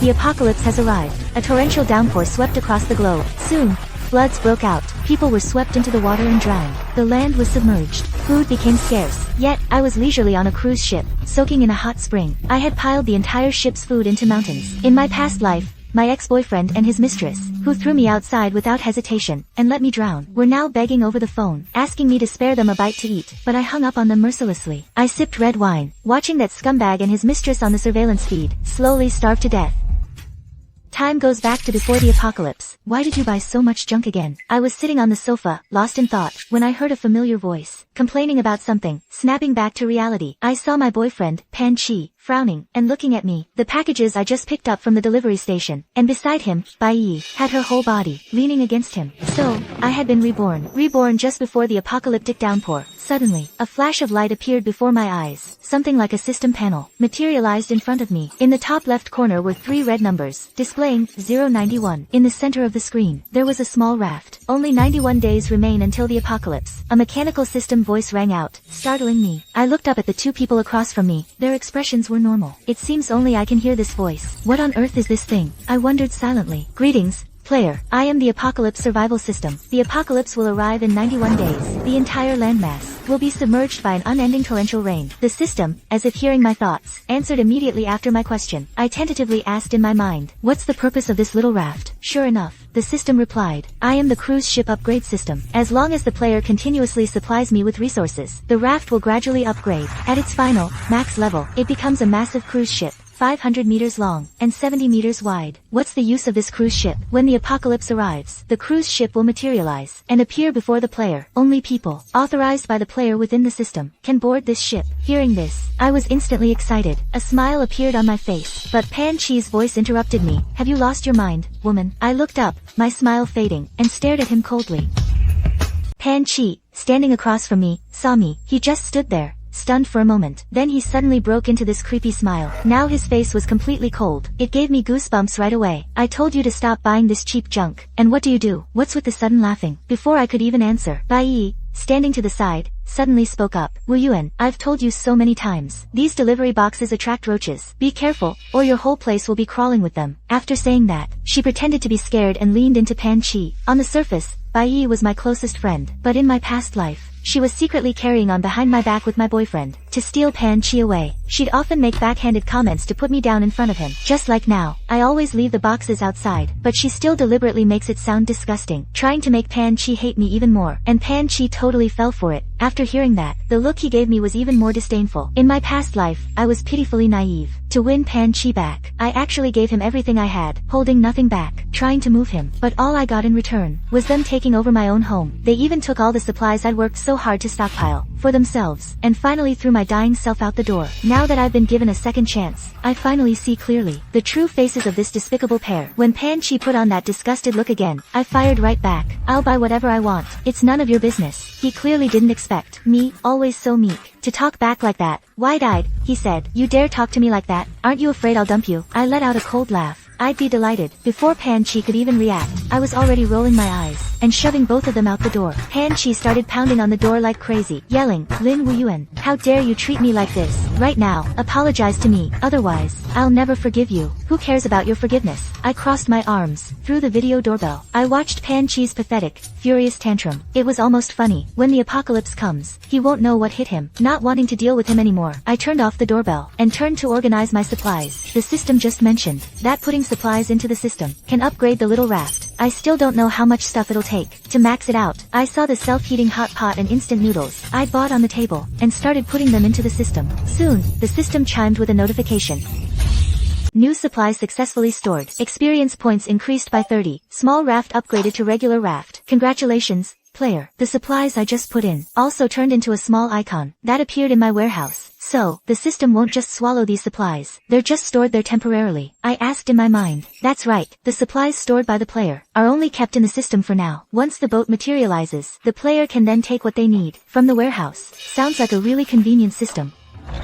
The apocalypse has arrived. A torrential downpour swept across the globe. Soon, floods broke out. People were swept into the water and drowned. The land was submerged. Food became scarce. Yet, I was leisurely on a cruise ship, soaking in a hot spring. I had piled the entire ship's food into mountains. In my past life, my ex-boyfriend and his mistress, who threw me outside without hesitation and let me drown, were now begging over the phone, asking me to spare them a bite to eat, but I hung up on them mercilessly. I sipped red wine, watching that scumbag and his mistress on the surveillance feed, slowly starve to death. Time goes back to before the apocalypse. Why did you buy so much junk again? I was sitting on the sofa, lost in thought, when I heard a familiar voice, complaining about something, snapping back to reality. I saw my boyfriend, Pan Chi, frowning, and looking at me, the packages I just picked up from the delivery station, and beside him, Bai Yi, had her whole body, leaning against him. So, I had been reborn just before the apocalyptic downpour. Suddenly, a flash of light appeared before my eyes, something like a system panel, materialized in front of me. In the top left corner were 3 red numbers, displaying 091. In the center of the screen, there was a small raft. Only 91 days remain until the apocalypse. A mechanical system voice rang out, startling me. I looked up at the 2 people across from me. Their expressions were normal. It seems only I can hear this voice. What on earth is this thing? I wondered silently. Greetings, player. I am the Apocalypse Survival System. The apocalypse will arrive in 91 days. The entire landmass will be submerged by an unending torrential rain. The system, as if hearing my thoughts, answered immediately after my question. I tentatively asked in my mind, what's the purpose of this little raft? Sure enough, the system replied, I am the cruise ship upgrade system. As long as the player continuously supplies me with resources, the raft will gradually upgrade. At its final, max level, it becomes a massive cruise ship, 500 meters long, and 70 meters wide. What's the use of this cruise ship? When the apocalypse arrives, the cruise ship will materialize and appear before the player. Only people, authorized by the player within the system, can board this ship. Hearing this, I was instantly excited. A smile appeared on my face, but Pan Chi's voice interrupted me. Have you lost your mind, woman? I looked up, my smile fading, and stared at him coldly. Pan Chi, standing across from me, saw me. He just stood there, stunned for a moment. Then he suddenly broke into this creepy smile. Now his face was completely cold. It gave me goosebumps right away. I told you to stop buying this cheap junk. And what do? What's with the sudden laughing? Before I could even answer, Bai Yi, standing to the side, suddenly spoke up. Wu Yuan, I've told you so many times. These delivery boxes attract roaches. Be careful, or your whole place will be crawling with them. After saying that, she pretended to be scared and leaned into Pan Chi. On the surface, Bai Yi was my closest friend, but in my past life, she was secretly carrying on behind my back with my boyfriend, to steal Pan Chi away. She'd often make backhanded comments to put me down in front of him. Just like now, I always leave the boxes outside, but she still deliberately makes it sound disgusting, trying to make Pan Chi hate me even more. And Pan Chi totally fell for it. After hearing that, the look he gave me was even more disdainful. In my past life, I was pitifully naive. To win Pan Chi back, I actually gave him everything I had, holding nothing back, trying to move him. But all I got in return was them taking over my own home. They even took all the supplies I'd worked so hard to stockpile for themselves, and finally threw my dying self out the door. Now that I've been given a second chance, I finally see clearly the true faces of this despicable pair. When Pan Chi put on that disgusted look again, I fired right back. I'll buy whatever I want. It's none of your business. He clearly didn't expect me, always so meek, to talk back like that. Wide-eyed, he said, you dare talk to me like that? Aren't you afraid I'll dump you? I let out a cold laugh. I'd be delighted. Before Pan Chi could even react, I was already rolling my eyes and shoving both of them out the door. Pan Chi started pounding on the door like crazy, yelling, Lin Wu Yuan, how dare you treat me like this? Right now, apologize to me, otherwise, I'll never forgive you. Who cares about your forgiveness? I crossed my arms through the video doorbell. I watched Pan Chi's pathetic, furious tantrum. It was almost funny. When the apocalypse comes, he won't know what hit him. Not wanting to deal with him anymore, I turned off the doorbell and turned to organize my supplies. The system just mentioned that putting supplies into the system can upgrade the little raft. I still don't know how much stuff it'll take to max it out. I saw the self-heating hot pot and instant noodles I'd bought on the table and started putting them into the system. Soon, the system chimed with a notification. New supply successfully stored. Experience points increased by 30. Small raft upgraded to regular raft. Congratulations, player. The supplies I just put in also turned into a small icon that appeared in my warehouse. So, the system won't just swallow these supplies. They're just stored there temporarily. I asked in my mind. That's right. The supplies stored by the player are only kept in the system for now. Once the boat materializes, the player can then take what they need from the warehouse. Sounds like a really convenient system.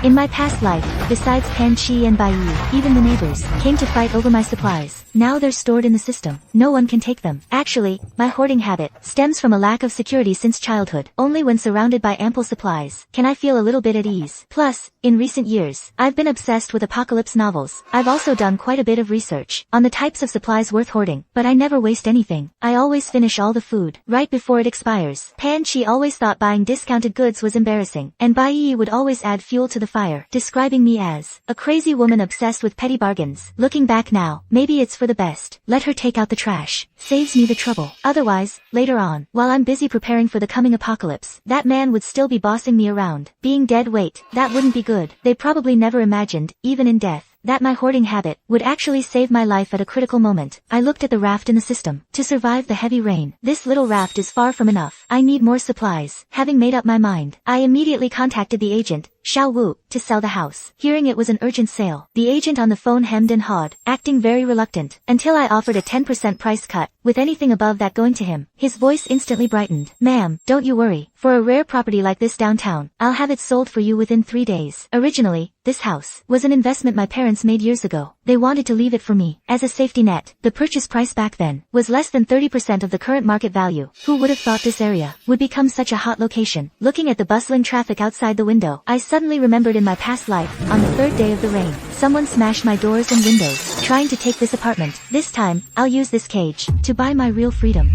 In my past life, besides Pan Chi and Bai Yi, even the neighbors came to fight over my supplies. Now they're stored in the system. No one can take them. Actually, my hoarding habit stems from a lack of security since childhood. Only when surrounded by ample supplies can I feel a little bit at ease. Plus, in recent years, I've been obsessed with apocalypse novels. I've also done quite a bit of research on the types of supplies worth hoarding, but I never waste anything. I always finish all the food right before it expires. Pan Chi always thought buying discounted goods was embarrassing, and Bai Yi would always add fuel to the fire, describing me as a crazy woman obsessed with petty bargains. Looking back now, maybe it's for the best. Let her take out the trash. Saves me the trouble. Otherwise, later on, while I'm busy preparing for the coming apocalypse, that man would still be bossing me around. Being dead weight, that wouldn't be good. They probably never imagined, even in death, that my hoarding habit would actually save my life at a critical moment. I looked at the raft in the system. To survive the heavy rain, this little raft is far from enough. I need more supplies. Having made up my mind, I immediately contacted the agent, Xiao Wu, to sell the house. Hearing it was an urgent sale, the agent on the phone hemmed and hawed, acting very reluctant, until I offered a 10% price cut, with anything above that going to him. His voice instantly brightened. Ma'am, don't you worry. For a rare property like this downtown, I'll have it sold for you within 3 days. Originally, this house was an investment my parents made years ago. They wanted to leave it for me as a safety net. The purchase price back then was less than 30% of the current market value. Who would have thought this area would become such a hot location? Looking at the bustling traffic outside the window, I suddenly remembered in my past life, on the third day of the rain, someone smashed my doors and windows, trying to take this apartment. This time, I'll use this cage to buy my real freedom.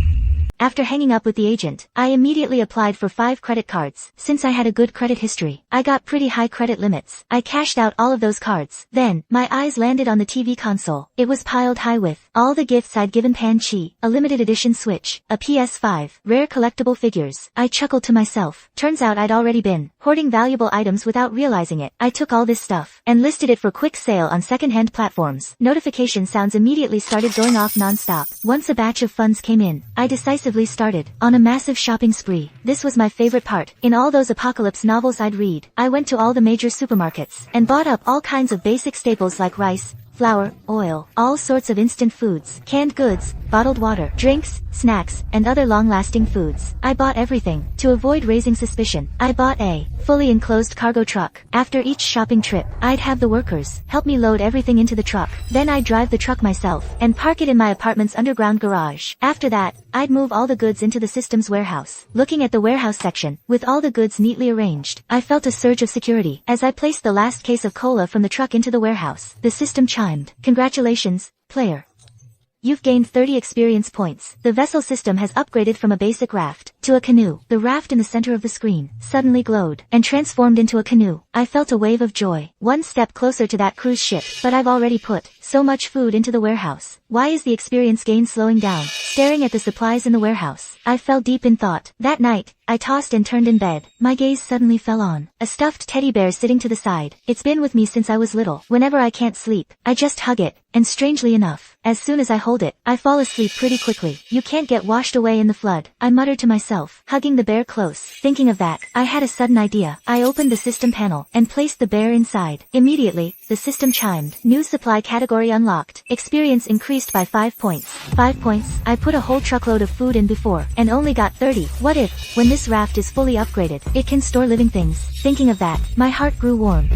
After hanging up with the agent, I immediately applied for 5 credit cards. Since I had a good credit history, I got pretty high credit limits. I cashed out all of those cards. Then, my eyes landed on the TV console. It was piled high with all the gifts I'd given Pan Chi, a limited edition Switch, a PS5, rare collectible figures. I chuckled to myself. Turns out I'd already been hoarding valuable items without realizing it. I took all this stuff and listed it for quick sale on second-hand platforms. Notification sounds immediately started going off non-stop. Once a batch of funds came in, I decisively started on a massive shopping spree. This was my favorite part. In all those apocalypse novels I'd read, I went to all the major supermarkets and bought up all kinds of basic staples like rice, flour, oil, all sorts of instant foods, canned goods, bottled water, drinks, snacks, and other long-lasting foods. I bought everything. To avoid raising suspicion, I bought a fully enclosed cargo truck. After each shopping trip, I'd have the workers help me load everything into the truck. Then I'd drive the truck myself and park it in my apartment's underground garage. After that, I'd move all the goods into the system's warehouse. Looking at the warehouse section, with all the goods neatly arranged, I felt a surge of security. As I placed the last case of cola from the truck into the warehouse, the system chimed. Congratulations, player. You've gained 30 experience points. The vessel system has upgraded from a basic raft to a canoe. The raft in the center of the screen suddenly glowed and transformed into a canoe. I felt a wave of joy. One step closer to that cruise ship, but I've already put so much food into the warehouse. Why is the experience gain slowing down? Staring at the supplies in the warehouse, I fell deep in thought. That night, I tossed and turned in bed. My gaze suddenly fell on a stuffed teddy bear sitting to the side. It's been with me since I was little. Whenever I can't sleep, I just hug it, and strangely enough, as soon as I hold it, I fall asleep pretty quickly. You can't get washed away in the flood, I muttered to myself, hugging the bear close. Thinking of that, I had a sudden idea. I opened the system panel and placed the bear inside. Immediately, the system chimed. New supply category unlocked. Experience increased by 5 points. 5 points? I put a whole truckload of food in before, and only got 30. What if, when this raft is fully upgraded, it can store living things? Thinking of that, my heart grew warm.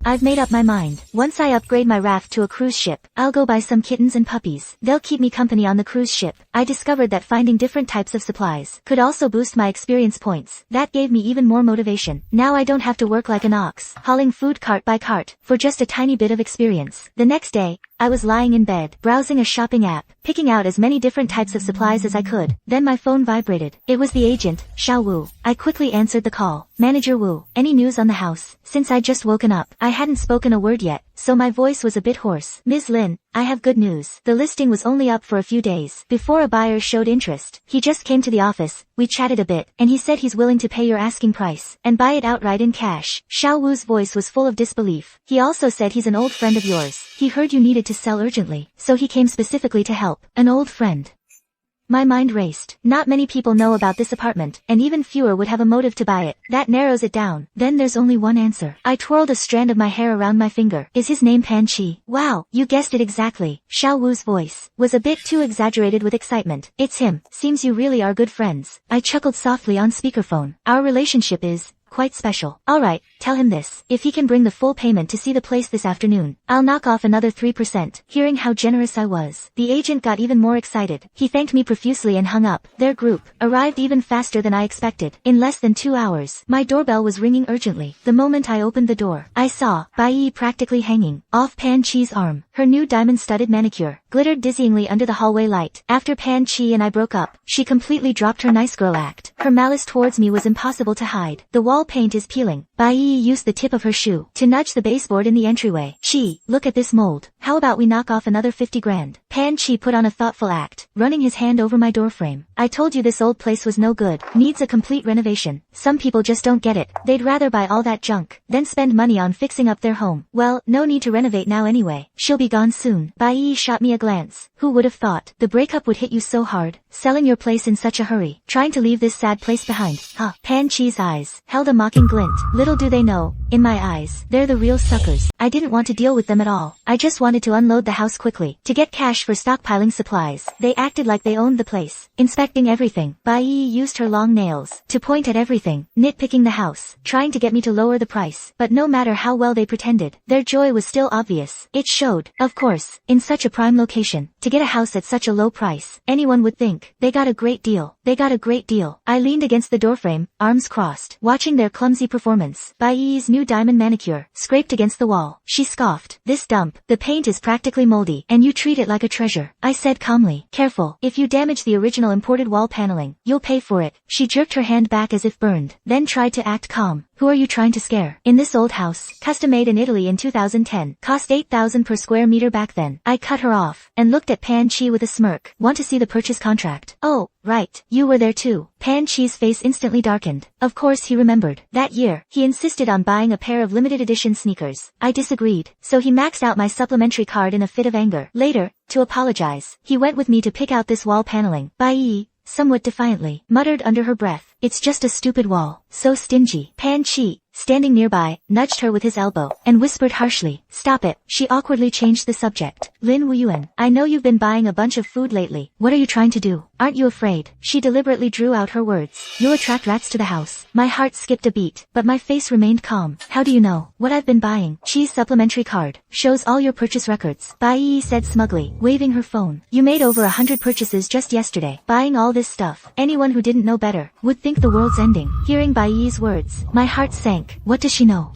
I've made up my mind. Once I upgrade my raft to a cruise ship, I'll go buy some kittens and puppies. They'll keep me company on the cruise ship. I discovered that finding different types of supplies could also boost my experience points. That gave me even more motivation. Now I don't have to work like an ox, hauling food cart by cart, for just a tiny bit of experience. The next day, I was lying in bed, browsing a shopping app, picking out as many different types of supplies as I could. Then my phone vibrated. It was the agent, Xiao Wu. I quickly answered the call. Manager Wu, any news on the house? Since I'd just woken up, I hadn't spoken a word yet, so my voice was a bit hoarse. Ms. Lin, I have good news. The listing was only up for a few days before a buyer showed interest. He just came to the office, we chatted a bit, and he said he's willing to pay your asking price and buy it outright in cash. Xiao Wu's voice was full of disbelief. He also said he's an old friend of yours. He heard you needed to sell urgently, so he came specifically to help. An old friend. My mind raced. Not many people know about this apartment, and even fewer would have a motive to buy it. That narrows it down. Then there's only one answer. I twirled a strand of my hair around my finger. Is his name Pan Chi? Wow, you guessed it exactly. Xiao Wu's voice was a bit too exaggerated with excitement. It's him. Seems you really are good friends. I chuckled softly on speakerphone. Our relationship is quite special. Alright, tell him this. If he can bring the full payment to see the place this afternoon, I'll knock off another 3%. Hearing how generous I was, the agent got even more excited. He thanked me profusely and hung up. Their group arrived even faster than I expected. In less than 2 hours, my doorbell was ringing urgently. The moment I opened the door, I saw Bai practically hanging off Pan Chi's arm. Her new diamond-studded manicure glittered dizzyingly under the hallway light. After Pan Chi and I broke up, she completely dropped her nice girl act. Her malice towards me was impossible to hide. The wall paint is peeling. Bai used the tip of her shoe to nudge the baseboard in the entryway. Chi, look at this mold. How about we knock off another 50 grand? Pan Chi put on a thoughtful act, running his hand over my doorframe. I told you this old place was no good, needs a complete renovation. Some people just don't get it. They'd rather buy all that junk than spend money on fixing up their home. Well, no need to renovate now anyway. She'll be gone soon. Bai shot me a glance. Who would have thought the breakup would hit you so hard? Selling your place in such a hurry, trying to leave this sad place behind. Huh. Pan Chi's eyes held a mocking glint. Little do they know, in my eyes, they're the real suckers. I didn't want to deal with them at all. I just wanted to unload the house quickly, to get cash for stockpiling supplies. They acted like they owned the place, inspecting everything. Bai used her long nails to point at everything, nitpicking the house, trying to get me to lower the price. But no matter how well they pretended, their joy was still obvious. It showed, of course, in such a prime location. To get a house at such a low price, anyone would think they got a great deal. They got a great deal. I leaned against the doorframe, arms crossed, watching their clumsy performance. Bai's new diamond manicure scraped against the wall. She scoffed. This dump. The paint is practically moldy, and you treat it like a treasure. I said calmly. Careful. If you damage the original imported wall paneling, you'll pay for it. She jerked her hand back as if burned, then tried to act calm. Who are you trying to scare? In this old house, custom made in Italy in 2010, cost 8,000 per square meter back then. I cut her off, and looked at Pan Chi with a smirk. Want to see the purchase contract? Oh, right. You were there too. Pan Chi's face instantly darkened. Of course he remembered. That year, he insisted on buying a pair of limited edition sneakers. I disagreed, so he maxed out my supplementary card in a fit of anger. Later, to apologize, he went with me to pick out this wall paneling. Bai, somewhat defiantly, muttered under her breath, "It's just a stupid wall. So stingy." Pan Chi, standing nearby, nudged her with his elbow, and whispered harshly, "Stop it." She awkwardly changed the subject. "Lin Wan, I know you've been buying a bunch of food lately. What are you trying to do? Aren't you afraid?" She deliberately drew out her words. "You'll attract rats to the house." My heart skipped a beat, but my face remained calm. "How do you know what I've been buying?" "Chi's supplementary card shows all your purchase records," Bai said smugly, waving her phone. "You made over 100 purchases just yesterday, buying all this stuff. Anyone who didn't know better would think the world's ending." Hearing Bai's words, my heart sank. What does she know?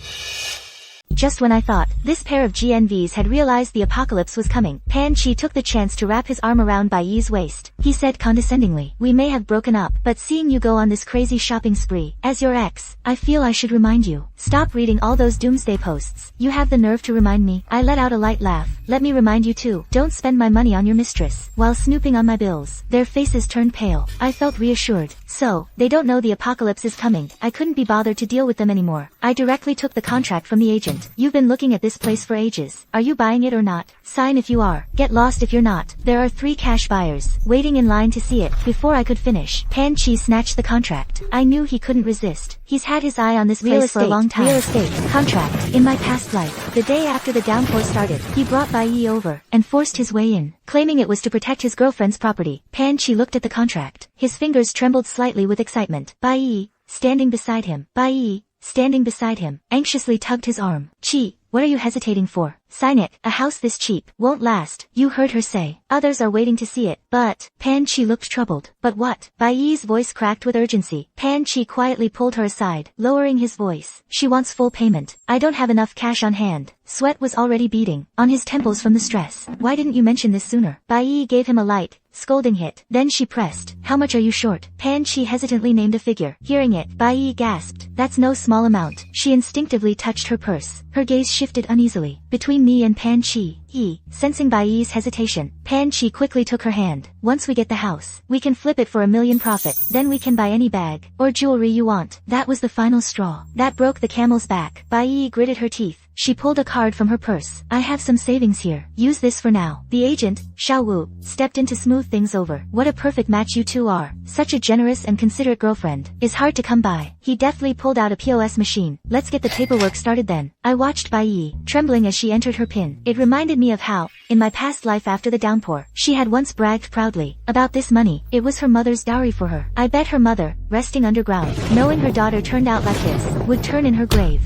Just when I thought this pair of GNVs had realized the apocalypse was coming, Pan Chi took the chance to wrap his arm around Bai's waist. He said condescendingly, "We may have broken up, but seeing you go on this crazy shopping spree, as your ex, I feel I should remind you. Stop reading all those doomsday posts. You have the nerve to remind me." I let out a light laugh. "Let me remind you too. Don't spend my money on your mistress while snooping on my bills." Their faces turned pale. I felt reassured. So, they don't know the apocalypse is coming. I couldn't be bothered to deal with them anymore. I directly took the contract from the agent. "You've been looking at this place for ages. Are you buying it or not? Sign if you are. Get lost if you're not. There are 3 cash buyers waiting in line to see it." Before I could finish, Pan Chi snatched the contract. I knew he couldn't resist. He's had his eye on this place for a long time. Real estate contract. In my past life, the day after the downpour started, he brought Bai over and forced his way in, claiming it was to protect his girlfriend's property. Pan Chi looked at the contract. His fingers trembled slightly with excitement. Bai, standing beside him, anxiously tugged his arm. "Chi, what are you hesitating for? Sign it. A house this cheap won't last." You heard her say. "Others are waiting to see it." "But..." Pan Chi looked troubled. "But what?" Bai's voice cracked with urgency. Pan Chi quietly pulled her aside, lowering his voice. "She wants full payment. I don't have enough cash on hand." Sweat was already beading on his temples from the stress. "Why didn't you mention this sooner?" Bai gave him a light, scolding hit. Then she pressed. "How much are you short?" Pan Chi hesitantly named a figure. Hearing it, Bai gasped. "That's no small amount." She instinctively touched her purse. Her gaze shifted uneasily between me and Pan Chi. Sensing Bai's hesitation, Pan Chi quickly took her hand. "Once we get the house, we can flip it for $1 million profit. Then we can buy any bag or jewelry you want." That was the final straw. That broke the camel's back. Bai gritted her teeth. She pulled a card from her purse. I have some savings here. Use this for now. The agent, Xiao Wu, stepped in to smooth things over. What a perfect match you two are. Such a generous and considerate girlfriend. Is hard to come by. He deftly pulled out a POS machine. Let's get the paperwork started then. I watched Bai Yi, trembling as she entered her PIN. It reminded me of how, in my past life after the downpour, she had once bragged proudly about this money. It was her mother's dowry for her. I bet her mother, resting underground, knowing her daughter turned out like this, would turn in her grave.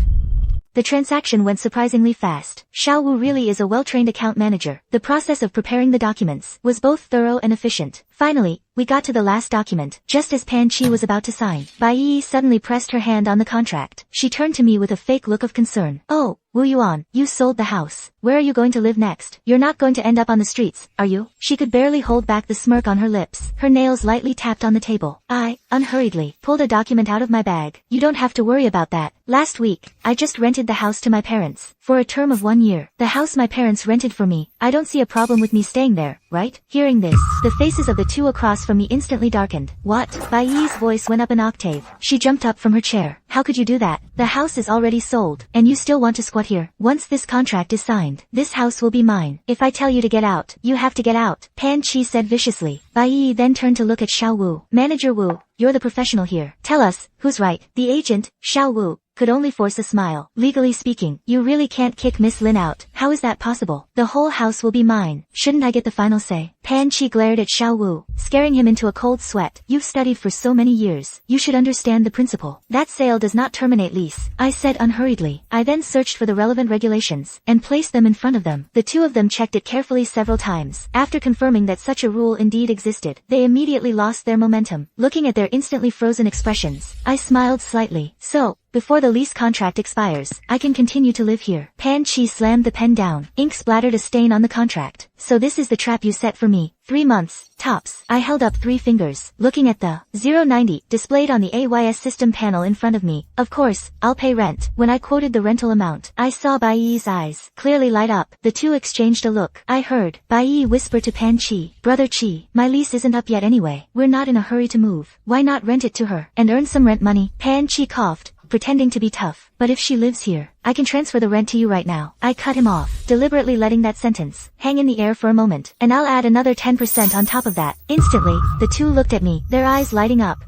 The transaction went surprisingly fast. Xiao Wu really is a well-trained account manager. The process of preparing the documents was both thorough and efficient. Finally, we got to the last document. Just as Pan Chi was about to sign, Bai Yi suddenly pressed her hand on the contract. She turned to me with a fake look of concern. Oh, Wu Yuan, you sold the house. Where are you going to live next? You're not going to end up on the streets, are you? She could barely hold back the smirk on her lips. Her nails lightly tapped on the table. I, unhurriedly, pulled a document out of my bag. You don't have to worry about that. Last week, I just rented the house to my parents. For a term of 1 year. The house my parents rented for me. I don't see a problem with me staying there, right? Hearing this, the faces of the two across from me instantly darkened. What? Bai Yi's voice went up an octave. She jumped up from her chair. How could you do that? The house is already sold, and you still want to squat here? Once this contract is signed, this house will be mine. If I tell you to get out, you have to get out, Pan Chi said viciously. Bai Yi then turned to look at Xiao Wu. Manager Wu, you're the professional here. Tell us, who's right? The agent, Xiao Wu, could only force a smile. Legally speaking, you really can't kick Miss Lin out. How is that possible? The whole house will be mine. Shouldn't I get the final say? Pan Chi glared at Xiao Wu, scaring him into a cold sweat. You've studied for so many years. You should understand the principle. That sale does not terminate lease, I said unhurriedly. I then searched for the relevant regulations, and placed them in front of them. The two of them checked it carefully several times. After confirming that such a rule indeed existed, they immediately lost their momentum. Looking at their instantly frozen expressions, I smiled slightly. So, before the lease contract expires, I can continue to live here. Pan Chi slammed the pen down. Ink splattered a stain on the contract. So this is the trap you set for me. 3 months, tops. I held up 3 fingers, looking at the 090 displayed on the AYS system panel in front of me. Of course, I'll pay rent. When I quoted the rental amount, I saw Bai Yi's eyes clearly light up. The two exchanged a look. I heard Bai Yi whisper to Pan Chi, Brother Chi, my lease isn't up yet anyway. We're not in a hurry to move. Why not rent it to her, and earn some rent money? Pan Chi coughed, pretending to be tough. But if she lives here, I can transfer the rent to you right now. I cut him off, deliberately letting that sentence hang in the air for a moment, and I'll add another 10% on top of that. Instantly, the two looked at me, their eyes lighting up.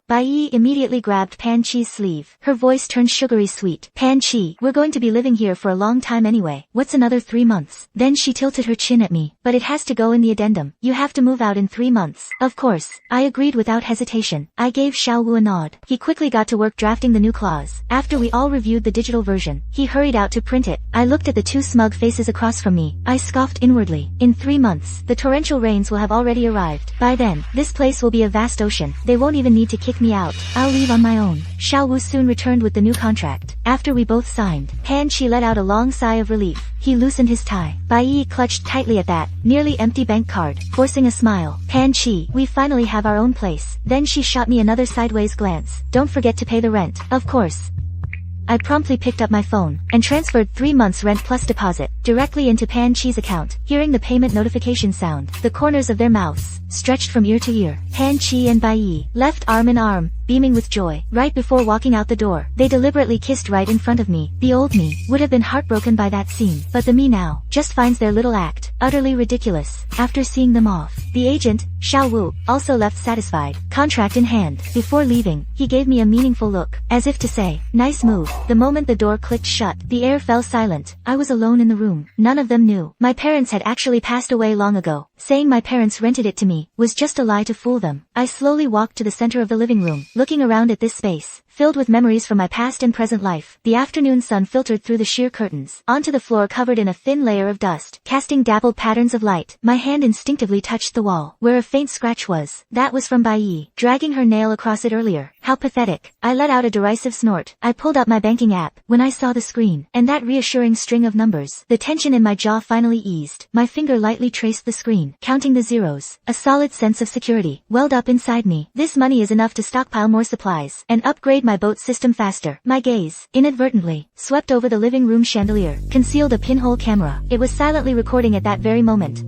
Bai Yi immediately grabbed Pan Chi's sleeve. Her voice turned sugary sweet. Pan Chi, we're going to be living here for a long time anyway. What's another 3 months? Then she tilted her chin at me. But it has to go in the addendum. You have to move out in 3 months. Of course. I agreed without hesitation. I gave Xiao Wu a nod. He quickly got to work drafting the new clause. After we all reviewed the digital version, he hurried out to print it. I looked at the two smug faces across from me. I scoffed inwardly. In 3 months, the torrential rains will have already arrived. By then, this place will be a vast ocean. They won't even need to kick me out. I'll leave on my own. Xiao Wu soon returned with the new contract. After we both signed, Pan Chi let out a long sigh of relief. He loosened his tie. Bai Yi clutched tightly at that nearly empty bank card, forcing a smile. Pan Chi, we finally have our own place. Then she shot me another sideways glance. Don't forget to pay the rent. Of course. I promptly picked up my phone, and transferred 3 months rent plus deposit, directly into Pan Chi's account. Hearing the payment notification sound, the corners of their mouths stretched from ear to ear. Pan Chi and Bai Yi left arm in arm, beaming with joy. Right before walking out the door, they deliberately kissed right in front of me. The old me would have been heartbroken by that scene, but the me now just finds their little act utterly ridiculous. After seeing them off, the agent, Xiao Wu, also left satisfied, contract in hand. Before leaving, he gave me a meaningful look, as if to say, nice move. The moment the door clicked shut, the air fell silent. I was alone in the room. None of them knew. My parents had actually passed away long ago. Saying my parents rented it to me was just a lie to fool them. I slowly walked to the center of the living room, looking around at this space, filled with memories from my past and present life. The afternoon sun filtered through the sheer curtains, onto the floor covered in a thin layer of dust, casting dappled patterns of light. My hand instinctively touched the wall, where a faint scratch was. That was from Bai Yi, dragging her nail across it earlier. How pathetic. I let out a derisive snort. I pulled up my banking app, when I saw the screen, and that reassuring string of numbers. The tension in my jaw finally eased. My finger lightly traced the screen, counting the zeros. A solid sense of security welled up inside me. This money is enough to stockpile more supplies, and upgrade my boat system faster. My gaze, inadvertently, swept over the living room chandelier, concealed a pinhole camera. It was silently recording at that very moment.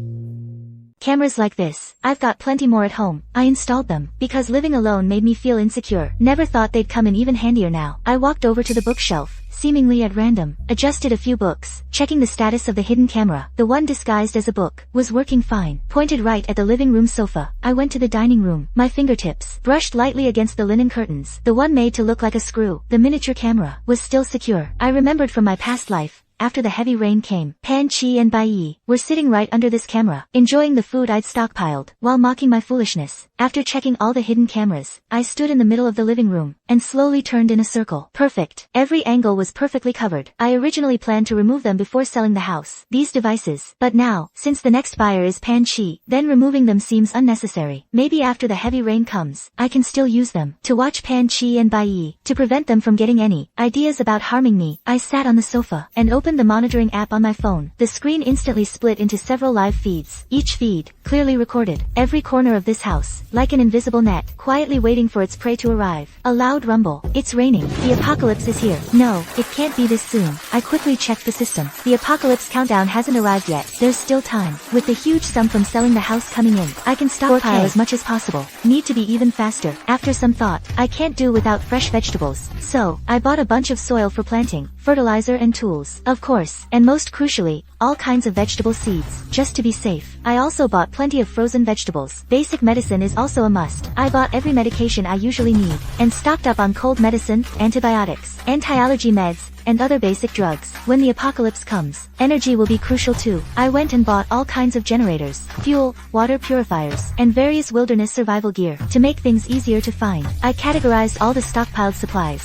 Cameras like this, I've got plenty more at home. I installed them, because living alone made me feel insecure. Never thought they'd come in even handier now. I walked over to the bookshelf, seemingly at random, adjusted a few books, checking the status of the hidden camera. The one disguised as a book was working fine, pointed right at the living room sofa. I went to the dining room, my fingertips brushed lightly against the linen curtains, the one made to look like a screw. The miniature camera was still secure. I remembered from my past life. After the heavy rain came, Pan Chi and Bai Yi were sitting right under this camera, enjoying the food I'd stockpiled, while mocking my foolishness. After checking all the hidden cameras, I stood in the middle of the living room, and slowly turned in a circle. Perfect. Every angle was perfectly covered. I originally planned to remove them before selling the house, these devices. But now, since the next buyer is Pan Chi, then removing them seems unnecessary. Maybe after the heavy rain comes, I can still use them to watch Pan Chi and Bai Yi, to prevent them from getting any ideas about harming me. I sat on the sofa, and opened the monitoring app on my phone. The screen instantly split into several live feeds, each feed clearly recorded every corner of this house, like an invisible net, quietly waiting for its prey to arrive. A loud rumble. It's raining. The apocalypse is here. No, it can't be this soon. I quickly checked the system. The apocalypse countdown hasn't arrived yet. There's still time. With the huge sum from selling the house coming in, I can stockpile as much as possible. Need to be even faster. After some thought, I can't do without fresh vegetables. So, I bought a bunch of soil for planting, fertilizer and tools. Of course, and most crucially, all kinds of vegetable seeds, just to be safe. I also bought plenty of frozen vegetables. Basic medicine is also a must. I bought every medication I usually need, and stocked up on cold medicine, antibiotics, anti-allergy meds, and other basic drugs. When the apocalypse comes, energy will be crucial too. I went and bought all kinds of generators, fuel, water purifiers, and various wilderness survival gear, to make things easier to find. I categorized all the stockpiled supplies.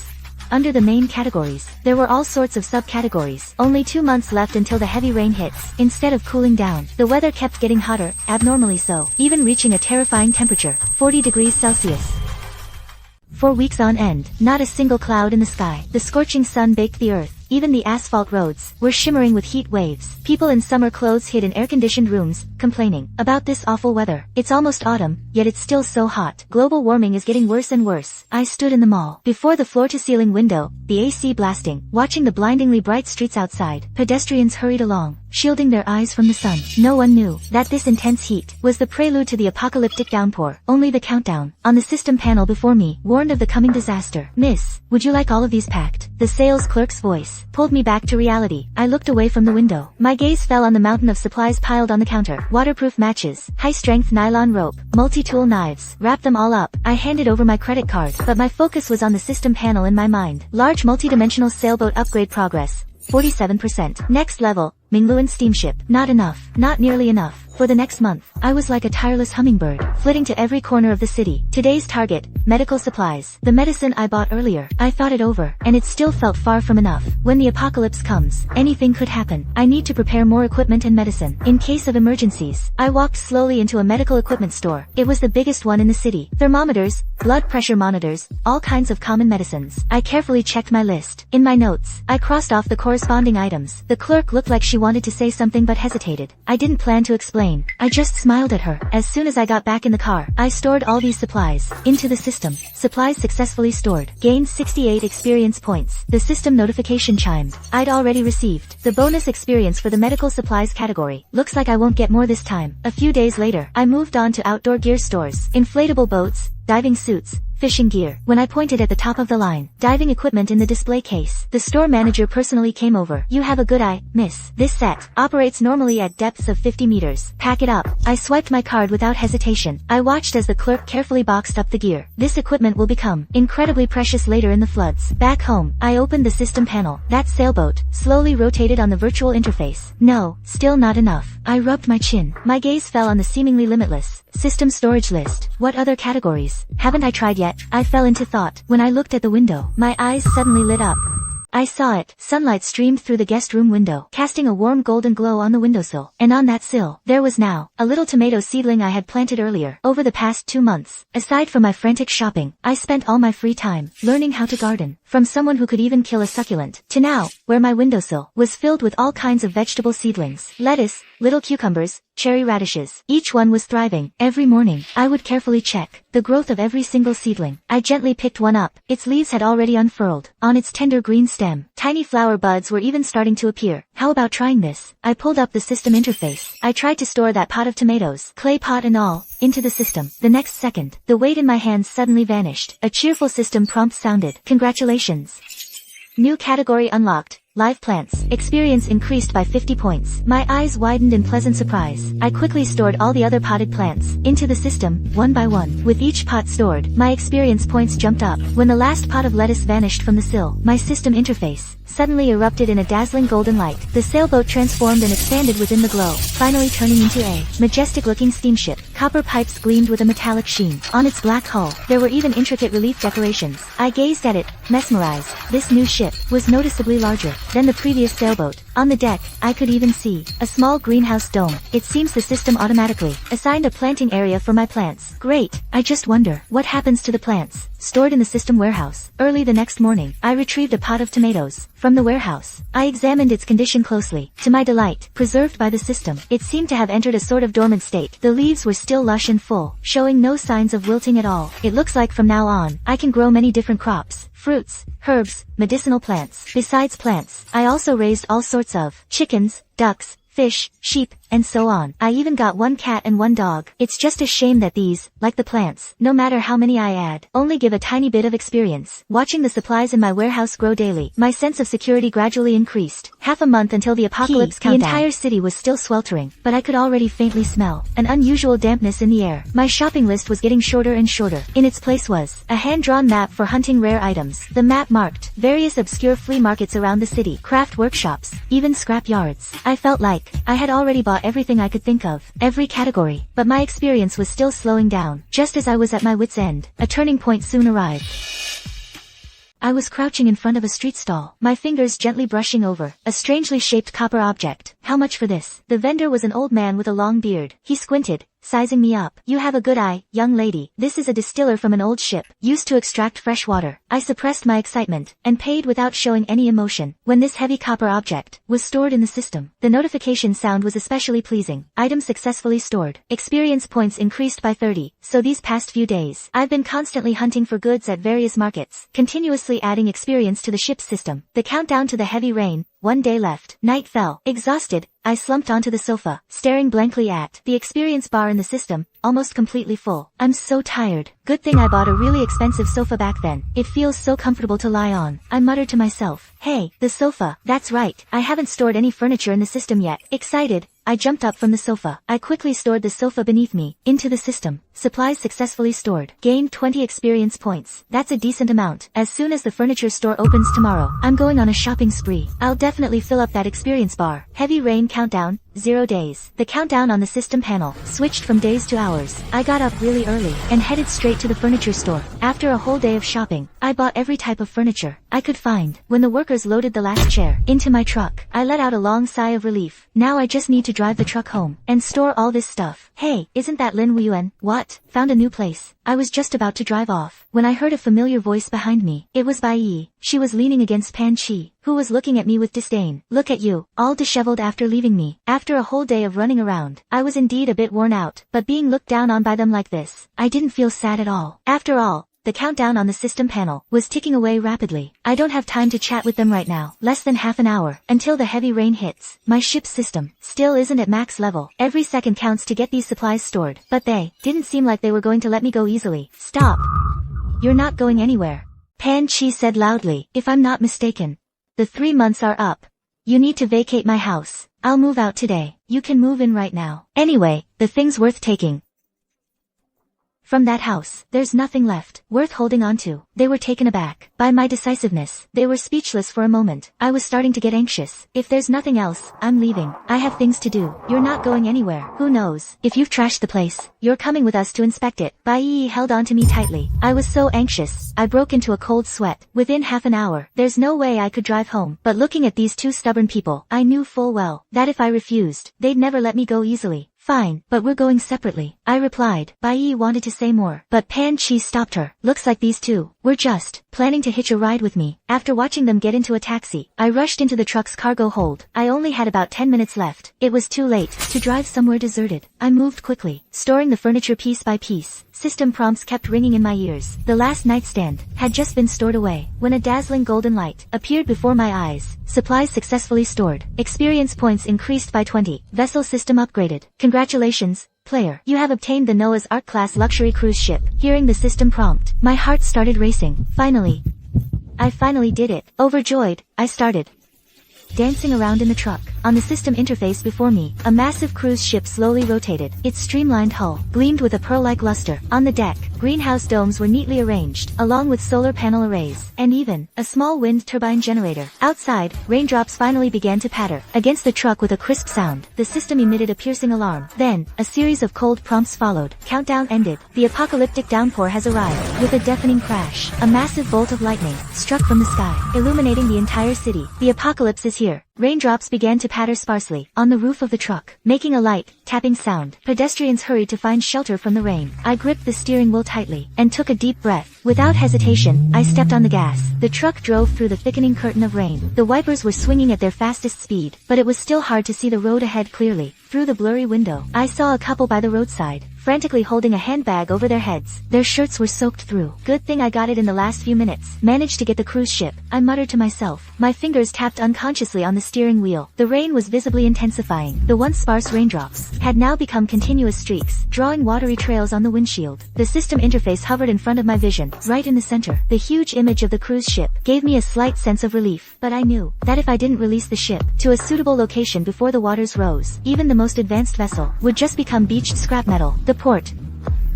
Under the main categories, there were all sorts of subcategories. Only 2 months left until the heavy rain hits. Instead of cooling down, the weather kept getting hotter, abnormally so, even reaching a terrifying temperature, 40 degrees Celsius. For weeks on end, not a single cloud in the sky. The scorching sun baked the earth. Even the asphalt roads were shimmering with heat waves. People in summer clothes hid in air-conditioned rooms, complaining about this awful weather. It's almost autumn, yet it's still so hot. Global warming is getting worse and worse. I stood in the mall, before the floor-to-ceiling window, the AC blasting, watching the blindingly bright streets outside. Pedestrians hurried along, shielding their eyes from the sun. No one knew that this intense heat was the prelude to the apocalyptic downpour. Only the countdown, on the system panel before me, warned of the coming disaster. "Miss, would you like all of these packed?" The sales clerk's voice pulled me back to reality. I looked away from the window. My gaze fell on the mountain of supplies piled on the counter. Waterproof matches, high-strength nylon rope, multi-tool knives. Wrap them all up. I handed over my credit card, but my focus was on the system panel in my mind. Large multi-dimensional sailboat upgrade progress. 47%. Next level, Mingluan steamship. Not enough. Not nearly enough. For the next month, I was like a tireless hummingbird, flitting to every corner of the city. Today's target, medical supplies. The medicine I bought earlier. I thought it over, and it still felt far from enough. When the apocalypse comes, anything could happen. I need to prepare more equipment and medicine, in case of emergencies. I walked slowly into a medical equipment store. It was the biggest one in the city. Thermometers, blood pressure monitors, all kinds of common medicines. I carefully checked my list. In my notes, I crossed off the corresponding items. The clerk looked like she wanted to say something but hesitated. I didn't plan to explain. I just smiled at her. As soon as I got back in the car, I stored all these supplies into the system. Supplies successfully stored. Gained 68 experience points. The system notification chimed. I'd already received the bonus experience for the medical supplies category. Looks like I won't get more this time. A few days later, I moved on to outdoor gear stores. Inflatable boats, diving suits, fishing gear. When I pointed at the top of the line, diving equipment in the display case, the store manager personally came over. "You have a good eye, miss. This set operates normally at depths of 50 meters. Pack it up." I swiped my card without hesitation. I watched as the clerk carefully boxed up the gear. This equipment will become incredibly precious later in the floods. Back home, I opened the system panel. That sailboat slowly rotated on the virtual interface. No, still not enough. I rubbed my chin. My gaze fell on the seemingly limitless system storage list. What other categories haven't I tried yet? I fell into thought. When I looked at the window, my eyes suddenly lit up. I saw it. Sunlight streamed through the guest room window, casting a warm golden glow on the windowsill. And on that sill, there was now a little tomato seedling I had planted earlier. Over the past 2 months, aside from my frantic shopping, I spent all my free time learning how to garden. From someone who could even kill a succulent, to now, where my windowsill was filled with all kinds of vegetable seedlings. Lettuce, little cucumbers, cherry radishes. Each one was thriving. Every morning, I would carefully check the growth of every single seedling. I gently picked one up. Its leaves had already unfurled. On its tender green stem, tiny flower buds were even starting to appear. How about trying this? I pulled up the system interface. I tried to store that pot of tomatoes, clay pot and all, into the system. The next second, the weight in my hands suddenly vanished. A cheerful system prompt sounded. "Congratulations. New category unlocked. Live plants. Experience increased by 50 points. My eyes widened in pleasant surprise. I quickly stored all the other potted plants into the system, one by one. With each pot stored, my experience points jumped up. When the last pot of lettuce vanished from the sill, my system interface suddenly erupted in a dazzling golden light. The sailboat transformed and expanded within the glow, finally turning into a majestic-looking steamship. Copper pipes gleamed with a metallic sheen. On its black hull, there were even intricate relief decorations. I gazed at it, mesmerized. This new ship was noticeably larger than the previous sailboat. On the deck, I could even see a small greenhouse dome. It seems the system automatically assigned a planting area for my plants. Great. I just wonder, what happens to the plants stored in the system warehouse? Early the next morning, I retrieved a pot of tomatoes from the warehouse. I examined its condition closely. To my delight, preserved by the system, it seemed to have entered a sort of dormant state. The leaves were still lush and full, showing no signs of wilting at all. It looks like from now on, I can grow many different crops, fruits, herbs, medicinal plants. Besides plants, I also raised all sorts of chickens, ducks, fish, sheep, and so on. I even got one cat and one dog. It's just a shame that these, like the plants, no matter how many I add, only give a tiny bit of experience. Watching the supplies in my warehouse grow daily, my sense of security gradually increased. Half a month until the apocalypse countdown. The entire city was still sweltering, but I could already faintly smell an unusual dampness in the air. My shopping list was getting shorter and shorter. In its place was a hand-drawn map for hunting rare items. The map marked various obscure flea markets around the city, craft workshops, even scrap yards. I felt like I had already bought everything I could think of, every category, but my experience was still slowing down. Just as I was at my wit's end, a turning point soon arrived. I was crouching in front of a street stall, my fingers gently brushing over a strangely shaped copper object. How much for this? The vendor was an old man with a long beard. He squinted, sizing me up. You have a good eye, young lady. This is a distiller from an old ship, used to extract fresh water. I suppressed my excitement, and paid without showing any emotion. When this heavy copper object was stored in the system, the notification sound was especially pleasing. Item successfully stored. Experience points increased by 30, so these past few days, I've been constantly hunting for goods at various markets, continuously adding experience to the ship's system. The countdown to the heavy rain. One day left. Night fell. Exhausted, I slumped onto the sofa, staring blankly at the experience bar in the system, almost completely full. I'm so tired. Good thing I bought a really expensive sofa back then. It feels so comfortable to lie on. I muttered to myself. Hey, the sofa. That's right. I haven't stored any furniture in the system yet. Excited, I jumped up from the sofa. I quickly stored the sofa beneath me, into the system. Supplies successfully stored. Gained 20 experience points. That's a decent amount. As soon as the furniture store opens tomorrow, I'm going on a shopping spree. I'll definitely fill up that experience bar. Heavy rain countdown, 0 days. The countdown on the system panel switched from days to hours. I got up really early, and headed straight to the furniture store. After a whole day of shopping, I bought every type of furniture I could find. When the workers loaded the last chair into my truck, I let out a long sigh of relief. Now I just need to drive the truck home, and store all this stuff. Hey, isn't that Lin Wan? What? Found a new place. I was just about to drive off, when I heard a familiar voice behind me. It was Bai Yi. She was leaning against Pan Chi, who was looking at me with disdain. Look at you, all disheveled after leaving me. After a whole day of running around, I was indeed a bit worn out, but being looked down on by them like this, I didn't feel sad at all. After all, the countdown on the system panel was ticking away rapidly. I don't have time to chat with them right now. Less than half an hour, until the heavy rain hits. My ship's system still isn't at max level. Every second counts to get these supplies stored. But they didn't seem like they were going to let me go easily. Stop! You're not going anywhere, Pan Chi said loudly. If I'm not mistaken, the 3 months are up. You need to vacate my house. I'll move out today. You can move in right now. Anyway, the thing's worth taking. From that house, there's nothing left worth holding on to. They were taken aback by my decisiveness. They were speechless for a moment. I was starting to get anxious. If there's nothing else, I'm leaving. I have things to do. You're not going anywhere. Who knows? If you've trashed the place, you're coming with us to inspect it. Bai Yi held on to me tightly. I was so anxious, I broke into a cold sweat. Within half an hour, there's no way I could drive home. But looking at these two stubborn people, I knew full well that if I refused, they'd never let me go easily. Fine, but we're going separately, I replied. Bai Yi wanted to say more, but Pan Chi stopped her. Looks like these two were just planning to hitch a ride with me. After watching them get into a taxi, I rushed into the truck's cargo hold. I only had about 10 minutes left. It was too late to drive somewhere deserted. I moved quickly, storing the furniture piece by piece. System prompts kept ringing in my ears. The last nightstand had just been stored away, when a dazzling golden light appeared before my eyes. Supplies successfully stored. Experience points increased by 20. Vessel system upgraded. Congratulations, player. You have obtained the Noah's Ark class luxury cruise ship. Hearing the system prompt, my heart started racing. Finally, I finally did it. Overjoyed, I started dancing around in the truck. On the system interface before me, a massive cruise ship slowly rotated. Its streamlined hull gleamed with a pearl-like luster. On the deck, greenhouse domes were neatly arranged, along with solar panel arrays, and even a small wind turbine generator. Outside, raindrops finally began to patter against the truck with a crisp sound. The system emitted a piercing alarm. Then, a series of cold prompts followed. Countdown ended. The apocalyptic downpour has arrived. With a deafening crash, a massive bolt of lightning struck from the sky, illuminating the entire city. The apocalypse is here. Raindrops began to patter sparsely on the roof of the truck, making a light, tapping sound. Pedestrians hurried to find shelter from the rain. I gripped the steering wheel tightly and took a deep breath. Without hesitation, I stepped on the gas. The truck drove through the thickening curtain of rain. The wipers were swinging at their fastest speed, but it was still hard to see the road ahead clearly. Through the blurry window, I saw a couple by the roadside, frantically holding a handbag over their heads. Their shirts were soaked through. Good thing I got it in the last few minutes. Managed to get the cruise ship, I muttered to myself. My fingers tapped unconsciously on the steering wheel. The rain was visibly intensifying. The once sparse raindrops had now become continuous streaks, drawing watery trails on the windshield. The system interface hovered in front of my vision, right in the center. The huge image of the cruise ship gave me a slight sense of relief, but I knew that if I didn't release the ship to a suitable location before the waters rose, even the most advanced vessel would just become beached scrap metal. The port.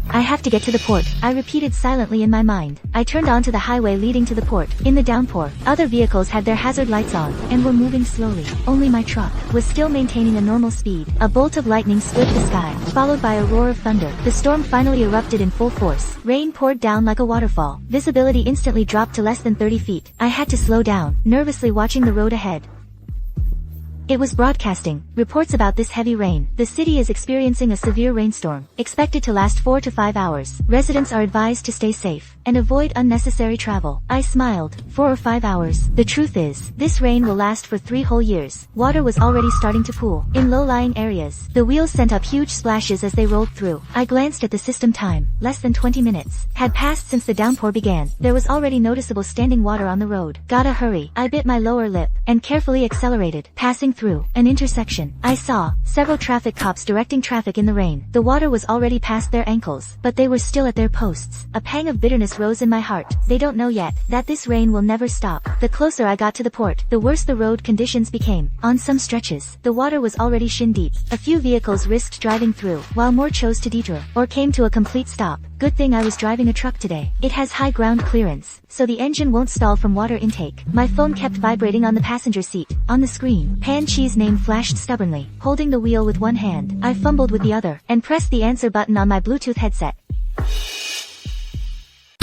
I have to get to the port, I repeated silently in my mind. I turned onto the highway leading to the port. In the downpour, other vehicles had their hazard lights on and were moving slowly. Only my truck was still maintaining a normal speed. A bolt of lightning split the sky, followed by a roar of thunder. The storm finally erupted in full force. Rain poured down like a waterfall. Visibility instantly dropped to less than 30 feet. I had to slow down, nervously watching the road ahead. It was broadcasting reports about this heavy rain. The city is experiencing a severe rainstorm, expected to last 4 to 5 hours. Residents are advised to stay safe and avoid unnecessary travel. I smiled. 4 or 5 hours. The truth is, this rain will last for 3 whole years. Water was already starting to pool in low-lying areas. The wheels sent up huge splashes as they rolled through. I glanced at the system time. Less than 20 minutes had passed since the downpour began. There was already noticeable standing water on the road. Gotta hurry. I bit my lower lip and carefully accelerated, passing through an intersection. I saw several traffic cops directing traffic in the rain. The water was already past their ankles, but they were still at their posts. A pang of bitterness rose in my heart. They don't know yet that this rain will never stop. The closer I got to the port, the worse the road conditions became. On some stretches, the water was already shin deep. A few vehicles risked driving through, while more chose to detour or came to a complete stop. Good thing I was driving a truck today. It has high ground clearance, so the engine won't stall from water intake. My phone kept vibrating on the passenger seat. On the screen, Pan Chi's name flashed stubbornly. Holding the wheel with one hand, I fumbled with the other, and pressed the answer button on my Bluetooth headset.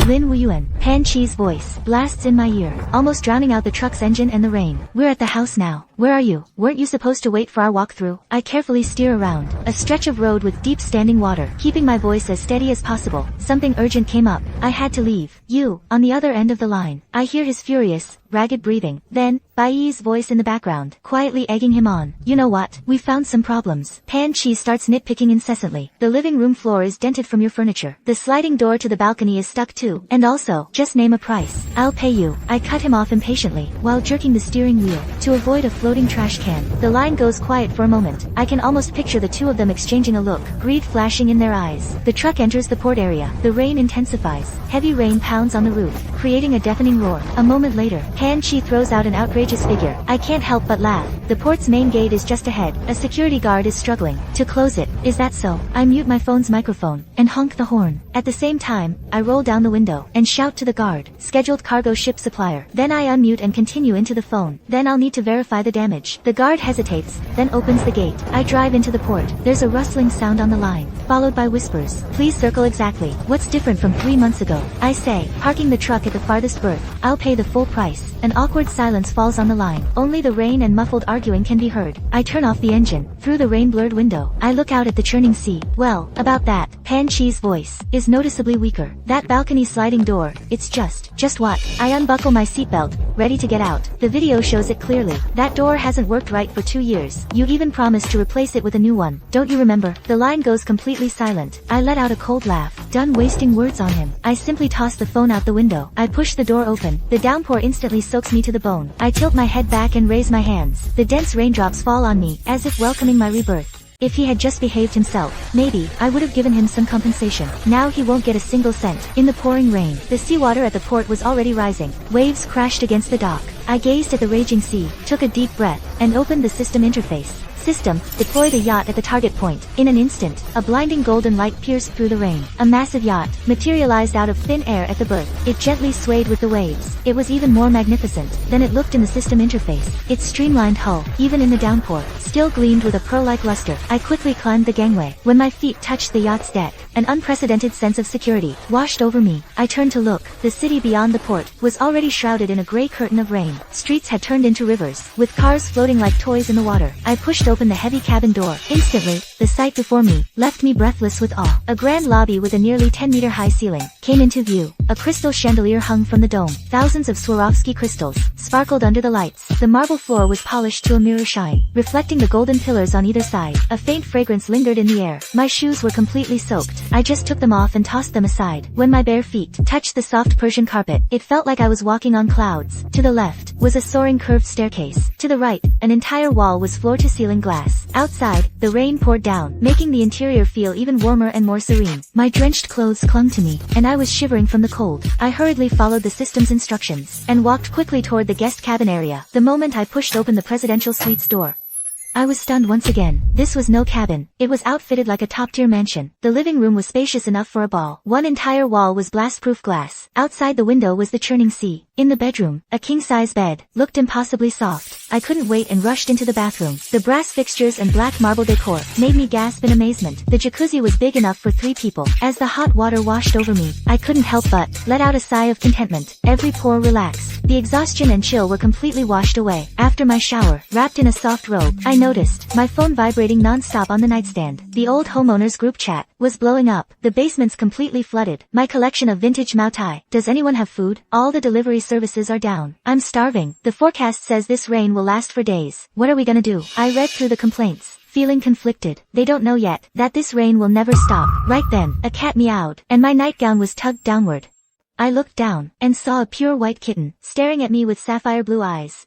Lin Wan, Pan Chi's voice, blasts in my ear, almost drowning out the truck's engine and the rain. We're at the house now. Where are you? Weren't you supposed to wait for our walkthrough? I carefully steer around a stretch of road with deep standing water, keeping my voice as steady as possible. Something urgent came up. I had to leave. You, on the other end of the line. I hear his furious, ragged breathing. Then, Baiyi's voice in the background, quietly egging him on. You know what? We found some problems. Pan Chi starts nitpicking incessantly. The living room floor is dented from your furniture. The sliding door to the balcony is stuck too. And also, just name a price. I'll pay you. I cut him off impatiently, while jerking the steering wheel, to avoid a floating trash can. The line goes quiet for a moment. I can almost picture the two of them exchanging a look, greed flashing in their eyes. The truck enters the port area. The rain intensifies. Heavy rain pounds on the roof, creating a deafening roar. A moment later, Pan Chi throws out an outrageous figure. I can't help but laugh. The port's main gate is just ahead. A security guard is struggling to close it. Is that so? I mute my phone's microphone and honk the horn. At the same time, I roll down the window and shout to the guard. Scheduled cargo ship supplier. Then I unmute and continue into the phone. Then I'll need to verify the damage. The guard hesitates, then opens the gate. I drive into the port. There's a rustling sound on the line, followed by whispers. Please circle exactly. What's different from 3 months ago? I say, parking the truck at the farthest berth. I'll pay the full price. An awkward silence falls on the line. Only the rain and muffled arguing can be heard. I turn off the engine. Through the rain-blurred window, I look out at the churning sea. Well, about that, Pan Chi's voice is noticeably weaker. That balcony sliding door, it's just what? I unbuckle my seatbelt, ready to get out. The video shows it clearly. That door hasn't worked right for 2 years. You even promised to replace it with a new one. Don't you remember? The line goes completely silent. I let out a cold laugh. Done wasting words on him. I simply toss the phone out the window. I push the door open. The downpour instantly soaks me to the bone. I tilt my head back and raise my hands. The dense raindrops fall on me, as if welcoming my rebirth. If he had just behaved himself, maybe I would have given him some compensation. Now he won't get a single cent. In the pouring rain, the seawater at the port was already rising. Waves crashed against the dock. I gazed at the raging sea, took a deep breath, and opened the system interface. System, deploy the yacht at the target point. In an instant, a blinding golden light pierced through the rain. A massive yacht materialized out of thin air at the berth. It gently swayed with the waves. It was even more magnificent than it looked in the system interface. Its streamlined hull, even in the downpour, still gleamed with a pearl-like luster. I quickly climbed the gangway. When my feet touched the yacht's deck, an unprecedented sense of security washed over me. I turned to look. The city beyond the port was already shrouded in a gray curtain of rain. Streets had turned into rivers, with cars floating like toys in the water. I pushed open the heavy cabin door. Instantly, the sight before me left me breathless with awe. A grand lobby with a nearly 10-meter high ceiling came into view. A crystal chandelier hung from the dome. Thousands of Swarovski crystals sparkled under the lights. The marble floor was polished to a mirror shine, reflecting the golden pillars on either side. A faint fragrance lingered in the air. My shoes were completely soaked. I just took them off and tossed them aside. When my bare feet touched the soft Persian carpet, it felt like I was walking on clouds. To the left was a soaring curved staircase. To the right, an entire wall was floor-to-ceiling glass. Outside, the rain poured down, making the interior feel even warmer and more serene. My drenched clothes clung to me, and I was shivering from the cold. I hurriedly followed the system's instructions, and walked quickly toward the guest cabin area. The moment I pushed open the presidential suite's door, I was stunned once again. This was no cabin. It was outfitted like a top-tier mansion. The living room was spacious enough for a ball. One entire wall was blast-proof glass. Outside the window was the churning sea. In the bedroom, a king-size bed looked impossibly soft. I couldn't wait and rushed into the bathroom. The brass fixtures and black marble decor made me gasp in amazement. The jacuzzi was big enough for 3 people. As the hot water washed over me, I couldn't help but let out a sigh of contentment. Every pore relaxed. The exhaustion and chill were completely washed away. After my shower, wrapped in a soft robe, I noticed my phone vibrating non-stop on the nightstand. The old homeowners group chat was blowing up. The basement's completely flooded. My collection of vintage Mautai. Does anyone have food? All the delivery services are down. I'm starving. The forecast says this rain will last for days. What are we gonna do? I read through the complaints, feeling conflicted. They don't know yet that this rain will never stop. Right then, a cat meowed, and my nightgown was tugged downward. I looked down, and saw a pure white kitten, staring at me with sapphire blue eyes.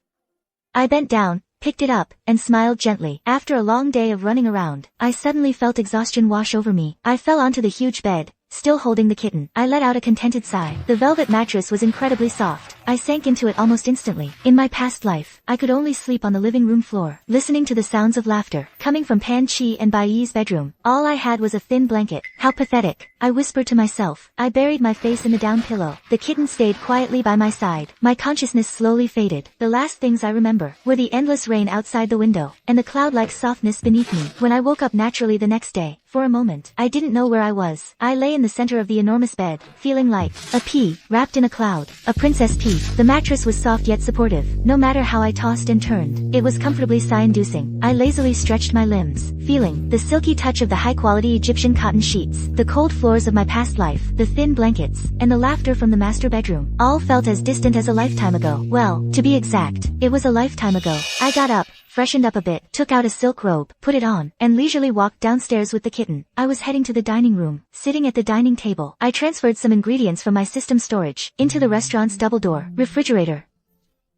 I bent down, picked it up, and smiled gently. After a long day of running around, I suddenly felt exhaustion wash over me. I fell onto the huge bed, still holding the kitten. I let out a contented sigh. The velvet mattress was incredibly soft. I sank into it almost instantly. In my past life, I could only sleep on the living room floor, listening to the sounds of laughter coming from Pan Chi and Bai Yi's bedroom. All I had was a thin blanket. How pathetic, I whispered to myself. I buried my face in the down pillow. The kitten stayed quietly by my side. My consciousness slowly faded. The last things I remember were the endless rain outside the window, and the cloud-like softness beneath me. When I woke up naturally the next day, for a moment, I didn't know where I was. I lay in the center of the enormous bed, feeling like a pea wrapped in a cloud. A princess pea. The mattress was soft yet supportive. No matter how I tossed and turned, it was comfortably sigh-inducing. I lazily stretched my limbs, feeling the silky touch of the high-quality Egyptian cotton sheets, the cold floors of my past life, the thin blankets, and the laughter from the master bedroom. All felt as distant as a lifetime ago. Well, to be exact, it was a lifetime ago. I got up, freshened up a bit, took out a silk robe, put it on, and leisurely walked downstairs with the kitten. I was heading to the dining room. Sitting at the dining table, I transferred some ingredients from my system storage into the restaurant's double-door refrigerator.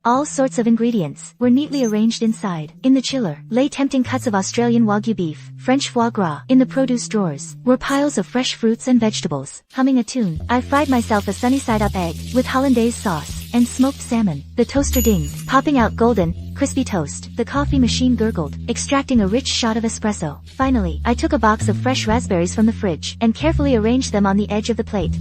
All sorts of ingredients were neatly arranged inside. In the chiller lay tempting cuts of Australian Wagyu beef, French foie gras. In the produce drawers were piles of fresh fruits and vegetables. Humming a tune, I fried myself a sunny-side-up egg with hollandaise sauce and smoked salmon. The toaster dinged, popping out golden, crispy toast. The coffee machine gurgled, extracting a rich shot of espresso. Finally, I took a box of fresh raspberries from the fridge and carefully arranged them on the edge of the plate.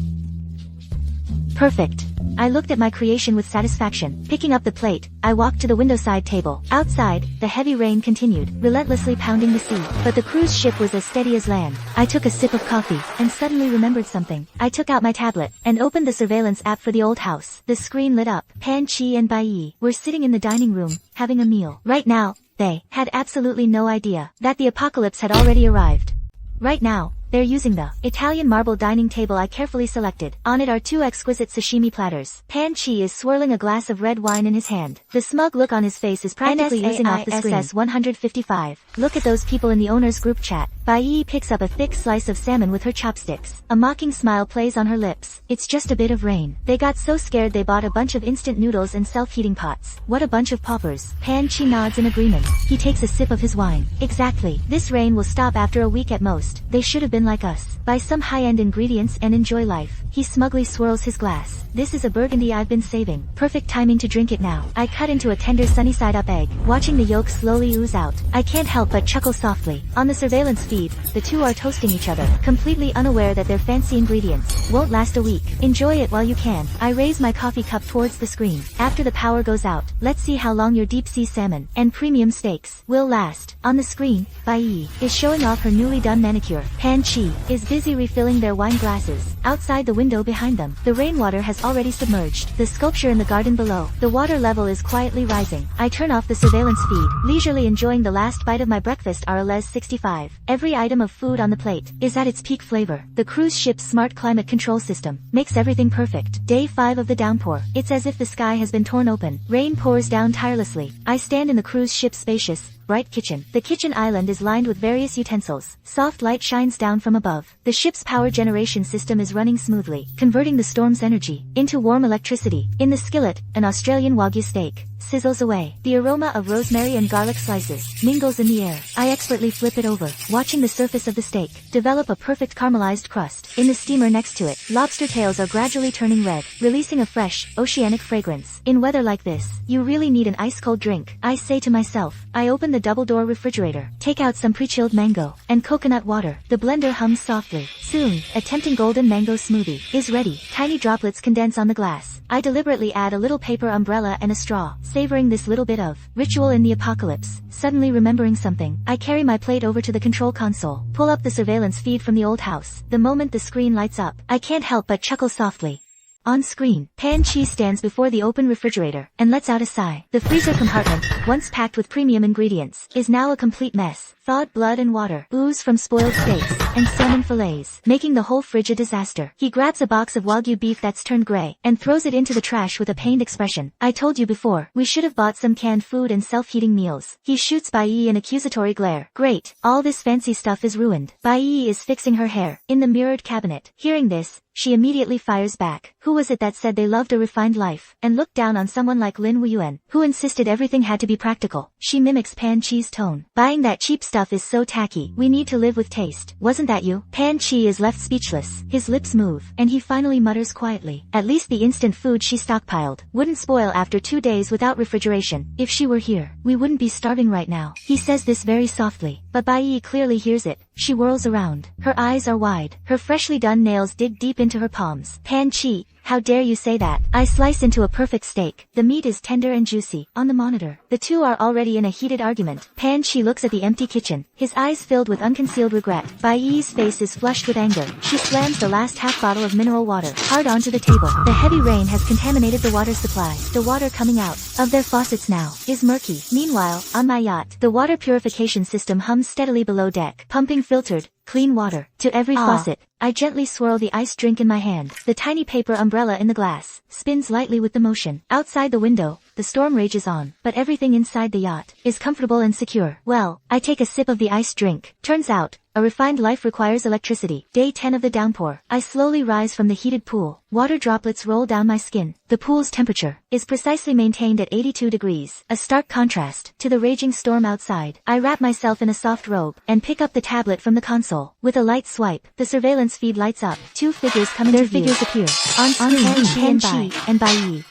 Perfect. I looked at my creation with satisfaction. Picking up the plate, I walked to the windowside table. Outside, the heavy rain continued, relentlessly pounding the sea, but the cruise ship was as steady as land. I took a sip of coffee, and suddenly remembered something. I took out my tablet, and opened the surveillance app for the old house. The screen lit up. Pan Chi and Bai Yi were sitting in the dining room, having a meal. Right now, they had absolutely no idea that the apocalypse had already arrived. Right now, They're using the Italian marble dining table I carefully selected. On it are 2 exquisite sashimi platters. Pan Chi is swirling a glass of red wine in his hand. The smug look on his face is practically oozing off the screen. NSAISS 155. Look at those people in the owner's group chat. Bai Yi picks up a thick slice of salmon with her chopsticks. A mocking smile plays on her lips. It's just a bit of rain. They got so scared they bought a bunch of instant noodles and self-heating pots. What a bunch of paupers. Pan Chi nods in agreement. He takes a sip of his wine. Exactly. This rain will stop after a week at most. They should have been like us. Buy some high-end ingredients and enjoy life. He smugly swirls his glass. This is a burgundy I've been saving. Perfect timing to drink it now. I cut into a tender sunny-side-up egg, watching the yolk slowly ooze out. I can't help but chuckle softly. On the surveillance feed, the two are toasting each other, completely unaware that their fancy ingredients won't last a week. Enjoy it while you can. I raise my coffee cup towards the screen. After the power goes out, let's see how long your deep-sea salmon and premium steaks will last. On the screen, Bai Yi is showing off her newly done manicure. Pan Chi is busy refilling their wine glasses. Outside the window behind them, the rainwater has already submerged the sculpture in the garden below. The water level is quietly rising. I turn off the surveillance feed, leisurely enjoying the last bite of my breakfast. RLS 65. Every item of food on the plate is at its peak flavor. The cruise ship's smart climate control system makes everything perfect. Day 5 of the downpour. It's as if the sky has been torn open. Rain pours down tirelessly. I stand in the cruise ship's spacious, bright kitchen. The kitchen island is lined with various utensils. Soft light shines down from above. The ship's power generation system is running smoothly, converting the storm's energy into warm electricity. In the skillet, an Australian Wagyu steak sizzles away. The aroma of rosemary and garlic slices mingles in the air. I expertly flip it over, watching the surface of the steak develop a perfect caramelized crust. In the steamer next to it, lobster tails are gradually turning red, releasing a fresh, oceanic fragrance. In weather like this, you really need an ice-cold drink, I say to myself. I open the double-door refrigerator, take out some pre-chilled mango and coconut water. The blender hums softly. Soon, a tempting golden mango smoothie is ready. Tiny droplets condense on the glass. I deliberately add a little paper umbrella and a straw, savoring this little bit of ritual in the apocalypse. Suddenly remembering something, I carry my plate over to the control console, pull up the surveillance feed from the old house. The moment the screen lights up, I can't help but chuckle softly. On screen, Pan Chi stands before the open refrigerator and lets out a sigh. The freezer compartment, once packed with premium ingredients, is now a complete mess. Thawed blood and water ooze from spoiled steaks and salmon fillets, making the whole fridge a disaster. He grabs a box of Wagyu beef that's turned gray and throws it into the trash with a pained expression. I told you before, we should have bought some canned food and self-heating meals. He shoots Bai Yi an accusatory glare. Great, all this fancy stuff is ruined. Bai Yi is fixing her hair in the mirrored cabinet. Hearing this, she immediately fires back. Who was it that said they loved a refined life and looked down on someone like Lin Wan, who insisted everything had to be practical? She mimics Pan Chi's tone. Buying that cheap stuff is so tacky. We need to live with taste. Wasn't that you? Pan Chi is left speechless. His lips move, and he finally mutters quietly. At least the instant food she stockpiled wouldn't spoil after 2 days without refrigeration. If she were here, we wouldn't be starving right now. He says this very softly, but Bai Yi clearly hears it. She whirls around. Her eyes are wide. Her freshly done nails dig deep into her palms. Pan Chi, how dare you say that? I slice into a perfect steak. The meat is tender and juicy. On the monitor, the two are already in a heated argument. Pan Chi looks at the empty kitchen, his eyes filled with unconcealed regret. Bai Yi's face is flushed with anger. She slams the last half bottle of mineral water hard onto the table. The heavy rain has contaminated the water supply. The water coming out of their faucets now is murky. Meanwhile, on my yacht, the water purification system hums steadily below deck, pumping filtered, clean water to every faucet. I gently swirl the iced drink in my hand. The tiny paper umbrella in the glass spins lightly with the motion. Outside the window, the storm rages on, but everything inside the yacht is comfortable and secure. Well, I take a sip of the iced drink. Turns out, a refined life requires electricity. Day 10 of the downpour. I slowly rise from the heated pool. Water droplets roll down my skin. The pool's temperature is precisely maintained at 82 degrees, a stark contrast to the raging storm outside. I wrap myself in a soft robe and pick up the tablet from the console. With a light swipe, the surveillance feed lights up. Two figures come into view. Their figures appear. On screen, Pan Chi and Bai Yi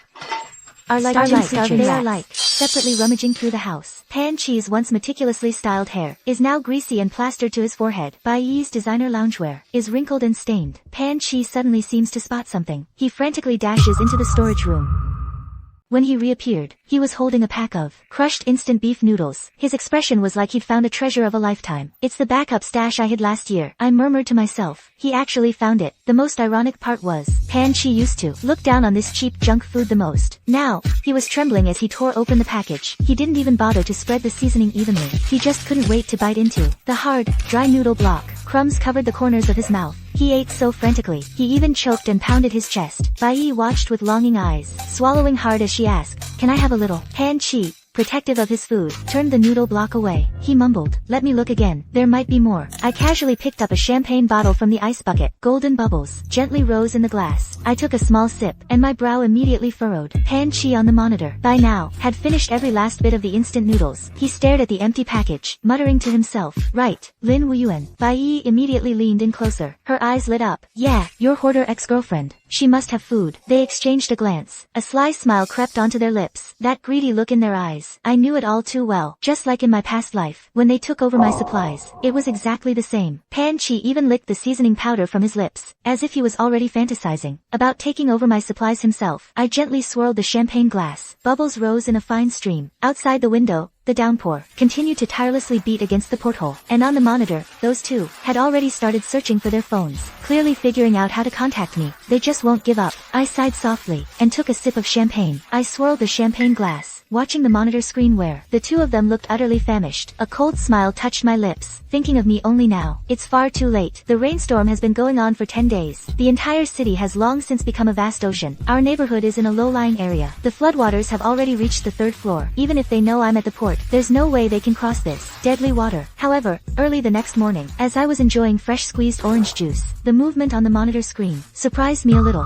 are like they are like, separately rummaging through the house. Pan Chi's once meticulously styled hair is now greasy and plastered to his forehead. Bai Yi's designer loungewear is wrinkled and stained. Pan Chi suddenly seems to spot something. He frantically dashes into the storage room. When he reappeared, he was holding a pack of crushed instant beef noodles. His expression was like he'd found a treasure of a lifetime. It's the backup stash I hid last year, I murmured to myself. He actually found it. The most ironic part was, Pan Chi used to look down on this cheap junk food the most. Now, he was trembling as he tore open the package. He didn't even bother to spread the seasoning evenly. He just couldn't wait to bite into the hard, dry noodle block. Crumbs covered the corners of his mouth. He ate so frantically, he even choked and pounded his chest. Bai Yi watched with longing eyes, swallowing hard as she asked, "Can I have a little?" Han Chi, protective of his food, turned the noodle block away. He mumbled, "Let me look again. There might be more." I casually picked up a champagne bottle from the ice bucket. Golden bubbles gently rose in the glass. I took a small sip, and my brow immediately furrowed. Han Chi on the monitor, by now, had finished every last bit of the instant noodles. He stared at the empty package, muttering to himself, "Right, Lin Wan." Bai Yi immediately leaned in closer. Her eyes lit up. "Yeah, your hoarder ex-girlfriend. She must have food." They exchanged a glance. A sly smile crept onto their lips. That greedy look in their eyes. I knew it all too well. Just like in my past life, when they took over my supplies, it was exactly the same. Han Chi even licked the seasoning powder from his lips, as if he was already fantasizing about taking over my supplies himself. I gently swirled the champagne glass. Bubbles rose in a fine stream. Outside the window, the downpour continued to tirelessly beat against the porthole, and on the monitor, those two had already started searching for their phones, clearly figuring out how to contact me. They just won't give up. I sighed softly, and took a sip of champagne. I swirled the champagne glass, watching the monitor screen where the two of them looked utterly famished. A cold smile touched my lips, thinking of me only now. It's far too late. The rainstorm has been going on for 10 days. The entire city has long since become a vast ocean. Our neighborhood is in a low-lying area. The floodwaters have already reached the 3rd floor. Even if they know I'm at the port, there's no way they can cross this deadly water. However, early the next morning, as I was enjoying fresh squeezed orange juice, the movement on the monitor screen surprised me a little.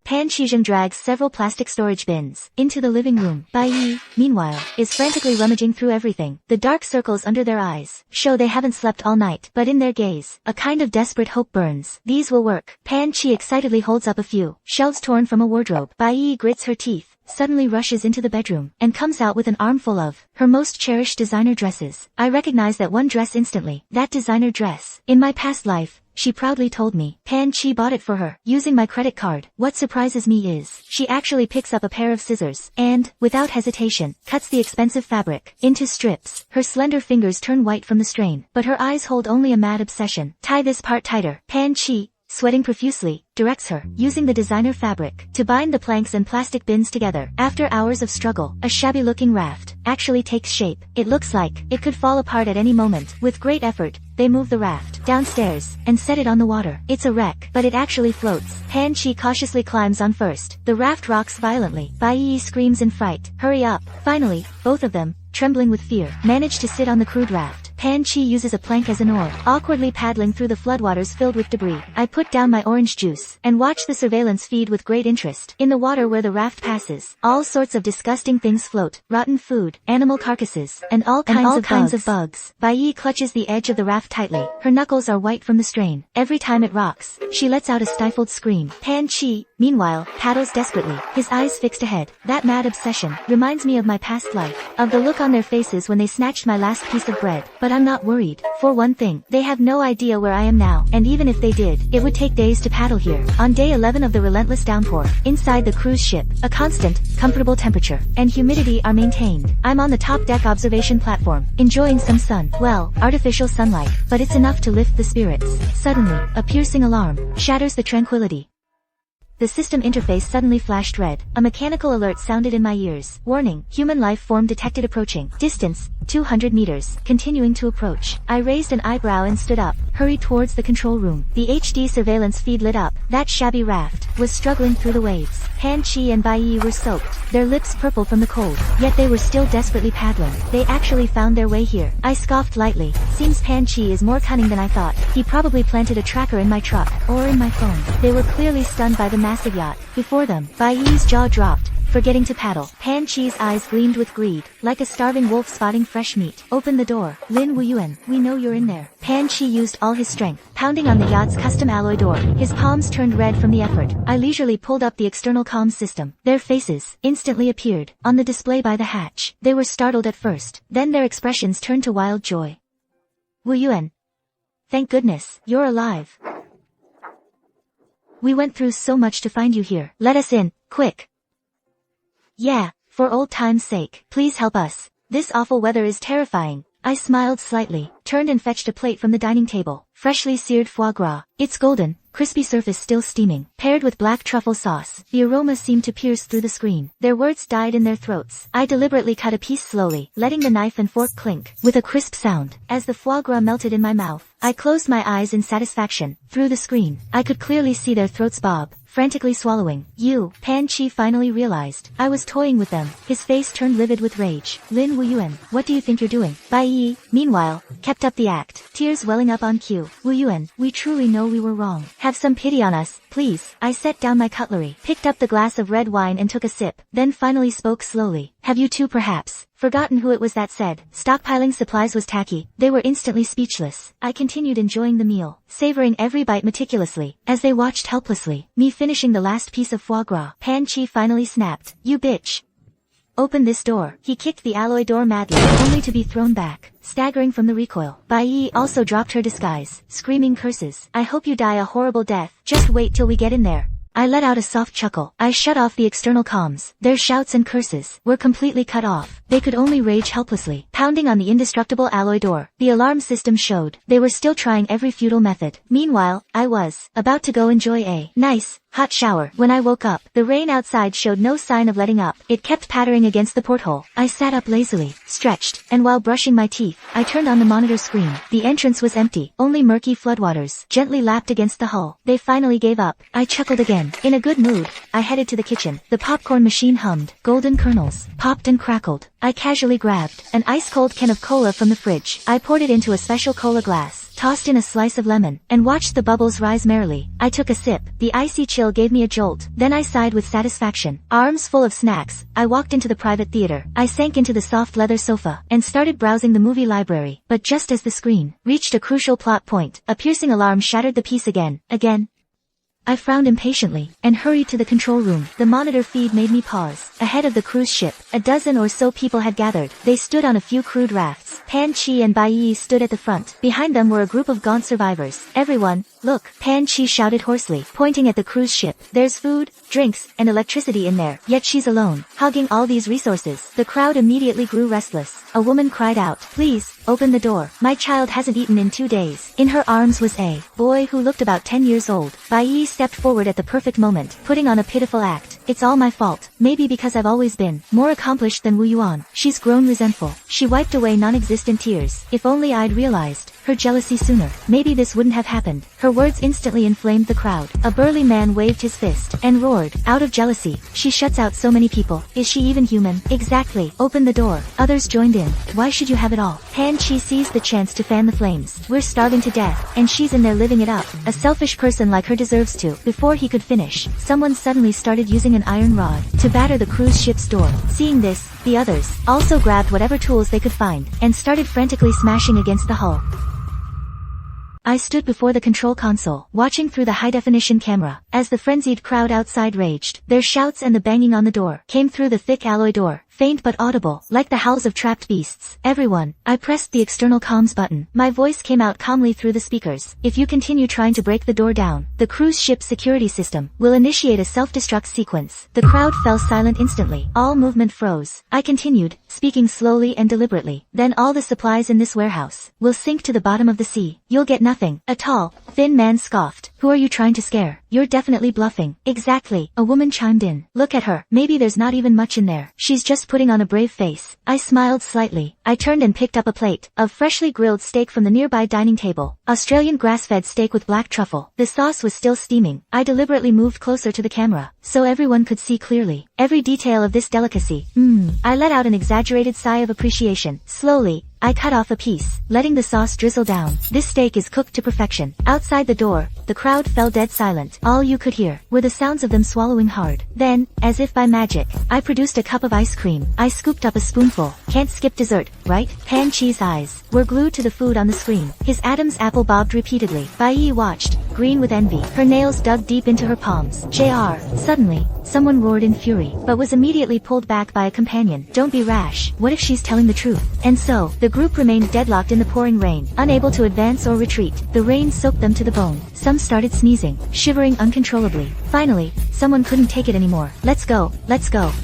Pan Shizheng drags several plastic storage bins into the living room. Bai Yi, meanwhile, is frantically rummaging through everything. The dark circles under their eyes show they haven't slept all night, but in their gaze, a kind of desperate hope burns. These will work. Pan Chi excitedly holds up a few shelves torn from a wardrobe. Bai Yi grits her teeth, suddenly rushes into the bedroom, and comes out with an armful of her most cherished designer dresses. I recognize that one dress instantly. That designer dress. In my past life, she proudly told me, Pan Chi bought it for her, using my credit card. What surprises me is, she actually picks up a pair of scissors, and, without hesitation, cuts the expensive fabric into strips. Her slender fingers turn white from the strain, but her eyes hold only a mad obsession. Tie this part tighter. Pan Chi, sweating profusely, directs her, using the designer fabric to bind the planks and plastic bins together. After hours of struggle, a shabby-looking raft actually takes shape. It looks like it could fall apart at any moment. With great effort, they move the raft downstairs and set it on the water. It's a wreck, but it actually floats. Han Chi cautiously climbs on first. The raft rocks violently. Bai Yi screams in fright. Hurry up. Finally, both of them, trembling with fear, manage to sit on the crude raft. Pan Chi uses a plank as an oar, awkwardly paddling through the floodwaters filled with debris. I put down my orange juice and watch the surveillance feed with great interest. In the water where the raft passes, all sorts of disgusting things float. Rotten food, animal carcasses, and all kinds of bugs. Bai Yi clutches the edge of the raft tightly. Her knuckles are white from the strain. Every time it rocks, she lets out a stifled scream. Pan Chi, meanwhile, paddles desperately, his eyes fixed ahead. That mad obsession reminds me of my past life, of the look on their faces when they snatched my last piece of bread. But I'm not worried. For one thing, they have no idea where I am now, and even if they did, it would take days to paddle here. On day 11 of the relentless downpour, inside the cruise ship, a constant, comfortable temperature and humidity are maintained. I'm on the top deck observation platform, enjoying some sun. Well, artificial sunlight, but it's enough to lift the spirits. Suddenly, a piercing alarm shatters the tranquility. The system interface suddenly flashed red. A mechanical alert sounded in my ears. Warning, human life form detected approaching. Distance, 200 meters. Continuing to approach. I raised an eyebrow and stood up, hurried towards the control room. The HD surveillance feed lit up. That shabby raft was struggling through the waves. Han Chi and Bai Yi were soaked, their lips purple from the cold, yet they were still desperately paddling. They actually found their way here. I scoffed lightly. Seems Pan Chi is more cunning than I thought. He probably planted a tracker in my truck, or in my phone. They were clearly stunned by the massive yacht before them. Bai Yi's jaw dropped, forgetting to paddle. Pan Chi's eyes gleamed with greed, like a starving wolf spotting fresh meat. Open the door. Lin Wan, we know you're in there. Pan Chi used all his strength, pounding on the yacht's custom alloy door. His palms turned red from the effort. I leisurely pulled up the external comms system. Their faces instantly appeared on the display by the hatch. They were startled at first, then their expressions turned to wild joy. Wan, thank goodness, you're alive. We went through so much to find you here. Let us in, quick. Yeah, for old time's sake, please help us. This awful weather is terrifying. I smiled slightly, turned and fetched a plate from the dining table. Freshly seared foie gras. It's golden, crispy surface still steaming, paired with black truffle sauce. The aroma seemed to pierce through the screen. Their words died in their throats. I deliberately cut a piece slowly, letting the knife and fork clink, with a crisp sound. As the foie gras melted in my mouth, I closed my eyes in satisfaction. Through the screen, I could clearly see their throats bob, frantically swallowing. You, Pan Chi finally realized. I was toying with them. His face turned livid with rage. Lin Wan, what do you think you're doing? Bai Yi, meanwhile, kept up the act, tears welling up on cue. Wan, we truly know we were wrong. Have some pity on us, please. I set down my cutlery, picked up the glass of red wine and took a sip, then finally spoke slowly. Have you two perhaps forgotten who it was that said stockpiling supplies was tacky? They were instantly speechless. I continued enjoying the meal, savoring every bite meticulously, as they watched helplessly, me finishing the last piece of foie gras. Pan Chi finally snapped. You bitch. Open this door. He kicked the alloy door madly, only to be thrown back, staggering from the recoil. Bai Yi also dropped her disguise, screaming curses. I hope you die a horrible death. Just wait till we get in there. I let out a soft chuckle. I shut off the external comms. Their shouts and curses were completely cut off. They could only rage helplessly, pounding on the indestructible alloy door. The alarm system showed they were still trying every futile method. Meanwhile, I was about to go enjoy a nice, hot shower. When I woke up, the rain outside showed no sign of letting up. It kept pattering against the porthole. I sat up lazily, stretched, and while brushing my teeth, I turned on the monitor screen. The entrance was empty. Only murky floodwaters gently lapped against the hull. They finally gave up. I chuckled again. In a good mood, I headed to the kitchen. The popcorn machine hummed. Golden kernels popped and crackled. I casually grabbed an ice-cold can of cola from the fridge. I poured it into a special cola glass, tossed in a slice of lemon, and watched the bubbles rise merrily. I took a sip. The icy chill gave me a jolt. Then I sighed with satisfaction. Arms full of snacks, I walked into the private theater. I sank into the soft leather sofa, and started browsing the movie library. But just as the screen reached a crucial plot point, a piercing alarm shattered the peace again. I frowned impatiently, and hurried to the control room. The monitor feed made me pause. Ahead of the cruise ship, a dozen or so people had gathered. They stood on a few crude rafts. Pan Chi and Bai Yi stood at the front. Behind them were a group of gaunt survivors. Everyone, look, Pan Chi shouted hoarsely, pointing at the cruise ship. There's food, drinks, and electricity in there. Yet she's alone, hogging all these resources. The crowd immediately grew restless. A woman cried out, please, open the door. My child hasn't eaten in 2 days. In her arms was a boy who looked about 10 years old. Bai Yi stepped forward at the perfect moment, putting on a pitiful act. It's all my fault. Maybe because I've always been more accomplished than Wu Yuan. She's grown resentful. She wiped away non-existent tears. If only I'd realized her jealousy sooner, maybe this wouldn't have happened. Her words instantly inflamed the crowd. A burly man waved his fist and roared, out of jealousy. She shuts out so many people. Is she even human? Exactly. Open the door. Others joined in. Why should you have it all? Pan Chi seized the chance to fan the flames. We're starving to death, and she's in there living it up. A selfish person like her deserves to. Before he could finish, someone suddenly started using an iron rod to batter the cruise ship's door. Seeing this, the others also grabbed whatever tools they could find, and started frantically smashing against the hull. I stood before the control console, watching through the high-definition camera, as the frenzied crowd outside raged. Their shouts and the banging on the door came through the thick alloy door, faint but audible, like the howls of trapped beasts. Everyone, I pressed the external comms button. My voice came out calmly through the speakers. If you continue trying to break the door down, the cruise ship's security system will initiate a self-destruct sequence. The crowd fell silent instantly. All movement froze. I continued, speaking slowly and deliberately. Then all the supplies in this warehouse will sink to the bottom of the sea. You'll get nothing. A tall, thin man scoffed. Who are you trying to scare? You're definitely bluffing. Exactly. A woman chimed in. Look at her. Maybe there's not even much in there. She's just putting on a brave face. I smiled slightly. I turned and picked up a plate of freshly grilled steak from the nearby dining table. Australian grass-fed steak with black truffle. The sauce was still steaming. I deliberately moved closer to the camera, so everyone could see clearly every detail of this delicacy. I let out an exaggerated sigh of appreciation. Slowly, I cut off a piece, letting the sauce drizzle down. This steak is cooked to perfection. Outside the door, the crowd fell dead silent. All you could hear were the sounds of them swallowing hard. Then, as if by magic, I produced a cup of ice cream. I scooped up a spoonful. Can't skip dessert, right? Pan Chi's eyes were glued to the food on the screen. His Adam's apple bobbed repeatedly. Bai Yi watched, green with envy. Her nails dug deep into her palms. JR. Suddenly, someone roared in fury, but was immediately pulled back by a companion. Don't be rash. What if she's telling the truth? And so, the group remained deadlocked in the pouring rain, unable to advance or retreat. The rain soaked them to the bone. Some started sneezing, shivering uncontrollably. Finally, someone couldn't take it anymore. Let's go.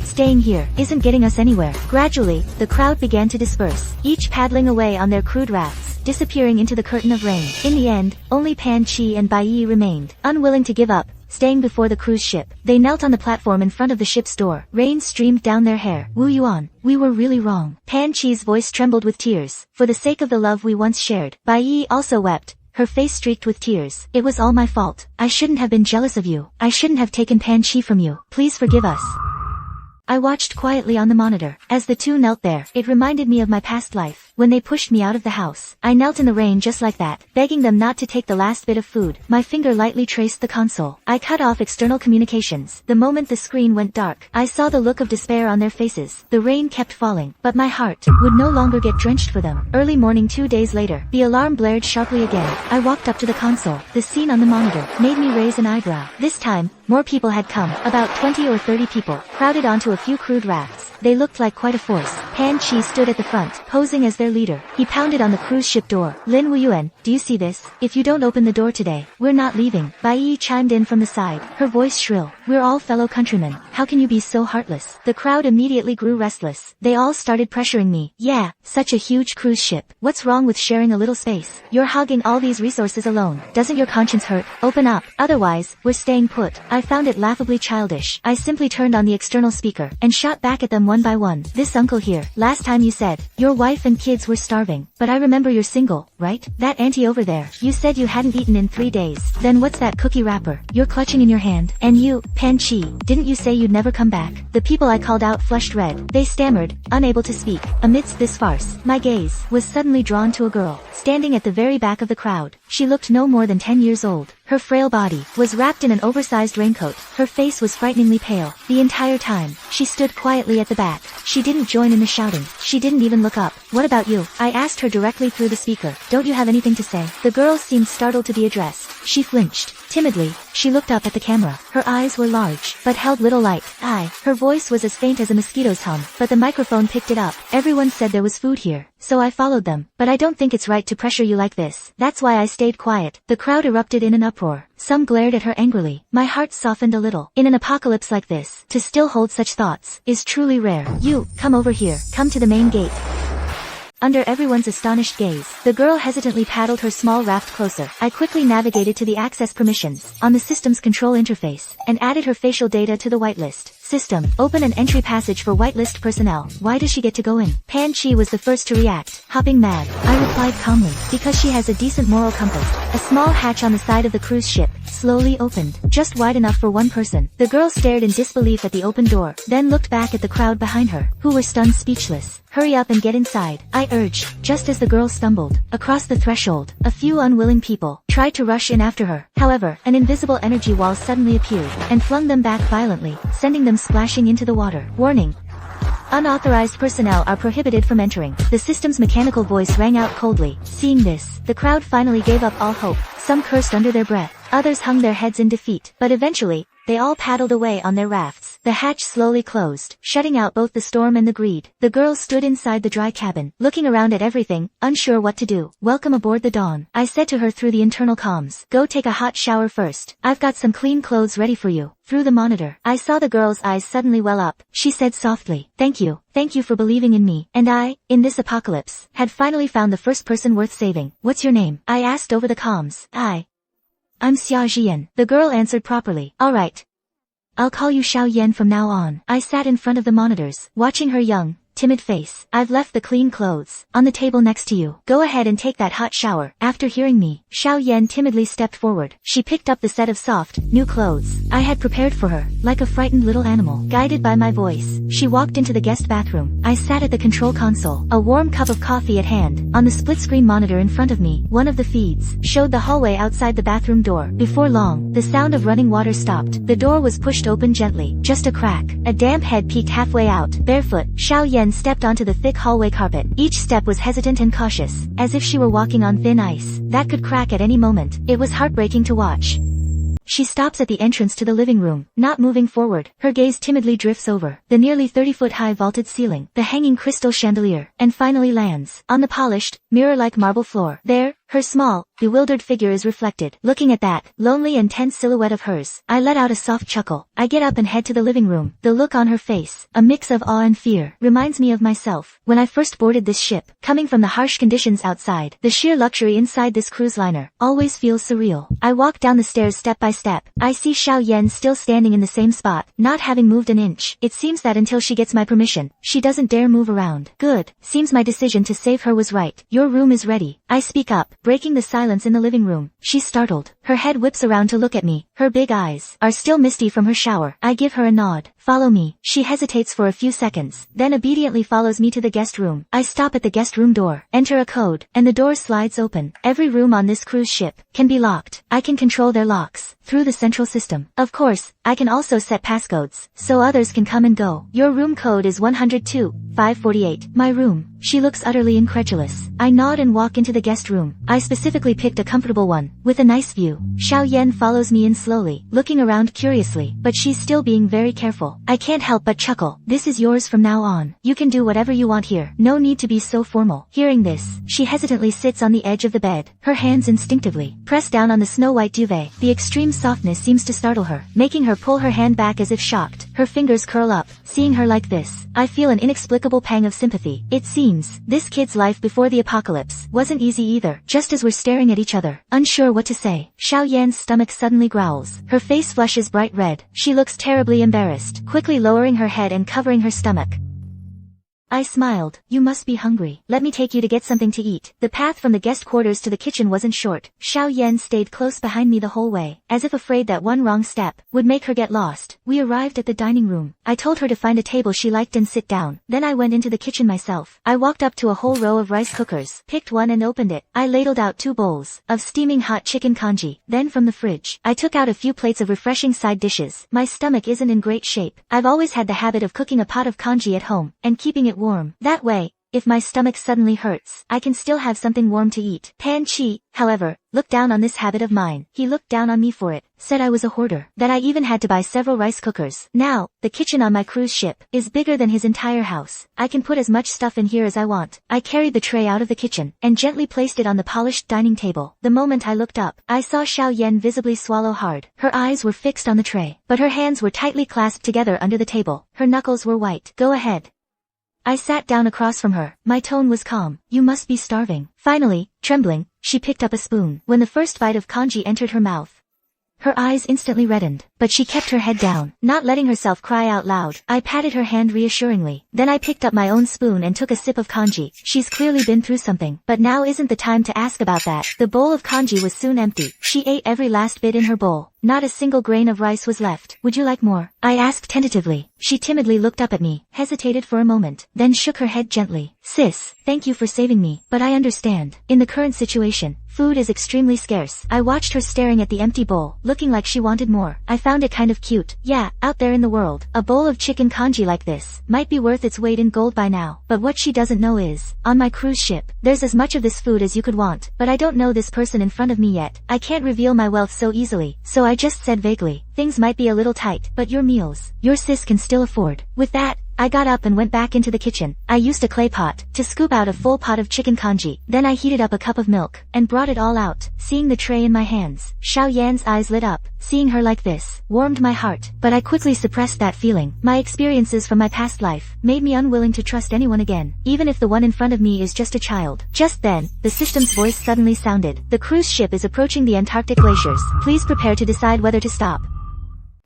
Staying here isn't getting us anywhere. Gradually, the crowd began to disperse, each paddling away on their crude rafts. disappearing into the curtain of rain. In the end, only Pan Chi and Bai Yi remained, unwilling to give up, staying before the cruise ship. They knelt on the platform in front of the ship's door. Rain streamed down their hair. Wu Yuan, we were really wrong. Pan Chi's voice trembled with tears. For the sake of the love we once shared. Bai Yi also wept, her face streaked with tears. It was all my fault. I shouldn't have been jealous of you. I shouldn't have taken Pan Chi from you. Please forgive us. I watched quietly on the monitor. As the two knelt there, it reminded me of my past life. When they pushed me out of the house, I knelt in the rain just like that, begging them not to take the last bit of food. My finger lightly traced the console. I cut off external communications. The moment the screen went dark, I saw the look of despair on their faces. The rain kept falling, but my heart would no longer get drenched for them. Early morning 2 days later, the alarm blared sharply again. I walked up to the console. The scene on the monitor made me raise an eyebrow. This time, more people had come. About 20 or 30 people, crowded onto a few crude rafts. They looked like quite a force. Pan Chi stood at the front, posing as their leader. He pounded on the cruise ship door. Lin Wan, do you see this? If you don't open the door today, we're not leaving. Bai Yi chimed in from the side, her voice shrill. We're all fellow countrymen. How can you be so heartless? The crowd immediately grew restless. They all started pressuring me. Yeah, such a huge cruise ship. What's wrong with sharing a little space? You're hogging all these resources alone. Doesn't your conscience hurt? Open up. Otherwise, we're staying put. I found it laughably childish. I simply turned on the external speaker and shot back at them one by one. This uncle here, last time you said, your wife and kids were starving. But I remember you're single, right? That auntie over there, you said you hadn't eaten in 3 days. Then what's that cookie wrapper you're clutching in your hand? And you, Pan Chi, didn't you say you'd never come back? The people I called out flushed red. They stammered, unable to speak. Amidst this farce, my gaze was suddenly drawn to a girl, standing at the very back of the crowd. She looked no more than 10 years old. Her frail body was wrapped in an oversized raincoat. Her face was frighteningly pale. The entire time, she stood quietly at the back. She didn't join in the shouting. She didn't even look up. What about you? I asked her directly through the speaker. Don't you have anything to say? The girl seemed startled to be addressed. She flinched. Timidly, she looked up at the camera. Her eyes were large, but held little light. Her voice was as faint as a mosquito's hum, but the microphone picked it up. Everyone said there was food here, so I followed them. But I don't think it's right to pressure you like this. That's why I stayed quiet. The crowd erupted in an uproar. Some glared at her angrily. My heart softened a little. In an apocalypse like this, to still hold such thoughts is truly rare. You, come over here. Come to the main gate. Under everyone's astonished gaze, the girl hesitantly paddled her small raft closer. I quickly navigated to the access permissions on the system's control interface and added her facial data to the whitelist. System, open an entry passage for whitelist personnel. Why does she get to go in? Pan Chi was the first to react, hopping mad. I replied calmly, because she has a decent moral compass. A small hatch on the side of the cruise ship slowly opened, just wide enough for one person. The girl stared in disbelief at the open door, then looked back at the crowd behind her, who were stunned speechless. Hurry up and get inside, I urged, just as the girl stumbled across the threshold. A few unwilling people tried to rush in after her. However, an invisible energy wall suddenly appeared and flung them back violently, sending them splashing into the water. Warning. Unauthorized personnel are prohibited from entering. The system's mechanical voice rang out coldly. Seeing this, the crowd finally gave up all hope. Some cursed under their breath. Others hung their heads in defeat. But eventually, they all paddled away on their rafts. The hatch slowly closed, shutting out both the storm and the greed. The girl stood inside the dry cabin, looking around at everything, unsure what to do. Welcome aboard the Dawn, I said to her through the internal comms. Go take a hot shower first. I've got some clean clothes ready for you. Through the monitor, I saw the girl's eyes suddenly well up. She said softly, thank you for believing in me. And I, in this apocalypse, had finally found the first person worth saving. What's your name? I asked over the comms. I'm Xia Jian. The girl answered properly. All right. I'll call you Xiao Yan from now on. I sat in front of the monitors, watching her young, timid face. I've left the clean clothes on the table next to you. Go ahead and take that hot shower. After hearing me, Xiao Yan timidly stepped forward. She picked up the set of soft, new clothes I had prepared for her, like a frightened little animal. Guided by my voice, she walked into the guest bathroom. I sat at the control console, a warm cup of coffee at hand. On the split-screen monitor in front of me, one of the feeds showed the hallway outside the bathroom door. Before long, the sound of running water stopped. The door was pushed open gently, just a crack. A damp head peeked halfway out. Barefoot, Xiao Yan stepped onto the thick hallway carpet. Each step was hesitant and cautious, as if she were walking on thin ice that could crack at any moment. It was heartbreaking to watch. She stops at the entrance to the living room, not moving forward. Her gaze timidly drifts over the nearly 30-foot-high vaulted ceiling, the hanging crystal chandelier, and finally lands on the polished, mirror-like marble floor. There, Her small, bewildered figure is reflected. Looking at that lonely and tense silhouette of hers, I let out a soft chuckle. I get up and head to the living room. The look on her face, a mix of awe and fear, reminds me of myself when I first boarded this ship. Coming from the harsh conditions outside, the sheer luxury inside this cruise liner always feels surreal. I walk down the stairs step by step. I see Xiao Yan still standing in the same spot, not having moved an inch. It seems that until she gets my permission, she doesn't dare move around. Good. Seems my decision to save her was right. Your room is ready. I speak up, breaking the silence in the living room. She's startled. Her head whips around to look at me. Her big eyes are still misty from her shower. I give her a nod. Follow me. She hesitates for a few seconds, then obediently follows me to the guest room. I stop at the guest room door, enter a code, and the door slides open. Every room on this cruise ship can be locked. I can control their locks through the central system. Of course, I can also set passcodes, so others can come and go. Your room code is 102-548. My room. She looks utterly incredulous. I nod and walk into the guest room. I specifically picked a comfortable one, with a nice view. Xiao Yan follows me in slowly, looking around curiously, but she's still being very careful. I can't help but chuckle. This is yours from now on. You can do whatever you want here. No need to be so formal. Hearing this, she hesitantly sits on the edge of the bed. Her hands instinctively press down on the snow-white duvet. The extreme softness seems to startle her, making her pull her hand back as if shocked. Her fingers curl up. Seeing her like this, I feel an inexplicable pang of sympathy. It seems this kid's life before the apocalypse wasn't easy either. Just as we're staring at each other, unsure what to say, Xiao Yan's stomach suddenly growls. Her face flushes bright red. She looks terribly embarrassed, quickly lowering her head and covering her stomach. I smiled. You must be hungry. Let me take you to get something to eat. The path from the guest quarters to the kitchen wasn't short. Xiao Yan stayed close behind me the whole way, as if afraid that one wrong step would make her get lost. We arrived at the dining room. I told her to find a table she liked and sit down. Then I went into the kitchen myself. I walked up to a whole row of rice cookers, picked one and opened it. I ladled out 2 bowls of steaming hot chicken congee. Then from the fridge, I took out a few plates of refreshing side dishes. My stomach isn't in great shape. I've always had the habit of cooking a pot of congee at home, and keeping it warm. That way, if my stomach suddenly hurts, I can still have something warm to eat. Pan Chi, however, looked down on this habit of mine. He looked down on me for it, said I was a hoarder, that I even had to buy several rice cookers. Now, the kitchen on my cruise ship is bigger than his entire house. I can put as much stuff in here as I want. I carried the tray out of the kitchen, and gently placed it on the polished dining table. The moment I looked up, I saw Xiao Yan visibly swallow hard. Her eyes were fixed on the tray, but her hands were tightly clasped together under the table. Her knuckles were white. Go ahead. I sat down across from her. My tone was calm. You must be starving. Finally, trembling, she picked up a spoon. When the first bite of congee entered her mouth, her eyes instantly reddened, but she kept her head down, not letting herself cry out loud. I patted her hand reassuringly. Then I picked up my own spoon and took a sip of congee. She's clearly been through something, but now isn't the time to ask about that. The bowl of congee was soon empty. She ate every last bit in her bowl. Not a single grain of rice was left. Would you like more? I asked tentatively. She timidly looked up at me, hesitated for a moment, then shook her head gently. Sis, thank you for saving me, but I understand. In the current situation, food is extremely scarce. I watched her staring at the empty bowl, looking like she wanted more. I found it kind of cute. Yeah, out there in the world, a bowl of chicken congee like this might be worth its weight in gold by now. But what she doesn't know is, on my cruise ship, there's as much of this food as you could want. But I don't know this person in front of me yet. I can't reveal my wealth so easily, so I just said vaguely, things might be a little tight, but your meals, your sis can still afford. With that, I got up and went back into the kitchen. I used a clay pot to scoop out a full pot of chicken congee. Then I heated up a cup of milk and brought it all out. Seeing the tray in my hands, Xiao Yan's eyes lit up. Seeing her like this warmed my heart, but I quickly suppressed that feeling. My experiences from my past life made me unwilling to trust anyone again, even if the one in front of me is just a child. Just then, the system's voice suddenly sounded. The cruise ship is approaching the Antarctic glaciers. Please prepare to decide whether to stop.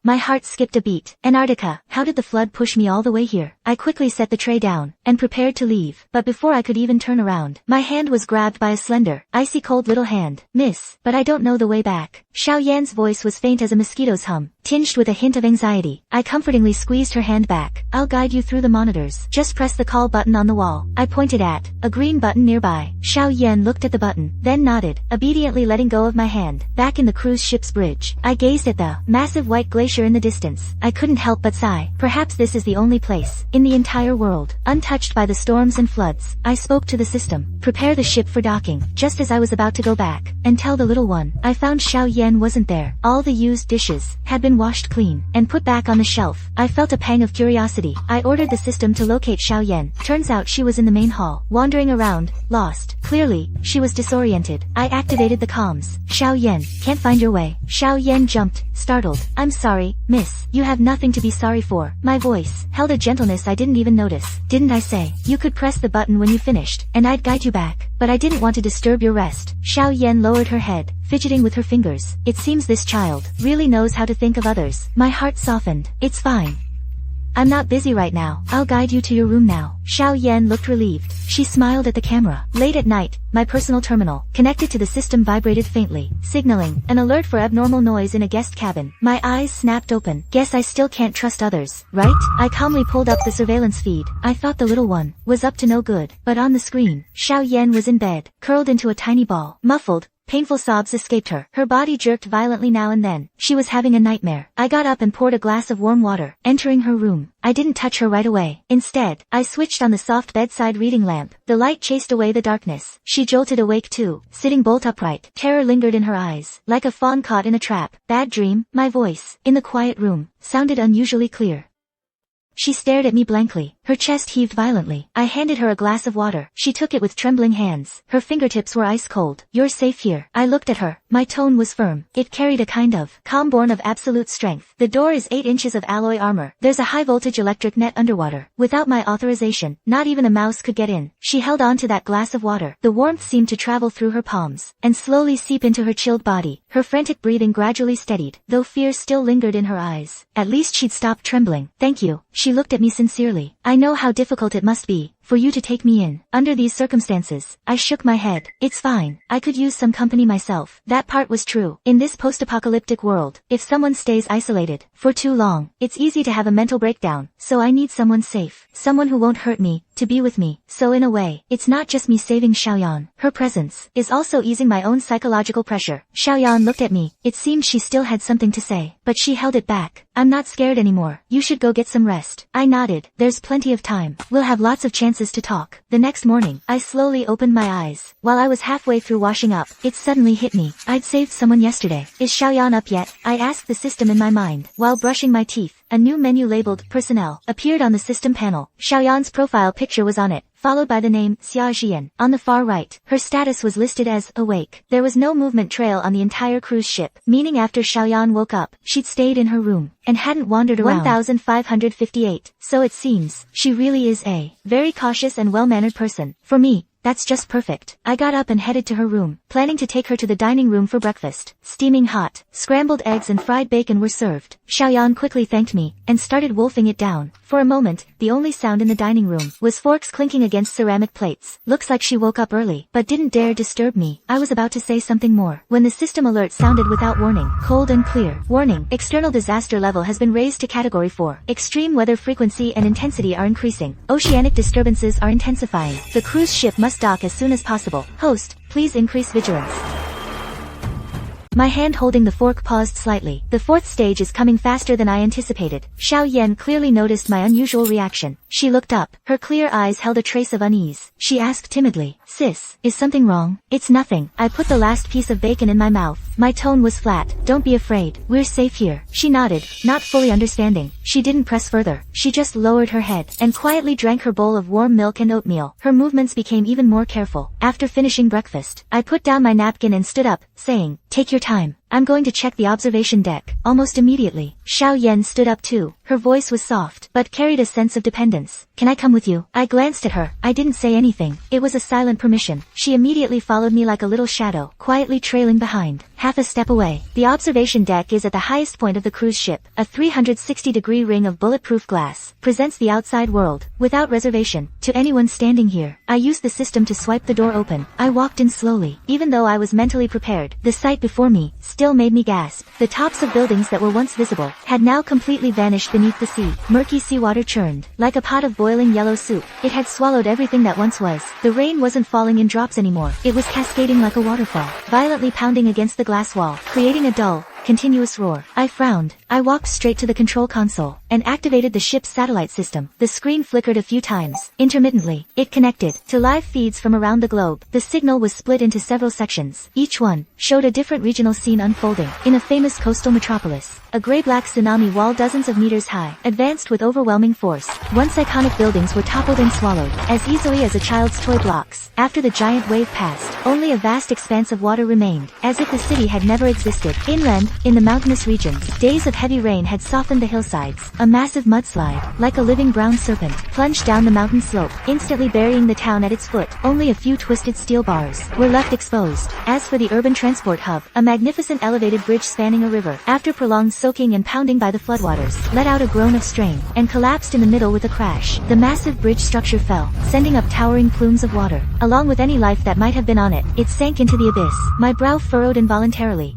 My heart skipped a beat. Antarctica, how did the flood push me all the way here? I quickly set the tray down, and prepared to leave. But before I could even turn around, my hand was grabbed by a slender, icy cold little hand. Miss, but I don't know the way back. Xiao Yan's voice was faint as a mosquito's hum, tinged with a hint of anxiety. I comfortingly squeezed her hand back. I'll guide you through the monitors. Just press the call button on the wall. I pointed at a green button nearby. Xiao Yan looked at the button, then nodded, obediently letting go of my hand. Back in the cruise ship's bridge, I gazed at the massive white glacier glacier in the distance. I couldn't help but sigh. Perhaps this is the only place, in the entire world, untouched by the storms and floods. I spoke to the system. Prepare the ship for docking. Just as I was about to go back and tell the little one, I found Xiao Yan wasn't there. All the used dishes had been washed clean and put back on the shelf. I felt a pang of curiosity. I ordered the system to locate Xiao Yan. Turns out she was in the main hall, wandering around, lost. Clearly, she was disoriented. I activated the comms. Xiao Yan, can't find your way. Xiao Yan jumped, startled. I'm sorry, miss. You have nothing to be sorry for. My voice held a gentleness I didn't even notice. Didn't I say, you could press the button when you finished, and I'd guide you back? But I didn't want to disturb your rest. Xiao Yan lowered her head, fidgeting with her fingers. It seems this child really knows how to think of others. My heart softened. It's fine. I'm not busy right now. I'll guide you to your room now. Xiao Yan looked relieved. She smiled at the camera. Late at night, my personal terminal, connected to the system, vibrated faintly, signaling an alert for abnormal noise in a guest cabin. My eyes snapped open. Guess I still can't trust others, right? I calmly pulled up the surveillance feed. I thought the little one was up to no good. But on the screen, Xiao Yan was in bed, curled into a tiny ball. Muffled, painful sobs escaped her. Her body jerked violently now and then. She was having a nightmare. I got up and poured a glass of warm water. Entering her room, I didn't touch her right away. Instead, I switched on the soft bedside reading lamp. The light chased away the darkness. She jolted awake too, sitting bolt upright. Terror lingered in her eyes, like a fawn caught in a trap. Bad dream? My voice, in the quiet room, sounded unusually clear. She stared at me blankly. Her chest heaved violently. I handed her a glass of water. She took it with trembling hands. Her fingertips were ice cold. You're safe here. I looked at her. My tone was firm. It carried a kind of calm born of absolute strength. The door is 8 inches of alloy armor. There's a high-voltage electric net underwater. Without my authorization, not even a mouse could get in. She held on to that glass of water. The warmth seemed to travel through her palms and slowly seep into her chilled body. Her frantic breathing gradually steadied, though fear still lingered in her eyes. At least she'd stopped trembling. Thank you. She looked at me sincerely. I know how difficult it must be for you to take me in. Under these circumstances, I shook my head. It's fine. I could use some company myself. That part was true. In this post-apocalyptic world, if someone stays isolated for too long, it's easy to have a mental breakdown. So I need someone safe, someone who won't hurt me, to be with me. So in a way, it's not just me saving Xiaoyan. Her presence is also easing my own psychological pressure. Xiaoyan looked at me. It seemed she still had something to say, but she held it back. I'm not scared anymore. You should go get some rest. I nodded. There's plenty of time. We'll have lots of chances to talk. The next morning, I slowly opened my eyes. While I was halfway through washing up, it suddenly hit me. I'd saved someone yesterday. Is Xiaoyan up yet? I asked the system in my mind. While brushing my teeth, a new menu labeled Personnel appeared on the system panel. Xiaoyan's profile picture was on it, followed by the name Xia Jian. On the far right, her status was listed as awake. There was no movement trail on the entire cruise ship, meaning after Xiaoyan woke up, she'd stayed in her room and hadn't wandered around. 1558. So it seems, she really is a very cautious and well-mannered person. For me, that's just perfect. I got up and headed to her room, planning to take her to the dining room for breakfast. Steaming hot, scrambled eggs and fried bacon were served. Xiaoyan quickly thanked me and started wolfing it down. For a moment, the only sound in the dining room was forks clinking against ceramic plates. Looks like she woke up early, but didn't dare disturb me. I was about to say something more when the system alert sounded without warning, cold and clear. Warning: external disaster level has been raised to category 4. Extreme weather frequency and intensity are increasing. Oceanic disturbances are intensifying. The cruise ship must dock as soon as possible. Host, please increase vigilance. My hand holding the fork paused slightly. The fourth stage is coming faster than I anticipated. Xiao Yan clearly noticed my unusual reaction. She looked up. Her clear eyes held a trace of unease. She asked timidly, "Sis, is something wrong?" "It's nothing." I put the last piece of bacon in my mouth. My tone was flat. "Don't be afraid. We're safe here." She nodded, not fully understanding. She didn't press further. She just lowered her head and quietly drank her bowl of warm milk and oatmeal. Her movements became even more careful. After finishing breakfast, I put down my napkin and stood up, saying, "Take your time. I'm going to check the observation deck." Almost immediately, Xiao Yan stood up too. Her voice was soft, but carried a sense of dependence. "Can I come with you?" I glanced at her. I didn't say anything. It was a silent permission. She immediately followed me like a little shadow, quietly trailing behind. Half a step away, the observation deck is at the highest point of the cruise ship. A 360-degree ring of bulletproof glass presents the outside world, without reservation, to anyone standing here. I used the system to swipe the door open. I walked in slowly. Even though I was mentally prepared, the sight before me still made me gasp. The tops of buildings that were once visible had now completely vanished beneath the sea. Murky seawater churned like a pot of boiling yellow soup. It had swallowed everything that once was. The rain wasn't falling in drops anymore. It was cascading like a waterfall, violently pounding against the glass wall, creating a dull, continuous roar. I frowned. I walked straight to the control console and activated the ship's satellite system. The screen flickered a few times. Intermittently, it connected to live feeds from around the globe. The signal was split into several sections. Each one showed a different regional scene unfolding. In a famous coastal metropolis, a gray-black tsunami wall dozens of meters high advanced with overwhelming force. Once iconic buildings were toppled and swallowed as easily as a child's toy blocks. After the giant wave passed, only a vast expanse of water remained, as if the city had never existed. Inland, in the mountainous regions, days of heavy rain had softened the hillsides. A massive mudslide, like a living brown serpent, plunged down the mountain slope, instantly burying the town at its foot. Only a few twisted steel bars were left exposed. As for the urban transport hub, a magnificent elevated bridge spanning a river, after prolonged soaking and pounding by the floodwaters, let out a groan of strain, and collapsed in the middle with a crash. The massive bridge structure fell, sending up towering plumes of water. Along with any life that might have been on it, it sank into the abyss. My brow furrowed involuntarily.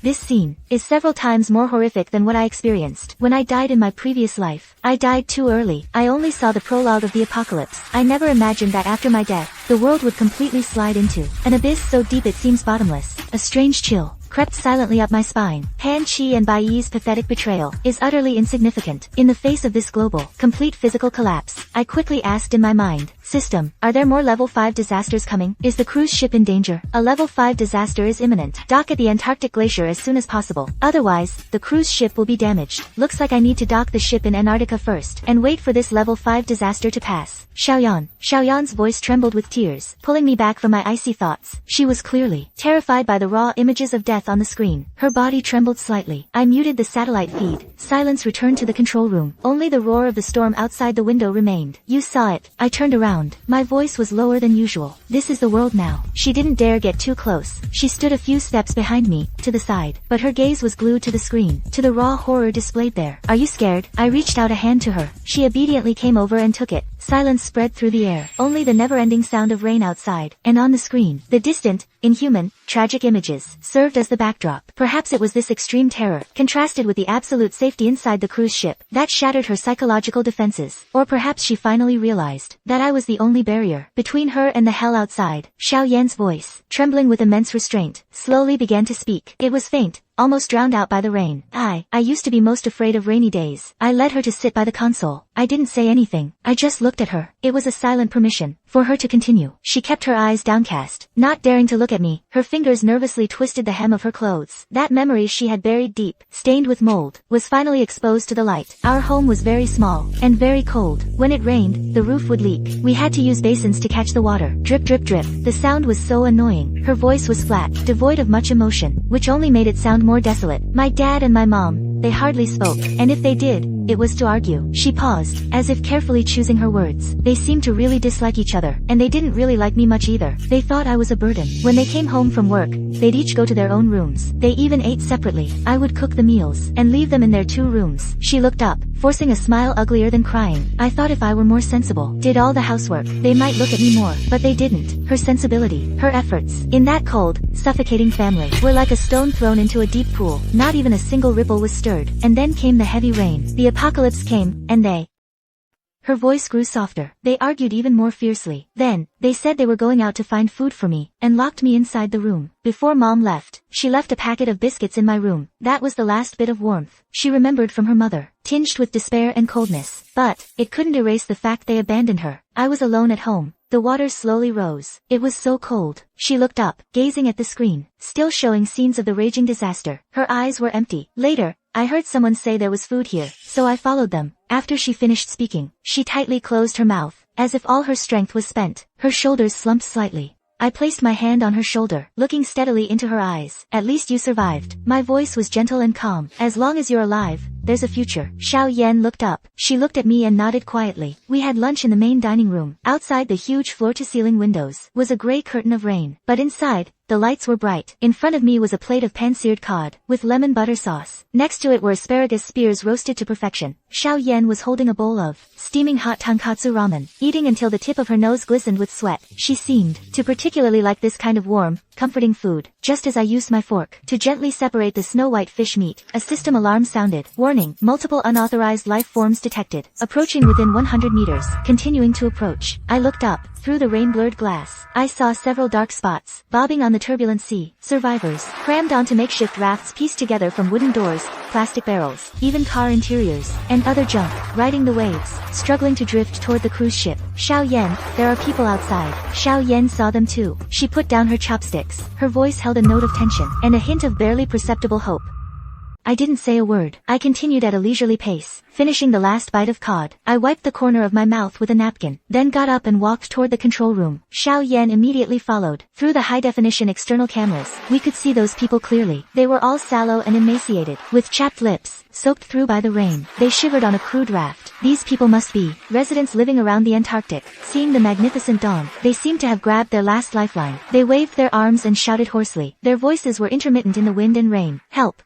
This scene is several times more horrific than what I experienced when I died in my previous life. I died too early. I only saw the prologue of the apocalypse. I never imagined that after my death, the world would completely slide into an abyss so deep it seems bottomless. A strange chill crept silently up my spine. Han Chi and Bai Yi's pathetic betrayal is utterly insignificant in the face of this global, complete physical collapse. I quickly asked in my mind, "System, are there more level 5 disasters coming? Is the cruise ship in danger? A level 5 disaster is imminent. Dock at the Antarctic glacier as soon as possible. Otherwise, the cruise ship will be damaged. Looks like I need to dock the ship in Antarctica first and wait for this level 5 disaster to pass." Xiaoyan's voice trembled with tears, pulling me back from my icy thoughts. She was clearly terrified by the raw images of death on the screen. Her body trembled slightly. I muted the satellite feed. Silence returned to the control room. Only the roar of the storm outside the window remained. "You saw it." I turned around. My voice was lower than usual. "This is the world now." She didn't dare get too close. She stood a few steps behind me, to the side, but her gaze was glued to the screen, to the raw horror displayed there. "Are you scared?" I reached out a hand to her. She obediently came over and took it. Silence spread through the air. Only the never-ending sound of rain outside, and on the screen, the distant, inhuman, tragic images served as the backdrop. Perhaps it was this extreme terror, contrasted with the absolute safety inside the cruise ship, that shattered her psychological defenses. Or perhaps she finally realized that I was the only barrier between her and the hell outside. Xiaoyan's voice, trembling with immense restraint, slowly began to speak. It was faint, almost drowned out by the rain. I used to be most afraid of rainy days. I led her to sit by the console. I didn't say anything. I just looked at her. It was a silent permission for her to continue. She kept her eyes downcast, not daring to look at me. Her fingers nervously twisted the hem of her clothes. That memory she had buried deep, stained with mold, was finally exposed to the light. Our home was very small, and very cold. When it rained, the roof would leak. We had to use basins to catch the water. Drip, drip, drip. The sound was so annoying. Her voice was flat, devoid of much emotion, which only made it sound more desolate. My dad and my mom, they hardly spoke, and if they did, it was to argue. She paused, as if carefully choosing her words. They seemed to really dislike each other, and they didn't really like me much either. They thought I was a burden. When they came home from work, they'd each go to their own rooms. They even ate separately. I would cook the meals, and leave them in their 2 rooms. She looked up, forcing a smile uglier than crying. I thought if I were more sensible, did all the housework, they might look at me more, but they didn't. Her sensibility, her efforts, in that cold, suffocating family, were like a stone thrown into a deep pool. Not even a single ripple was stirred. And then came the heavy rain. The apocalypse came, and they... Her voice grew softer. They argued even more fiercely. Then, they said they were going out to find food for me, and locked me inside the room. Before Mom left, she left a packet of biscuits in my room. That was the last bit of warmth she remembered from her mother, tinged with despair and coldness. But, it couldn't erase the fact they abandoned her. I was alone at home. The water slowly rose. It was so cold. She looked up, gazing at the screen, still showing scenes of the raging disaster. Her eyes were empty. Later, I heard someone say there was food here, so I followed them. After she finished speaking, she tightly closed her mouth, as if all her strength was spent. Her shoulders slumped slightly. I placed my hand on her shoulder, looking steadily into her eyes. "At least you survived." My voice was gentle and calm. "As long as you're alive, there's a future." Xiaoyan looked up. She looked at me and nodded quietly. We had lunch in the main dining room. Outside the huge floor-to-ceiling windows was a gray curtain of rain. But inside, the lights were bright. In front of me was a plate of pan-seared cod, with lemon butter sauce. Next to it were asparagus spears roasted to perfection. Xiaoyan was holding a bowl of steaming hot tonkatsu ramen, eating until the tip of her nose glistened with sweat. She seemed to particularly like this kind of warm, comforting food. Just as I used my fork to gently separate the snow-white fish meat, a system alarm sounded. Warning, multiple unauthorized life forms detected. Approaching within 100 meters. Continuing to approach. I looked up. Through the rain-blurred glass, I saw several dark spots bobbing on the turbulent sea. Survivors, crammed onto makeshift rafts pieced together from wooden doors, plastic barrels, even car interiors, and other junk, riding the waves, struggling to drift toward the cruise ship. Xiao Yan, there are people outside. Xiao Yan saw them too. She put down her chopsticks. Her voice held a note of tension, and a hint of barely perceptible hope. I didn't say a word. I continued at a leisurely pace, finishing the last bite of cod. I wiped the corner of my mouth with a napkin, then got up and walked toward the control room. Xiao Yan immediately followed. Through the high-definition external cameras, we could see those people clearly. They were all sallow and emaciated, with chapped lips, soaked through by the rain. They shivered on a crude raft. These people must be residents living around the Antarctic. Seeing the magnificent dawn, they seemed to have grabbed their last lifeline. They waved their arms and shouted hoarsely. Their voices were intermittent in the wind and rain. Help!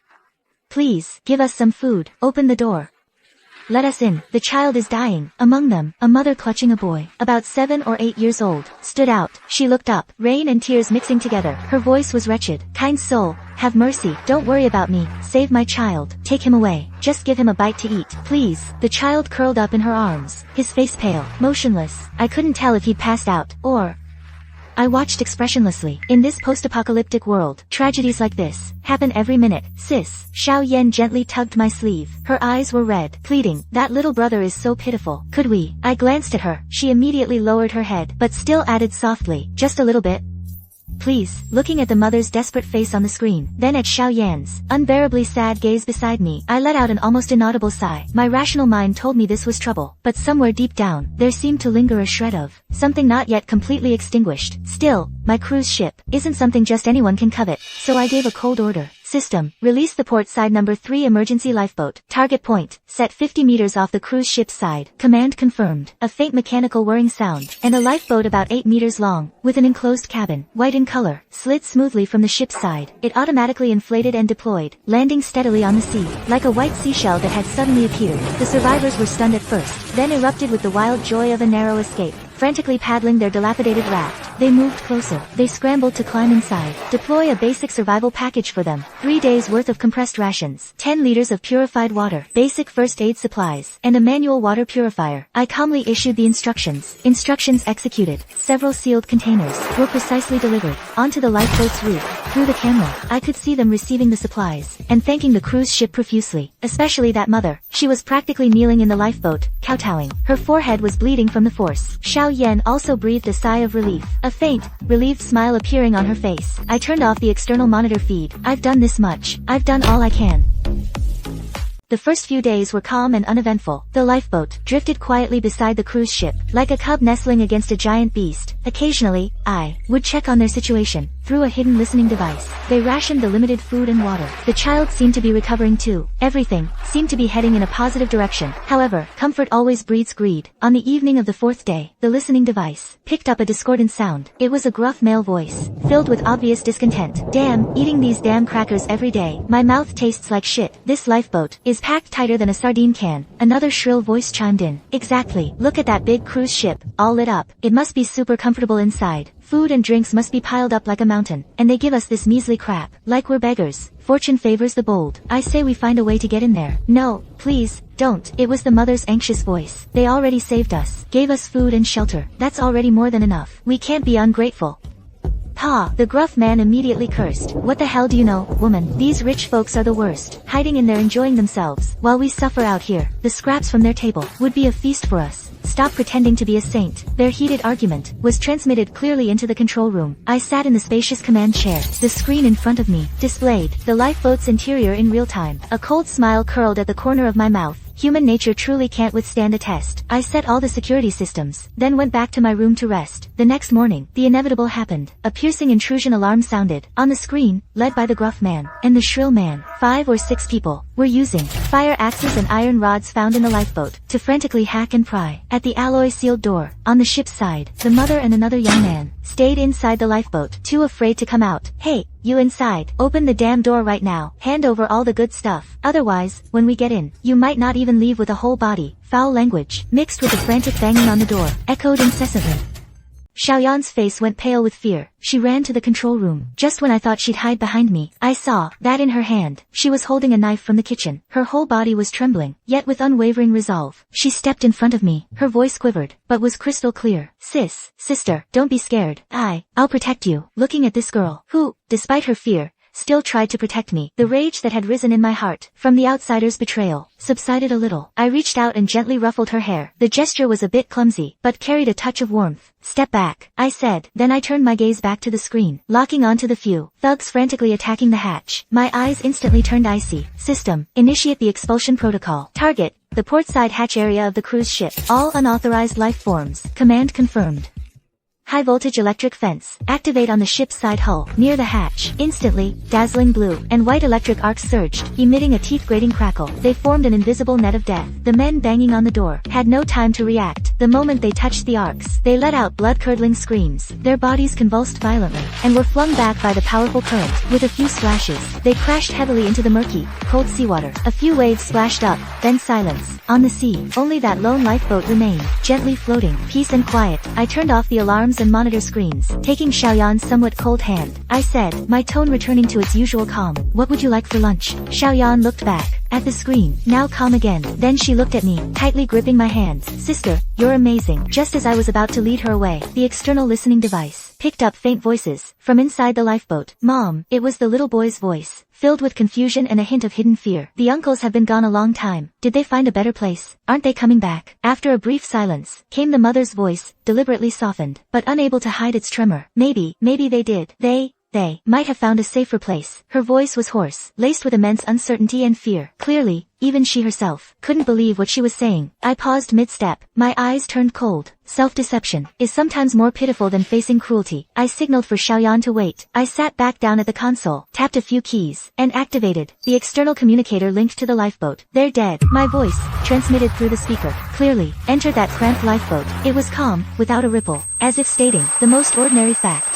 Please, give us some food. Open the door. Let us in. The child is dying. Among them, a mother clutching a boy, about 7 or 8 years old, stood out. She looked up, rain and tears mixing together. Her voice was wretched. Kind soul, have mercy. Don't worry about me. Save my child. Take him away. Just give him a bite to eat. Please. The child curled up in her arms, his face pale, motionless. I couldn't tell if he'd passed out, or... I watched expressionlessly. In this post-apocalyptic world, tragedies like this happen every minute. Sis, Xiao Yan gently tugged my sleeve. Her eyes were red, pleading, that little brother is so pitiful. Could we? I glanced at her. She immediately lowered her head, but still added softly, just a little bit. Please, looking at the mother's desperate face on the screen, then at Xiao Yan's unbearably sad gaze beside me, I let out an almost inaudible sigh. My rational mind told me this was trouble, but somewhere deep down, there seemed to linger a shred of something not yet completely extinguished. Still, my cruise ship isn't something just anyone can covet, so I gave a cold order. System, release the port side number 3 emergency lifeboat. Target point, set 50 meters off the cruise ship's side. Command confirmed. A faint mechanical whirring sound, and a lifeboat about 8 meters long, with an enclosed cabin, white in color, slid smoothly from the ship's side. It automatically inflated and deployed, landing steadily on the sea, like a white seashell that had suddenly appeared. The survivors were stunned at first, then erupted with the wild joy of a narrow escape. Frantically paddling their dilapidated raft, they moved closer. They scrambled to climb inside. Deploy a basic survival package for them. 3 days worth of compressed rations, 10 liters of purified water, basic first aid supplies, and a manual water purifier. I calmly issued the instructions. Instructions executed. Several sealed containers were precisely delivered onto the lifeboat's roof. Through the camera, I could see them receiving the supplies and thanking the cruise ship profusely, especially that mother. She was practically kneeling in the lifeboat, kowtowing. Her forehead was bleeding from the force. Xiao Yan also breathed a sigh of relief, a faint, relieved smile appearing on her face. I turned off the external monitor feed. I've done this much. I've done all I can. The first few days were calm and uneventful. The lifeboat drifted quietly beside the cruise ship, like a cub nestling against a giant beast. Occasionally, I would check on their situation through a hidden listening device. They rationed the limited food and water. The child seemed to be recovering too. Everything seemed to be heading in a positive direction. However, comfort always breeds greed. On the evening of the 4th day, the listening device picked up a discordant sound. It was a gruff male voice, filled with obvious discontent. Damn, eating these damn crackers every day. My mouth tastes like shit. This lifeboat is packed tighter than a sardine can. Another shrill voice chimed in. Exactly. Look at that big cruise ship, all lit up. It must be super comfortable inside. Food and drinks must be piled up like a mountain, and they give us this measly crap, like we're beggars. Fortune favors the bold. I say we find a way to get in there. No, please, don't. It was the mother's anxious voice. They already saved us, gave us food and shelter. That's already more than enough. We can't be ungrateful. Ha! The gruff man immediately cursed. What the hell do you know, woman? These rich folks are the worst, hiding in there enjoying themselves, while we suffer out here. The scraps from their table would be a feast for us. Stop pretending to be a saint. Their heated argument was transmitted clearly into the control room. I sat in the spacious command chair. The screen in front of me displayed the lifeboat's interior in real time. A cold smile curled at the corner of my mouth. Human nature truly can't withstand a test. I set all the security systems, then went back to my room to rest. The next morning, the inevitable happened. A piercing intrusion alarm sounded. On the screen, led by the gruff man and the shrill man, 5 or 6 people were using fire axes and iron rods found in the lifeboat to frantically hack and pry at the alloy-sealed door. On the ship's side, the mother and another young man stayed inside the lifeboat, too afraid to come out. Hey, you inside, open the damn door right now. Hand over all the good stuff. Otherwise, when we get in, you might not even leave with a whole body. Foul language, mixed with the frantic banging on the door, echoed incessantly. Xiaoyan's face went pale with fear. She ran to the control room. Just when I thought she'd hide behind me, I saw that in her hand, she was holding a knife from the kitchen. Her whole body was trembling, yet with unwavering resolve. She stepped in front of me. Her voice quivered, but was crystal clear. Sister, don't be scared. I'll protect you. Looking at this girl, who, despite her fear, still tried to protect me. The rage that had risen in my heart from the outsider's betrayal subsided a little. I reached out and gently ruffled her hair. The gesture was a bit clumsy, but carried a touch of warmth. Step back, I said. Then I turned my gaze back to the screen, locking onto the few thugs frantically attacking the hatch. My eyes instantly turned icy. System, initiate the expulsion protocol. Target, the portside hatch area of the cruise ship. All unauthorized life forms. Command confirmed. High voltage electric fence. Activate on the ship's side hull, near the hatch. Instantly, dazzling blue and white electric arcs surged, emitting a teeth-grating crackle. They formed an invisible net of death. The men banging on the door had no time to react. The moment they touched the arcs, they let out blood-curdling screams. Their bodies convulsed violently, and were flung back by the powerful current. With a few splashes, they crashed heavily into the murky, cold seawater. A few waves splashed up, then silence. On the sea, only that lone lifeboat remained, gently floating. Peace and quiet. I turned off the alarms and monitor screens. Taking Xiaoyan's somewhat cold hand, I said, my tone returning to its usual calm. What would you like for lunch? Xiaoyan looked back at the screen, now calm again. Then she looked at me, tightly gripping my hands. Sister, you're amazing. Just as I was about to lead her away, the external listening device picked up faint voices from inside the lifeboat. Mom, it was the little boy's voice, filled with confusion and a hint of hidden fear. The uncles have been gone a long time. Did they find a better place? Aren't they coming back? After a brief silence, came the mother's voice, deliberately softened, but unable to hide its tremor. Maybe they did. They might have found a safer place. Her voice was hoarse, laced with immense uncertainty and fear. Clearly, even she herself couldn't believe what she was saying. I paused mid-step. My eyes turned cold. Self-deception is sometimes more pitiful than facing cruelty. I signaled for Xiaoyan to wait. I sat back down at the console, tapped a few keys, and activated the external communicator linked to the lifeboat. They're dead. My voice, transmitted through the speaker, clearly entered that cramped lifeboat. It was calm, without a ripple, as if stating the most ordinary fact.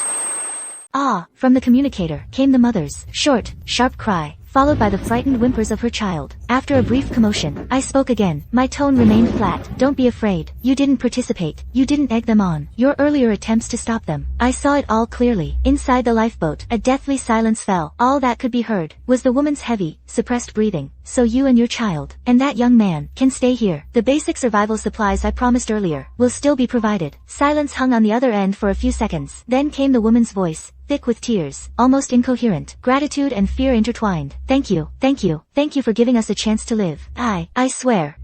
From the communicator came the mother's short, sharp cry, followed by the frightened whimpers of her child. After a brief commotion, I spoke again. My tone remained flat. Don't be afraid. You didn't participate. You didn't egg them on. Your earlier attempts to stop them. I saw it all clearly. Inside the lifeboat, a deathly silence fell. All that could be heard was the woman's heavy, suppressed breathing. So you and your child, and that young man, can stay here. The basic survival supplies I promised earlier will still be provided. Silence hung on the other end for a few seconds. Then came the woman's voice, thick with tears, almost incoherent. Gratitude and fear intertwined. Thank you for giving us a chance to live. I swear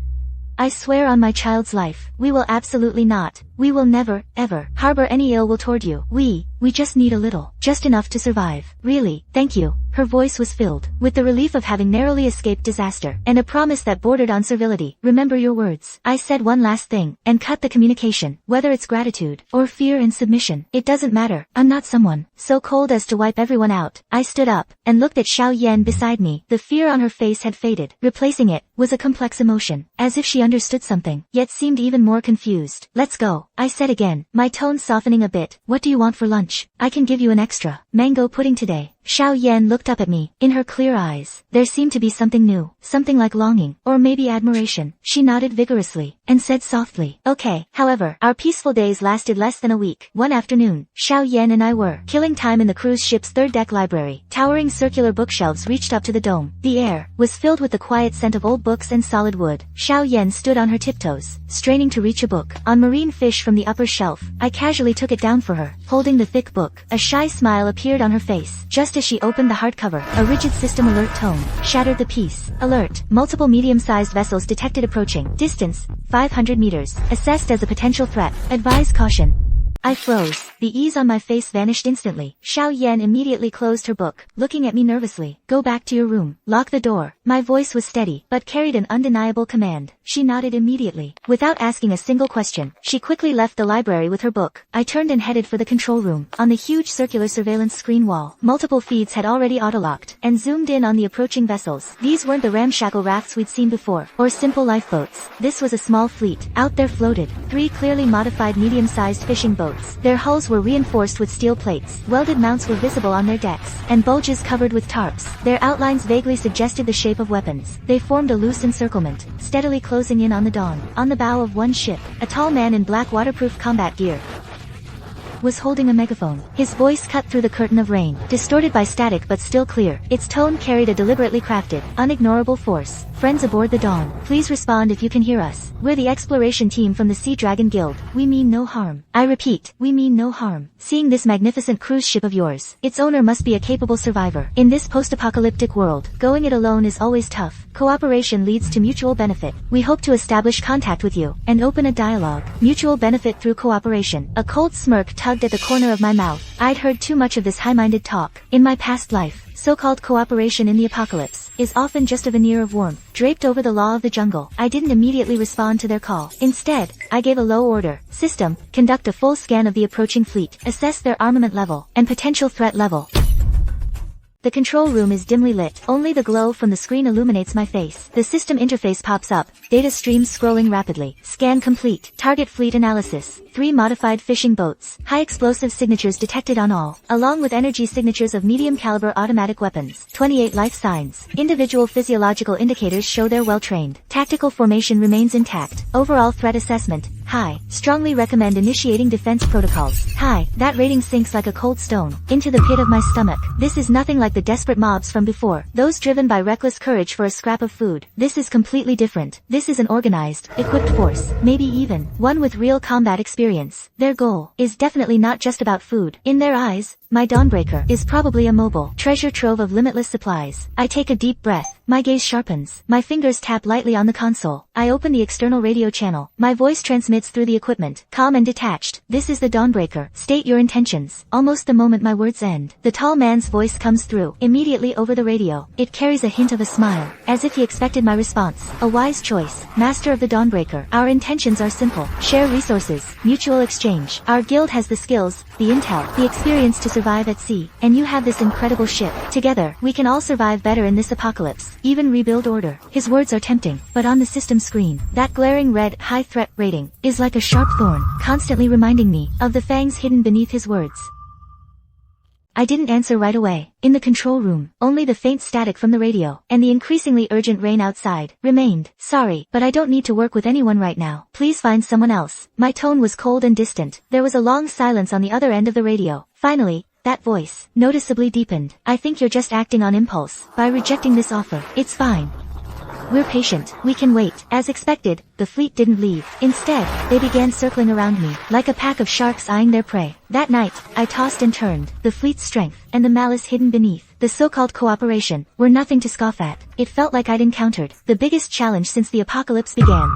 on my child's life, we will absolutely not. We will never, ever, harbor any ill will toward you. We just need a little, just enough to survive. Really, thank you. Her voice was filled with the relief of having narrowly escaped disaster, and a promise that bordered on servility. Remember your words. I said one last thing, and cut the communication. Whether it's gratitude, or fear and submission, it doesn't matter. I'm not someone so cold as to wipe everyone out. I stood up, and looked at Xiaoyan beside me. The fear on her face had faded. Replacing it was a complex emotion, as if she understood something, yet seemed even more confused. Let's go, I said again, my tone softening a bit. What do you want for lunch? I can give you an extra mango pudding today. Xiaoyan looked up at me. In her clear eyes, there seemed to be something new, something like longing, or maybe admiration. She nodded vigorously, and said softly, okay. However, our peaceful days lasted less than a week. One afternoon, Xiaoyan and I were killing time in the cruise ship's third-deck library. Towering circular bookshelves reached up to the dome. The air was filled with the quiet scent of old books and solid wood. Xiaoyan stood on her tiptoes, straining to reach a book on marine fish from the upper shelf. I casually took it down for her, holding the thick book. A shy smile appeared on her face, just as she opened the hardcover. A rigid system alert tone shattered the peace. Alert. Multiple medium-sized vessels detected approaching. Distance, 500 meters. Assessed as a potential threat. Advise caution. I froze. The ease on my face vanished instantly. Xiaoyan immediately closed her book, looking at me nervously. Go back to your room. Lock the door. My voice was steady, but carried an undeniable command. She nodded immediately. Without asking a single question, she quickly left the library with her book. I turned and headed for the control room. On the huge circular surveillance screen wall, multiple feeds had already autolocked, and zoomed in on the approaching vessels. These weren't the ramshackle rafts we'd seen before, or simple lifeboats. This was a small fleet. Out there floated 3 clearly modified medium-sized fishing boats. Their hulls were reinforced with steel plates. Welded mounts were visible on their decks, and bulges covered with tarps. Their outlines vaguely suggested the shape of weapons. They formed a loose encirclement, steadily closing in on the dawn. On the bow of one ship, a tall man in black waterproof combat gear was holding a megaphone. His voice cut through the curtain of rain, distorted by static but still clear. Its tone carried a deliberately crafted, unignorable force. Friends aboard the Dawn, please respond if you can hear us. We're the exploration team from the Sea Dragon Guild. We mean no harm. I repeat, we mean no harm. Seeing this magnificent cruise ship of yours, its owner must be a capable survivor. In this post-apocalyptic world, going it alone is always tough. Cooperation leads to mutual benefit. We hope to establish contact with you and open a dialogue. Mutual benefit through cooperation. A cold smirk tugged at the corner of my mouth. I'd heard too much of this high-minded talk. In my past life, so-called cooperation in the apocalypse is often just a veneer of warmth, draped over the law of the jungle. I didn't immediately respond to their call. Instead, I gave a low order. System, conduct a full scan of the approaching fleet, assess their armament level, and potential threat level. The control room is dimly lit. Only the glow from the screen illuminates my face. The system interface pops up. Data streams scrolling rapidly. Scan complete. Target fleet analysis. 3 modified fishing boats. High explosive signatures detected on all, along with energy signatures of medium caliber automatic weapons. 28 life signs. Individual physiological indicators show they're well trained. Tactical formation remains intact. Overall threat assessment, high. Strongly recommend initiating defense protocols. High. That rating sinks like a cold stone into the pit of my stomach. This is nothing like the desperate mobs from before, those driven by reckless courage for a scrap of food. This is completely different. This is an organized, equipped force, maybe even one with real combat experience. Their goal is definitely not just about food. In their eyes, my Dawnbreaker is probably a mobile treasure trove of limitless supplies. I take a deep breath. My gaze sharpens. My fingers tap lightly on the console. I open the external radio channel. My voice transmits through the equipment, calm and detached. This is the Dawnbreaker. State your intentions. Almost the moment my words end, the tall man's voice comes through, immediately over the radio. It carries a hint of a smile, as if he expected my response. A wise choice, Master of the Dawnbreaker. Our intentions are simple. Share resources, mutual exchange. Our guild has the skills, the intel, the experience to survive at sea, and you have this incredible ship. Together, we can all survive better in this apocalypse, even rebuild order. His words are tempting, but on the system screen, that glaring red, high threat rating, is like a sharp thorn, constantly reminding me of the fangs hidden beneath his words. I didn't answer right away. In the control room, only the faint static from the radio, and the increasingly urgent rain outside, remained. Sorry, but I don't need to work with anyone right now. Please find someone else. My tone was cold and distant. There was a long silence on the other end of the radio. Finally, that voice noticeably deepened. I think you're just acting on impulse by rejecting this offer. It's fine. We're patient. We can wait. As expected, the fleet didn't leave. Instead, they began circling around me, like a pack of sharks eyeing their prey. That night, I tossed and turned. The fleet's strength, and the malice hidden beneath, the so-called cooperation, were nothing to scoff at. It felt like I'd encountered the biggest challenge since the apocalypse began.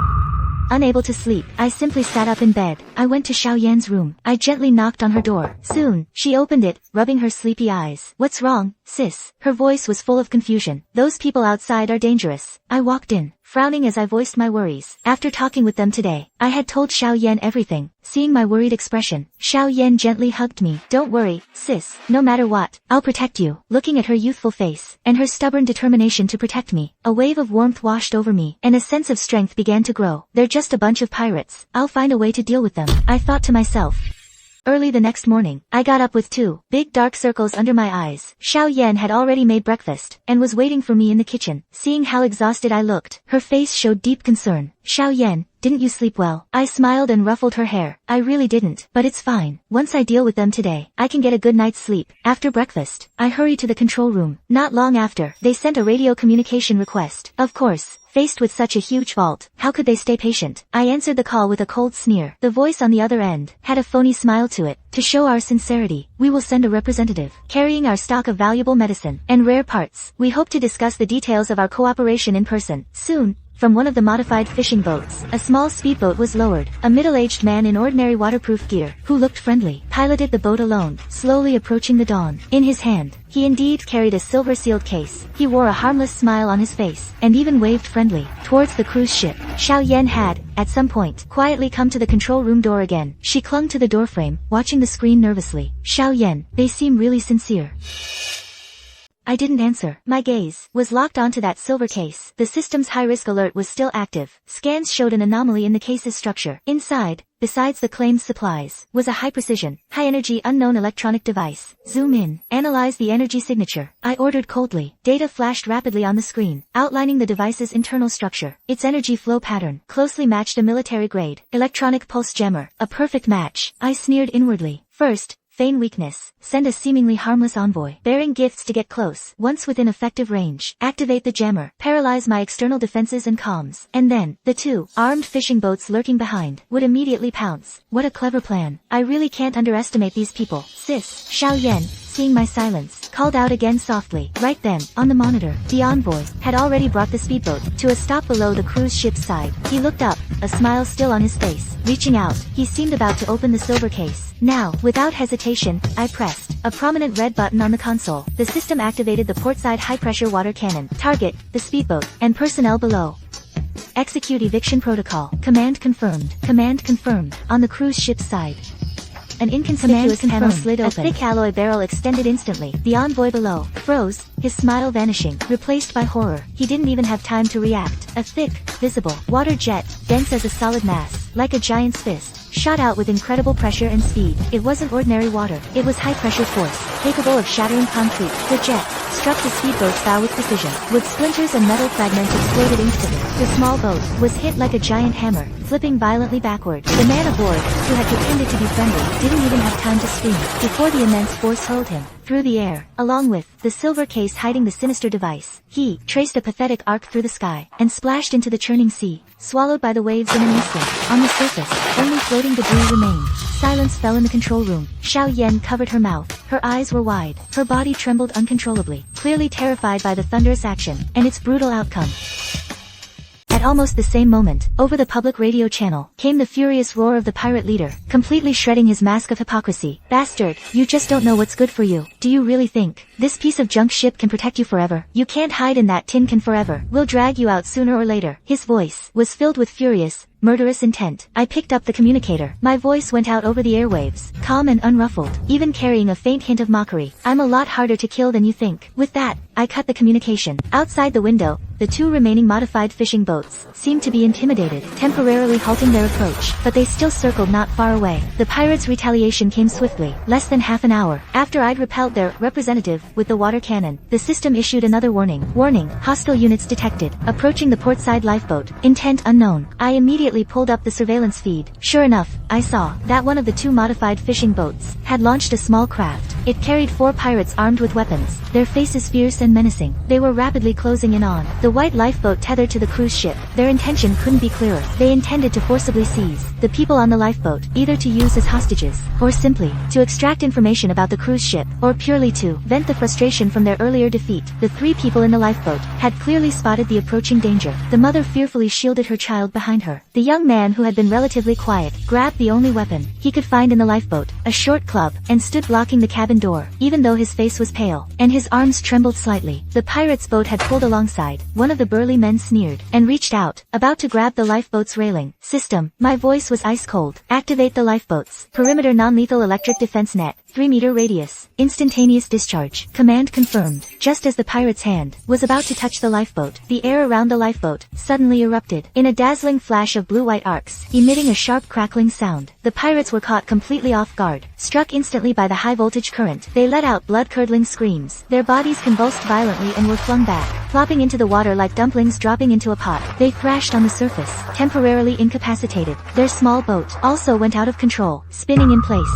Unable to sleep, I simply sat up in bed. I went to Xiao Yan's room. I gently knocked on her door. Soon, she opened it, rubbing her sleepy eyes. What's wrong, sis? Her voice was full of confusion. Those people outside are dangerous. I walked in, frowning as I voiced my worries. After talking with them today, I had told Xiao Yan everything. Seeing my worried expression, Xiao Yan gently hugged me. Don't worry, sis. No matter what, I'll protect you. Looking at her youthful face, and her stubborn determination to protect me, a wave of warmth washed over me, and a sense of strength began to grow. They're just a bunch of pirates. I'll find a way to deal with them, I thought to myself. Early the next morning, I got up with 2 big dark circles under my eyes. Xiao Yan had already made breakfast, and was waiting for me in the kitchen. Seeing how exhausted I looked, her face showed deep concern. Xiao Yan, didn't you sleep well? I smiled and ruffled her hair. I really didn't, but it's fine. Once I deal with them today, I can get a good night's sleep. After breakfast, I hurried to the control room. Not long after, they sent a radio communication request. Of course, faced with such a huge vault, how could they stay patient? I answered the call with a cold sneer. The voice on the other end had a phony smile to it. To show our sincerity, we will send a representative, carrying our stock of valuable medicine and rare parts. We hope to discuss the details of our cooperation in person soon. From one of the modified fishing boats, a small speedboat was lowered. A middle-aged man in ordinary waterproof gear, who looked friendly, piloted the boat alone, slowly approaching the Dawn. In his hand, he indeed carried a silver-sealed case. He wore a harmless smile on his face, and even waved friendly towards the cruise ship. Xiao Yan had, at some point, quietly come to the control room door again. She clung to the doorframe, watching the screen nervously. Xiao Yan, they seem really sincere. I didn't answer. My gaze was locked onto that silver case. The system's high-risk alert was still active. Scans showed an anomaly in the case's structure. Inside, besides the claimed supplies, was a high-precision, high-energy unknown electronic device. Zoom in. Analyze the energy signature. I ordered coldly. Data flashed rapidly on the screen, outlining the device's internal structure. Its energy flow pattern closely matched a military-grade electronic pulse jammer. A perfect match. I sneered inwardly. First, feign weakness. Send a seemingly harmless envoy bearing gifts to get close. Once within effective range, activate the jammer. Paralyze my external defenses and comms. And then, the two armed fishing boats lurking behind would immediately pounce. What a clever plan. I really can't underestimate these people. Sis, Xiao Yan, seeing my silence, called out again softly. Right then, on the monitor, the envoy had already brought the speedboat to a stop below the cruise ship's side. He looked up, a smile still on his face. Reaching out, he seemed about to open the silver case. Now, without hesitation, I pressed a prominent red button on the console. The system activated the portside high-pressure water cannon. Target, the speedboat, and personnel below. Execute eviction protocol. Command confirmed. Command confirmed. On the cruise ship's side, an inconspicuous panel slid open. A thick alloy barrel extended instantly. The envoy below froze, his smile vanishing, replaced by horror. He didn't even have time to react. A thick, visible, water jet, dense as a solid mass, like a giant's fist, shot out with incredible pressure and speed. It wasn't ordinary water. It was high-pressure force, capable of shattering concrete. The jet struck the speedboat's bow with precision. With splinters and metal fragments exploded instantly. The small boat was hit like a giant hammer, flipping violently backward. The man aboard, who had pretended to be friendly, didn't even have time to scream before the immense force hurled him through the air, along with the silver case hiding the sinister device. He traced a pathetic arc through the sky and splashed into the churning sea, swallowed by the waves in an instant. On the surface, only floating debris remained. Silence fell in the control room. Xiao Yan covered her mouth. Her eyes were wide. Her body trembled uncontrollably, clearly terrified by the thunderous action and its brutal outcome. At almost the same moment, over the public radio channel, came the furious roar of the pirate leader, completely shredding his mask of hypocrisy. Bastard, you just don't know what's good for you. Do you really think this piece of junk ship can protect you forever? You can't hide in that tin can forever. We'll drag you out sooner or later. His voice was filled with furious, murderous intent. I picked up the communicator. My voice went out over the airwaves, calm and unruffled, even carrying a faint hint of mockery. I'm a lot harder to kill than you think. With that, I cut the communication. Outside the window, the two remaining modified fishing boats seemed to be intimidated, temporarily halting their approach, but they still circled not far away. The pirates' retaliation came swiftly, less than half an hour after I'd repelled their representative with the water cannon. The system issued another warning. Warning, hostile units detected, approaching the portside lifeboat, intent unknown. I immediately pulled up the surveillance feed. Sure enough, I saw that one of the two modified fishing boats had launched a small craft. It carried 4 pirates armed with weapons, their faces fierce and menacing. They were rapidly closing in on the white lifeboat tethered to the cruise ship. Their intention couldn't be clearer. They intended to forcibly seize the people on the lifeboat, either to use as hostages, or simply to extract information about the cruise ship, or purely to vent the frustration from their earlier defeat. The 3 people in the lifeboat had clearly spotted the approaching danger. The mother fearfully shielded her child behind her. The young man, who had been relatively quiet, grabbed the only weapon he could find in the lifeboat, a short club, and stood blocking the cabin door, even though his face was pale, and his arms trembled slightly. The pirate's boat had pulled alongside. One of the burly men sneered, and reached out, about to grab the lifeboat's railing. System, my voice was ice cold. Activate the lifeboat's perimeter non-lethal electric defense net. 3-meter radius. Instantaneous discharge. Command confirmed. Just as the pirate's hand was about to touch the lifeboat, the air around the lifeboat suddenly erupted in a dazzling flash of blue-white arcs, emitting a sharp crackling sound. The pirates were caught completely off guard. Struck instantly by the high-voltage current, they let out blood-curdling screams. Their bodies convulsed violently and were flung back, plopping into the water like dumplings dropping into a pot. They thrashed on the surface, temporarily incapacitated. Their small boat also went out of control, spinning in place.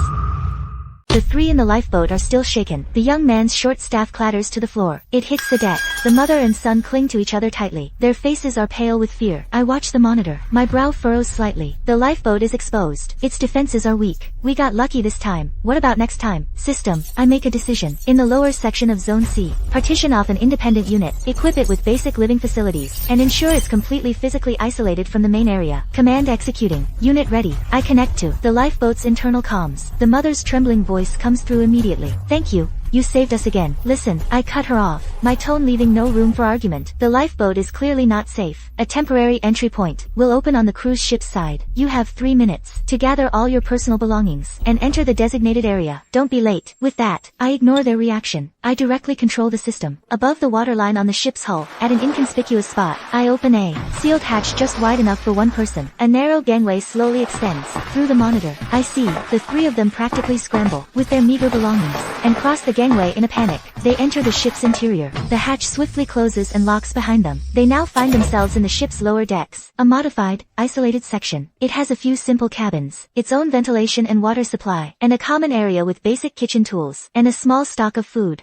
The 3 in the lifeboat are still shaken. The young man's short staff clatters to the floor. It hits the deck. The mother and son cling to each other tightly. Their faces are pale with fear. I watch the monitor. My brow furrows slightly. The lifeboat is exposed. Its defenses are weak. We got lucky this time. What about next time? System, I make a decision. In the lower section of Zone C, partition off an independent unit, equip it with basic living facilities, and ensure it's completely physically isolated from the main area. Command executing. Unit ready. I connect to the lifeboat's internal comms. The mother's trembling voice comes through immediately. Thank you. you saved us again. Listen, I cut her off, my tone leaving no room for argument. The lifeboat is clearly not safe. A temporary entry point will open on the cruise ship's side. You have 3 minutes to gather all your personal belongings and enter the designated area. Don't be late. With that, I ignore their reaction. I directly control the system. Above the waterline on the ship's hull, at an inconspicuous spot, I open a sealed hatch just wide enough for one person. A narrow gangway slowly extends. Through the monitor, I see the 3 of them practically scramble with their meager belongings and cross the gangway in a panic. They enter the ship's interior. The hatch swiftly closes and locks behind them. They now find themselves in the ship's lower decks, a modified, isolated section. It has a few simple cabins, its own ventilation and water supply, and a common area with basic kitchen tools, and a small stock of food.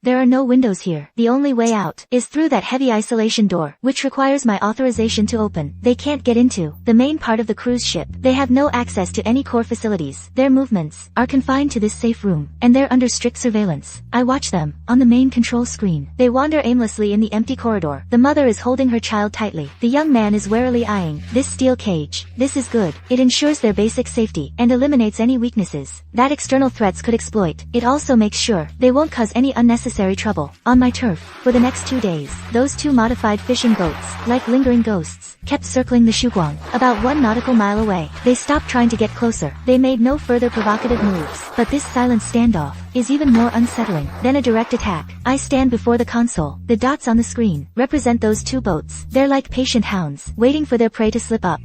There are no windows here. The only way out is through that heavy isolation door, which requires my authorization to open. They can't get into the main part of the cruise ship. They have no access to any core facilities. Their movements are confined to this safe room, and they're under strict surveillance. I watch them on the main control screen. They wander aimlessly in the empty corridor. The mother is holding her child tightly. The young man is warily eyeing this steel cage. This is good. It ensures their basic safety and eliminates any weaknesses that external threats could exploit. It also makes sure they won't cause any unnecessary trouble on my turf. For the next 2 days, those 2 modified fishing boats, like lingering ghosts, kept circling the Shuguang. About 1 nautical mile away, they stopped trying to get closer. They made no further provocative moves, but this silent standoff is even more unsettling than a direct attack. I stand before the console. The dots on the screen represent those 2 boats. They're like patient hounds, waiting for their prey to slip up.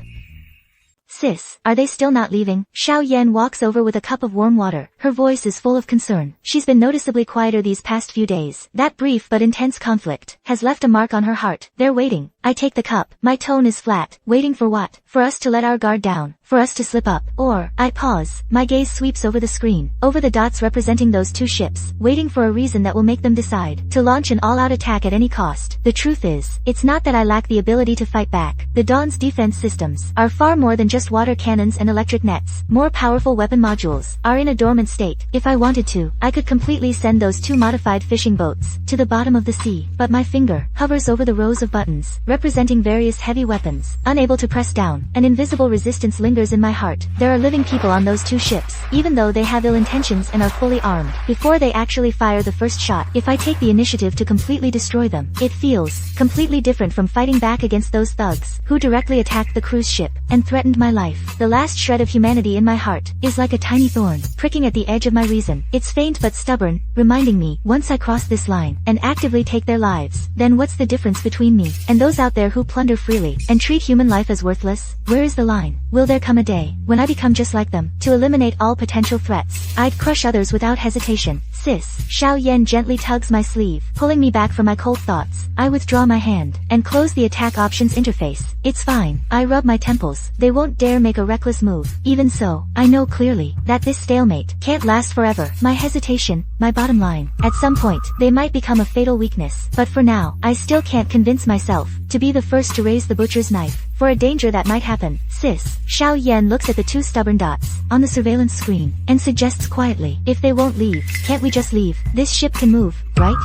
Sis, are they still not leaving? Xiao Yan walks over with a cup of warm water. Her voice is full of concern. She's been noticeably quieter these past few days. That brief but intense conflict has left a mark on her heart. They're waiting. I take the cup. My tone is flat. Waiting for what? For us to let our guard down. For us to slip up. Or, I pause. My gaze sweeps over the screen, over the dots representing those 2 ships, waiting for a reason that will make them decide to launch an all-out attack at any cost. The truth is, it's not that I lack the ability to fight back. The Dawn's defense systems are far more than just water cannons and electric nets. More powerful weapon modules are in a dormant state. If I wanted to, I could completely send those 2 modified fishing boats to the bottom of the sea. But my finger hovers over the rows of buttons, representing various heavy weapons. Unable to press down, an invisible resistance lingers in my heart. There are living people on those 2 ships, even though they have ill intentions and are fully armed. Before they actually fire the first shot, if I take the initiative to completely destroy them, it feels completely different from fighting back against those thugs who directly attacked the cruise ship and threatened my life. The last shred of humanity in my heart is like a tiny thorn, pricking at the edge of my reason. It's faint but stubborn, reminding me, once I cross this line and actively take their lives, then what's the difference between me and those out there who plunder freely and treat human life as worthless? Where is the line? Will there come a day when I become just like them? To eliminate all potential threats, I'd crush others without hesitation. Sis, Xiao Yan gently tugs my sleeve, pulling me back from my cold thoughts. I withdraw my hand and close the attack options interface. It's fine. I rub my temples. They won't dare make a reckless move. Even so, I know clearly that this stalemate can't last forever. My hesitation, my bottom line. At some point, they might become a fatal weakness. But for now, I still can't convince myself to be the first to raise the butcher's knife for a danger that might happen. Sis, Xiao Yan looks at the 2 stubborn dots on the surveillance screen and suggests quietly, if they won't leave, can't we just leave? This ship can move, right?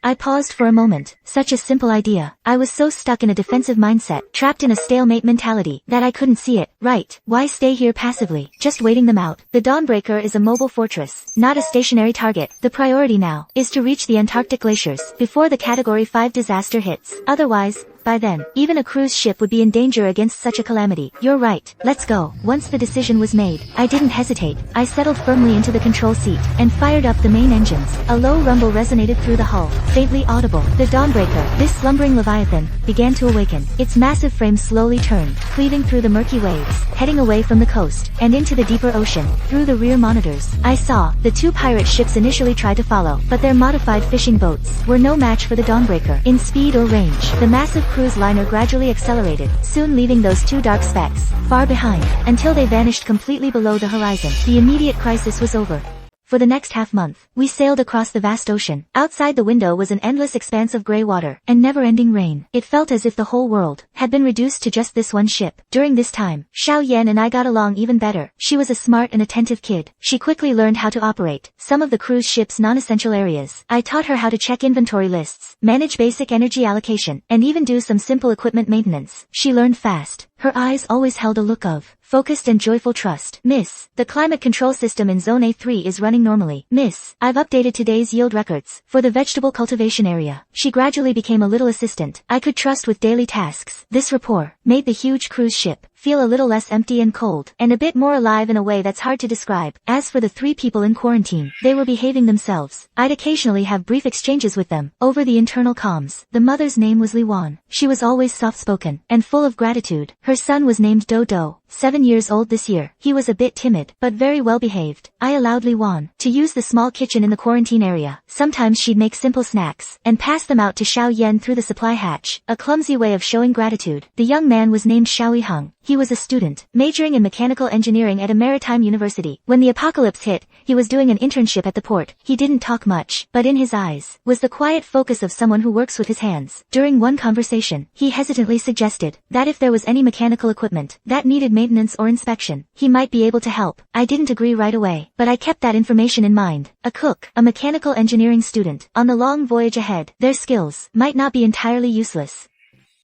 I paused for a moment. Such a simple idea. I was so stuck in a defensive mindset, trapped in a stalemate mentality, that I couldn't see it. Right. Why stay here passively, just waiting them out? The Dawnbreaker is a mobile fortress, not a stationary target. The priority now is to reach the Antarctic glaciers before the Category 5 disaster hits. Otherwise, by then, even a cruise ship would be in danger against such a calamity. You're right. Let's go. Once the decision was made, I didn't hesitate. I settled firmly into the control seat and fired up the main engines. A low rumble resonated through the hull, faintly audible. The Dawnbreaker, this slumbering leviathan, began to awaken. Its massive frame slowly turned, cleaving through the murky waves, heading away from the coast and into the deeper ocean. Through the rear monitors, I saw the 2 pirate ships initially try to follow, but their modified fishing boats were no match for the Dawnbreaker in speed or range. The massive cruise liner gradually accelerated, soon leaving those 2 dark specks far behind, until they vanished completely below the horizon. The immediate crisis was over. For the next half-month, we sailed across the vast ocean. Outside the window was an endless expanse of gray water and never-ending rain. It felt as if the whole world had been reduced to just this one ship. During this time, Xiao Yan and I got along even better. She was a smart and attentive kid. She quickly learned how to operate some of the cruise ship's non-essential areas. I taught her how to check inventory lists, manage basic energy allocation, and even do some simple equipment maintenance. She learned fast. Her eyes always held a look of focused and joyful trust. Miss, the climate control system in Zone A3 is running normally. Miss, I've updated today's yield records for the vegetable cultivation area. She gradually became a little assistant I could trust with daily tasks. This rapport made the huge cruise ship feel a little less empty and cold, and a bit more alive in a way that's hard to describe. As for the 3 people in quarantine, they were behaving themselves. I'd occasionally have brief exchanges with them over the internal comms. The mother's name was Lin Wan. She was always soft-spoken and full of gratitude. Her son was named Dodo, 7 years old this year. He was a bit timid, but very well behaved. I allowed Lin Wan to use the small kitchen in the quarantine area. Sometimes she'd make simple snacks and pass them out to Xiao Yan through the supply hatch, a clumsy way of showing gratitude. The young man was named Xiao Hung. He was a student, majoring in mechanical engineering at a maritime university. When the apocalypse hit, he was doing an internship at the port. He didn't talk much, but in his eyes was the quiet focus of someone who works with his hands. During one conversation, he hesitantly suggested that if there was any mechanical equipment that needed maintenance or inspection, he might be able to help. I didn't agree right away, but I kept that information in mind. A cook, a mechanical engineering student, on the long voyage ahead, their skills might not be entirely useless.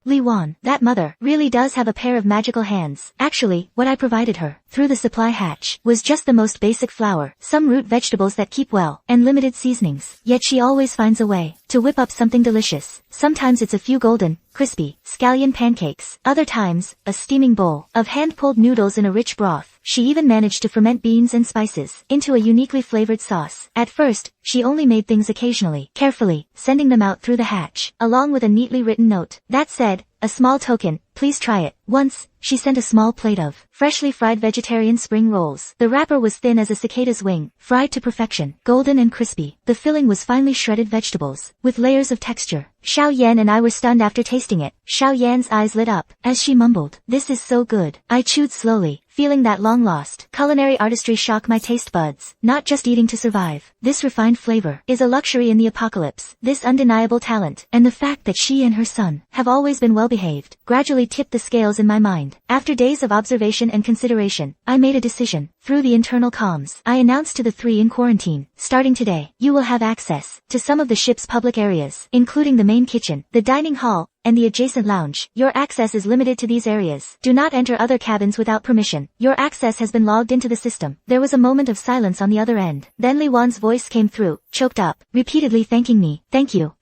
Lin Wan, that mother, really does have a pair of magical hands. Actually, what I provided her through the supply hatch was just the most basic flour, some root vegetables that keep well, and limited seasonings. Yet she always finds a way to whip up something delicious. Sometimes it's a few golden, crispy, scallion pancakes. Other times, a steaming bowl of hand-pulled noodles in a rich broth. She even managed to ferment beans and spices into a uniquely flavored sauce. At first, she only made things occasionally, carefully, sending them out through the hatch, along with a neatly written note that said, "A small token, please try it." Once, she sent a small plate of freshly fried vegetarian spring rolls. The wrapper was thin as a cicada's wing, fried to perfection, golden and crispy. The filling was finely shredded vegetables, with layers of texture. Xiao Yan and I were stunned after tasting it. Xiao Yan's eyes lit up as she mumbled, "This is so good." I chewed slowly, feeling that long-lost culinary artistry shock my taste buds. Not just eating to survive. This refined flavor is a luxury in the apocalypse. This undeniable talent, and the fact that she and her son have always been well-behaved, gradually tipped the scales in my mind. After days of observation and consideration, I made a decision. Through the internal comms, I announced to the 3 in quarantine, starting today, you will have access to some of the ship's public areas, including the main kitchen, the dining hall, and the adjacent lounge. Your access is limited to these areas. Do not enter other cabins without permission. Your access has been logged into the system. There was a moment of silence on the other end. Then Lin Wan's voice came through, choked up, repeatedly thanking me. Thank you.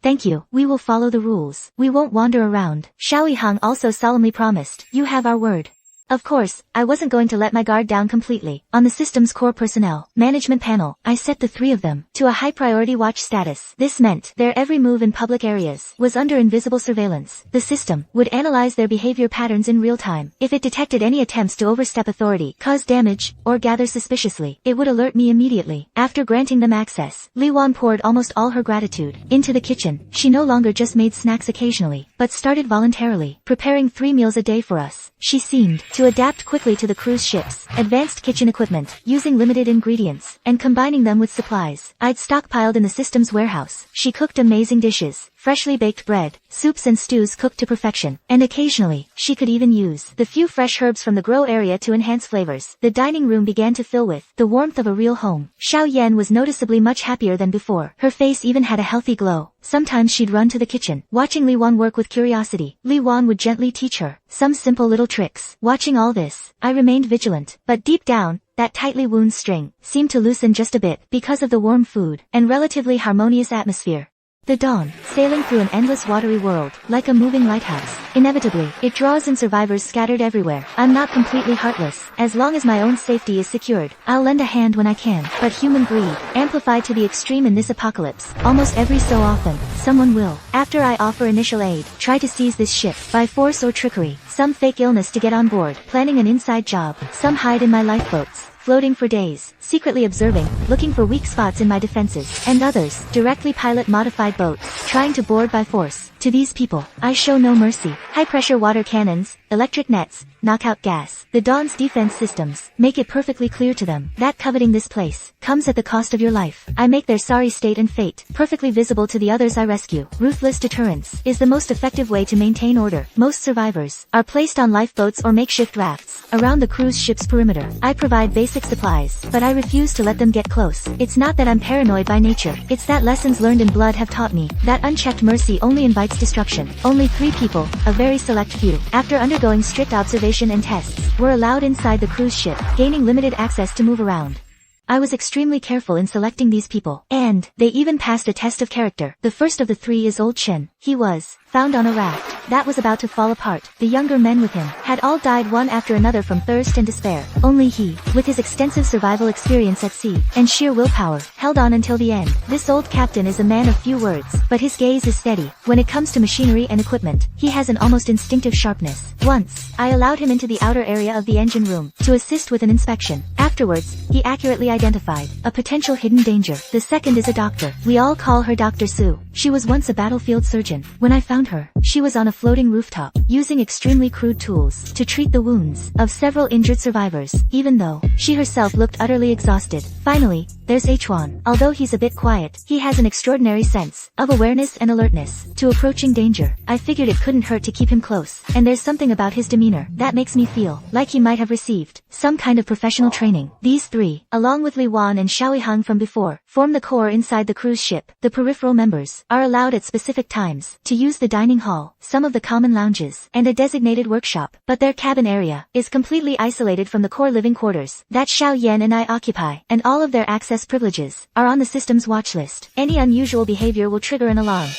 We will follow the rules. We won't wander around. Xiao Hang also solemnly promised, you have our word. Of course, I wasn't going to let my guard down completely. On the system's core personnel management panel, I set the 3 of them to a high priority watch status. This meant their every move in public areas was under invisible surveillance. The system would analyze their behavior patterns in real time. If it detected any attempts to overstep authority, cause damage, or gather suspiciously, it would alert me immediately. After granting them access, Lin Wan poured almost all her gratitude into the kitchen. She no longer just made snacks occasionally, but started voluntarily preparing 3 meals a day for us. She seemed to adapt quickly to the cruise ship's advanced kitchen equipment, using limited ingredients and combining them with supplies I'd stockpiled in the system's warehouse. She cooked amazing dishes, freshly baked bread, soups and stews cooked to perfection, and occasionally, she could even use the few fresh herbs from the grow area to enhance flavors. The dining room began to fill with the warmth of a real home. Xiao Yan was noticeably much happier than before. Her face even had a healthy glow. Sometimes she'd run to the kitchen, watching Lin Wan work with curiosity. Lin Wan would gently teach her some simple little tricks. Watching all this, I remained vigilant, but deep down, that tightly wound string seemed to loosen just a bit because of the warm food and relatively harmonious atmosphere. The dawn, sailing through an endless watery world, like a moving lighthouse. Inevitably, it draws in survivors scattered everywhere. I'm not completely heartless. As long as my own safety is secured, I'll lend a hand when I can. But human greed, amplified to the extreme in this apocalypse, almost every so often, someone will, after I offer initial aid, try to seize this ship, by force or trickery. Some fake illness to get on board, planning an inside job. Some hide in my lifeboats, floating for days, secretly observing, looking for weak spots in my defenses, and others directly pilot modified boats, trying to board by force. To these people, I show no mercy. High-pressure water cannons, electric nets, knockout gas. The Dawn's defense systems make it perfectly clear to them that coveting this place comes at the cost of your life. I make their sorry state and fate perfectly visible to the others I rescue. Ruthless deterrence is the most effective way to maintain order. Most survivors are placed on lifeboats or makeshift rafts around the cruise ship's perimeter. I provide basic supplies, but I refuse to let them get close. It's not that I'm paranoid by nature. It's that lessons learned in blood have taught me that unchecked mercy only invites destruction. Only 3 people, a very select few, after undergoing strict observation exposition and tests, were allowed inside the cruise ship, gaining limited access to move around. I was extremely careful in selecting these people, and they even passed a test of character. The first of the three is old Chen. He was found on a raft that was about to fall apart. The younger men with him had all died one after another from thirst and despair. Only he, with his extensive survival experience at sea and sheer willpower, held on until the end. This old captain is a man of few words, but his gaze is steady. When it comes to machinery and equipment, he has an almost instinctive sharpness. Once, I allowed him into the outer area of the engine room to assist with an inspection. Afterwards, he accurately identified a potential hidden danger. The second is a doctor. We all call her Dr. Su. She was once a battlefield surgeon. When I found her, she was on a floating rooftop, using extremely crude tools to treat the wounds of several injured survivors, even though she herself looked utterly exhausted. Finally, there's Wan. Although he's a bit quiet, he has an extraordinary sense of awareness and alertness to approaching danger. I figured it couldn't hurt to keep him close, and there's something about his demeanor that makes me feel like he might have received some kind of professional training. These three, along with Lin Wan and Hang from before, form the core inside the cruise ship. The peripheral members are allowed at specific times to use the dining hall, some of the common lounges, and a designated workshop, but their cabin area is completely isolated from the core living quarters that Xiao Yan and I occupy, and all of their access privileges are on the system's watch list. Any unusual behavior will trigger an alarm.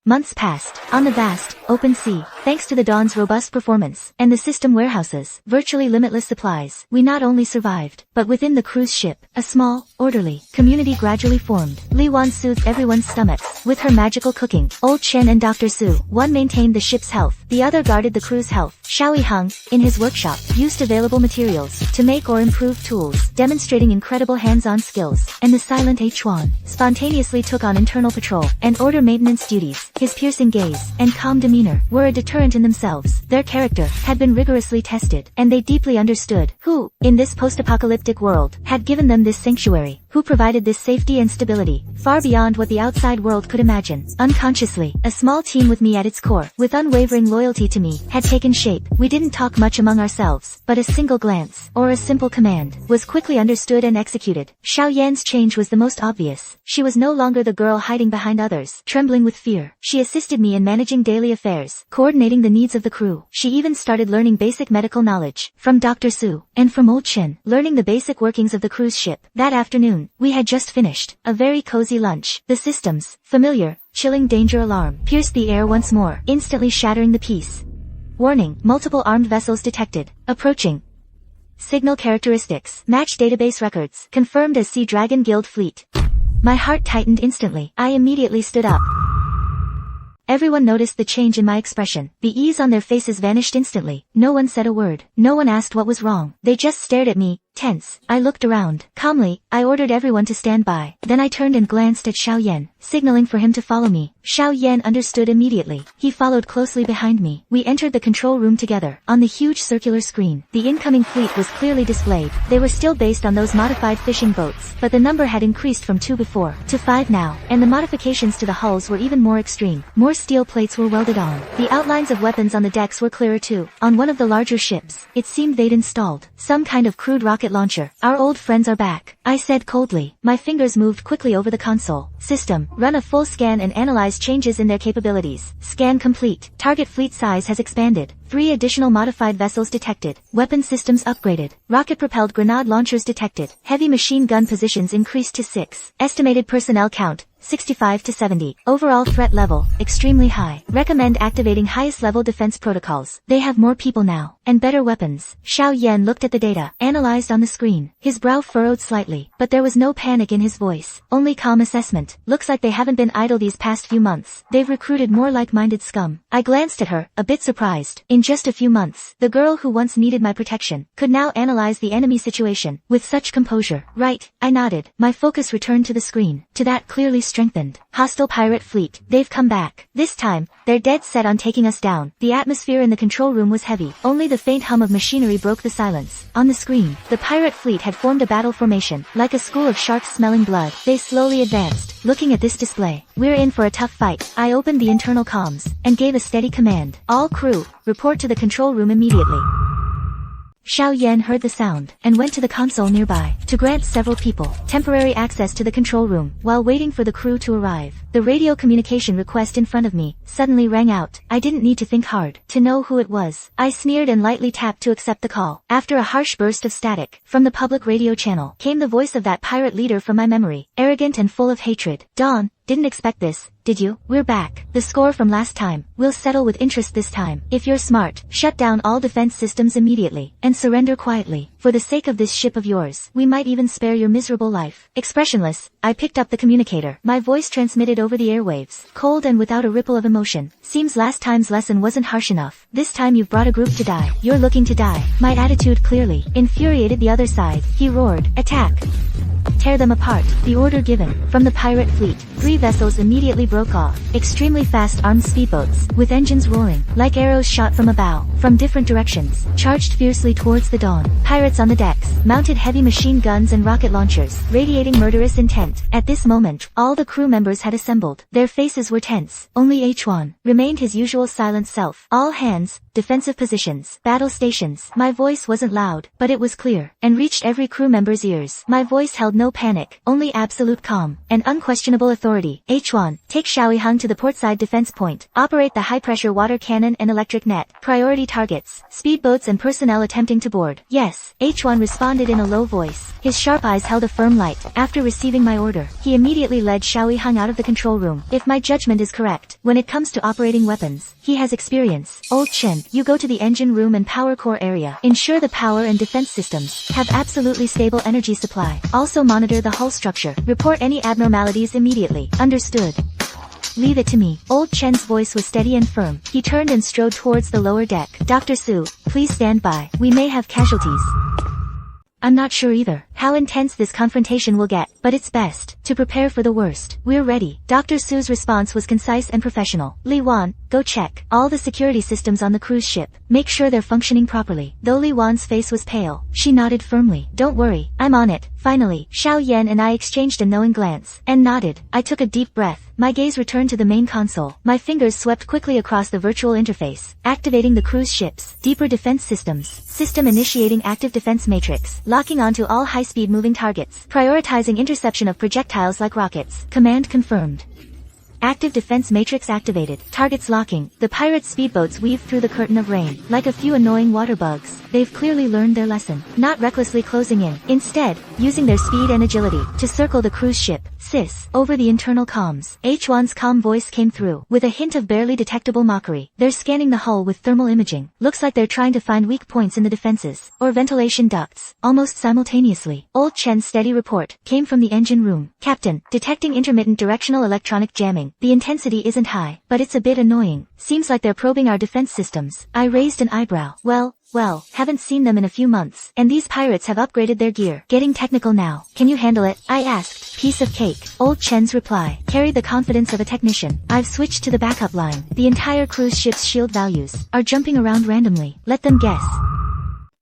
Months passed, on the vast, open sea, thanks to the Dawn's robust performance, and the system warehouses, virtually limitless supplies, we not only survived, but within the cruise ship, a small, orderly, community gradually formed. Lin Wan soothed everyone's stomachs with her magical cooking. Old Chen and Dr. Su, one maintained the ship's health, the other guarded the crew's health. Hang, in his workshop, used available materials to make or improve tools, demonstrating incredible hands-on skills, and the silent Wan spontaneously took on internal patrol and order maintenance duties. His piercing gaze and calm demeanor were a deterrent in themselves. Their character had been rigorously tested, and they deeply understood who, in this post-apocalyptic world, had given them this sanctuary, who provided this safety and stability, far beyond what the outside world could imagine. Unconsciously, a small team with me at its core, with unwavering loyalty to me, had taken shape. We didn't talk much among ourselves, but a single glance, or a simple command, was quickly understood and executed. Xiao Yan's change was the most obvious. She was no longer the girl hiding behind others, trembling with fear. She assisted me in managing daily affairs, coordinating the needs of the crew. She even started learning basic medical knowledge from Dr. Su, and from old Chen, learning the basic workings of the cruise ship. That afternoon, we had just finished a very cozy lunch. The system's familiar, chilling danger alarm pierced the air once more, instantly shattering the peace. Warning, multiple armed vessels detected, approaching. Signal characteristics, match database records, confirmed as Sea Dragon Guild fleet. My heart tightened instantly. I immediately stood up. Everyone noticed the change in my expression. The ease on their faces vanished instantly. No one said a word. No one asked what was wrong. They just stared at me, tense. I looked around. Calmly, I ordered everyone to stand by. Then I turned and glanced at Xiao Yan, signaling for him to follow me. Xiao Yan understood immediately. He followed closely behind me. We entered the control room together. On the huge circular screen, the incoming fleet was clearly displayed. They were still based on those modified fishing boats, but the number had increased from 2 before to 5 now, and the modifications to the hulls were even more extreme. More steel plates were welded on. The outlines of weapons on the decks were clearer too. On one of the larger ships, it seemed they'd installed some kind of crude rocket launcher. Our old friends are back, I said coldly. My fingers moved quickly over the console. System, run a full scan and analyze changes in their capabilities. Scan complete. Target fleet size has expanded. 3 additional modified vessels detected. Weapon systems upgraded. Rocket-propelled grenade launchers detected. Heavy machine gun positions increased to 6. Estimated personnel count, 65 to 70. Overall threat level, extremely high. Recommend activating highest level defense protocols. They have more people now, and better weapons. Xiao Yan looked at the data, analyzed on the screen. His brow furrowed slightly, but there was no panic in his voice, only calm assessment. Looks like they haven't been idle these past few months. They've recruited more like-minded scum. I glanced at her, a bit surprised. In just a few months, the girl who once needed my protection could now analyze the enemy situation with such composure. Right, I nodded. My focus returned to the screen, to that clearly strengthened, hostile pirate fleet. They've come back. This time, they're dead set on taking us down. The atmosphere in the control room was heavy. Only the faint hum of machinery broke the silence. On the screen, the pirate fleet had formed a battle formation, like a school of sharks smelling blood. They slowly advanced. Looking at this display, we're in for a tough fight. I opened the internal comms, and gave a steady command. All crew, report to the control room immediately. Xiao Yan heard the sound, and went to the console nearby, to grant several people temporary access to the control room, while waiting for the crew to arrive. The radio communication request in front of me suddenly rang out. I didn't need to think hard to know who it was. I sneered and lightly tapped to accept the call. After a harsh burst of static, from the public radio channel, came the voice of that pirate leader from my memory, arrogant and full of hatred. Dawn, didn't expect this, did you? We're back. The score from last time. We'll settle with interest this time. If you're smart, shut down all defense systems immediately, and surrender quietly. For the sake of this ship of yours, we might even spare your miserable life. Expressionless, I picked up the communicator. My voice transmitted over the airwaves, cold and without a ripple of emotion. Seems last time's lesson wasn't harsh enough. This time you've brought a group to die. You're looking to die. My attitude clearly infuriated the other side. He roared, attack! Tear them apart. The order given from the pirate fleet. 3 vessels immediately broke off. Extremely fast armed speedboats, with engines roaring, like arrows shot from a bow, from different directions, charged fiercely towards the dawn. Pirates on the decks, mounted heavy machine guns and rocket launchers, radiating murderous intent. At this moment, all the crew members had assembled. Their faces were tense. Only Lin Wan remained his usual silent self. All hands, defensive positions, battle stations. My voice wasn't loud, but it was clear, and reached every crew member's ears. My voice held no panic, only absolute calm, and unquestionable authority. Lin Wan, take Shaohang to the portside defense point. Operate the high-pressure water cannon and electric net. Priority targets, speedboats and personnel attempting to board. Yes, Lin Wan responded in a low voice. His sharp eyes held a firm light. After receiving my order, he immediately led Shaohang out of the control room. If my judgment is correct, when it comes to operating weapons, he has experience. Old Chen, you go to the engine room and power core area. Ensure the power and defense systems have absolutely stable energy supply. Also monitor the hull structure. Report any abnormalities immediately. Understood. Leave it to me. Old Chen's voice was steady and firm. He turned and strode towards the lower deck. Dr. Su, please stand by. We may have casualties. I'm not sure either how intense this confrontation will get, but it's best to prepare for the worst. We're ready. Dr. Su's response was concise and professional. Lin Wan, go check all the security systems on the cruise ship. Make sure they're functioning properly. Though Lin Wan's face was pale, she nodded firmly. Don't worry, I'm on it. Finally, Xiao Yan and I exchanged a knowing glance, and nodded. I took a deep breath. My gaze returned to the main console. My fingers swept quickly across the virtual interface, activating the cruise ship's deeper defense systems. System initiating active defense matrix, locking onto all high-speed moving targets, prioritizing interception of projectiles like rockets. Command confirmed. Active defense matrix activated. Targets locking. The pirates' speedboats weave through the curtain of rain, like a few annoying water bugs. They've clearly learned their lesson. Not recklessly closing in. Instead, using their speed and agility to circle the cruise ship. Sis, over the internal comms. Lin Wan's calm voice came through, with a hint of barely detectable mockery. They're scanning the hull with thermal imaging. Looks like they're trying to find weak points in the defenses, or ventilation ducts, almost simultaneously. Old Chen's steady report came from the engine room. Captain, detecting intermittent directional electronic jamming. The intensity isn't high, but it's a bit annoying. Seems like they're probing our defense systems. I raised an eyebrow. Well, haven't seen them in a few months, and these pirates have upgraded their gear. Getting technical now. Can you handle it? I asked. Piece of cake. Old Chen's reply carried the confidence of a technician. I've switched to the backup line. The entire cruise ship's shield values are jumping around randomly. Let them guess.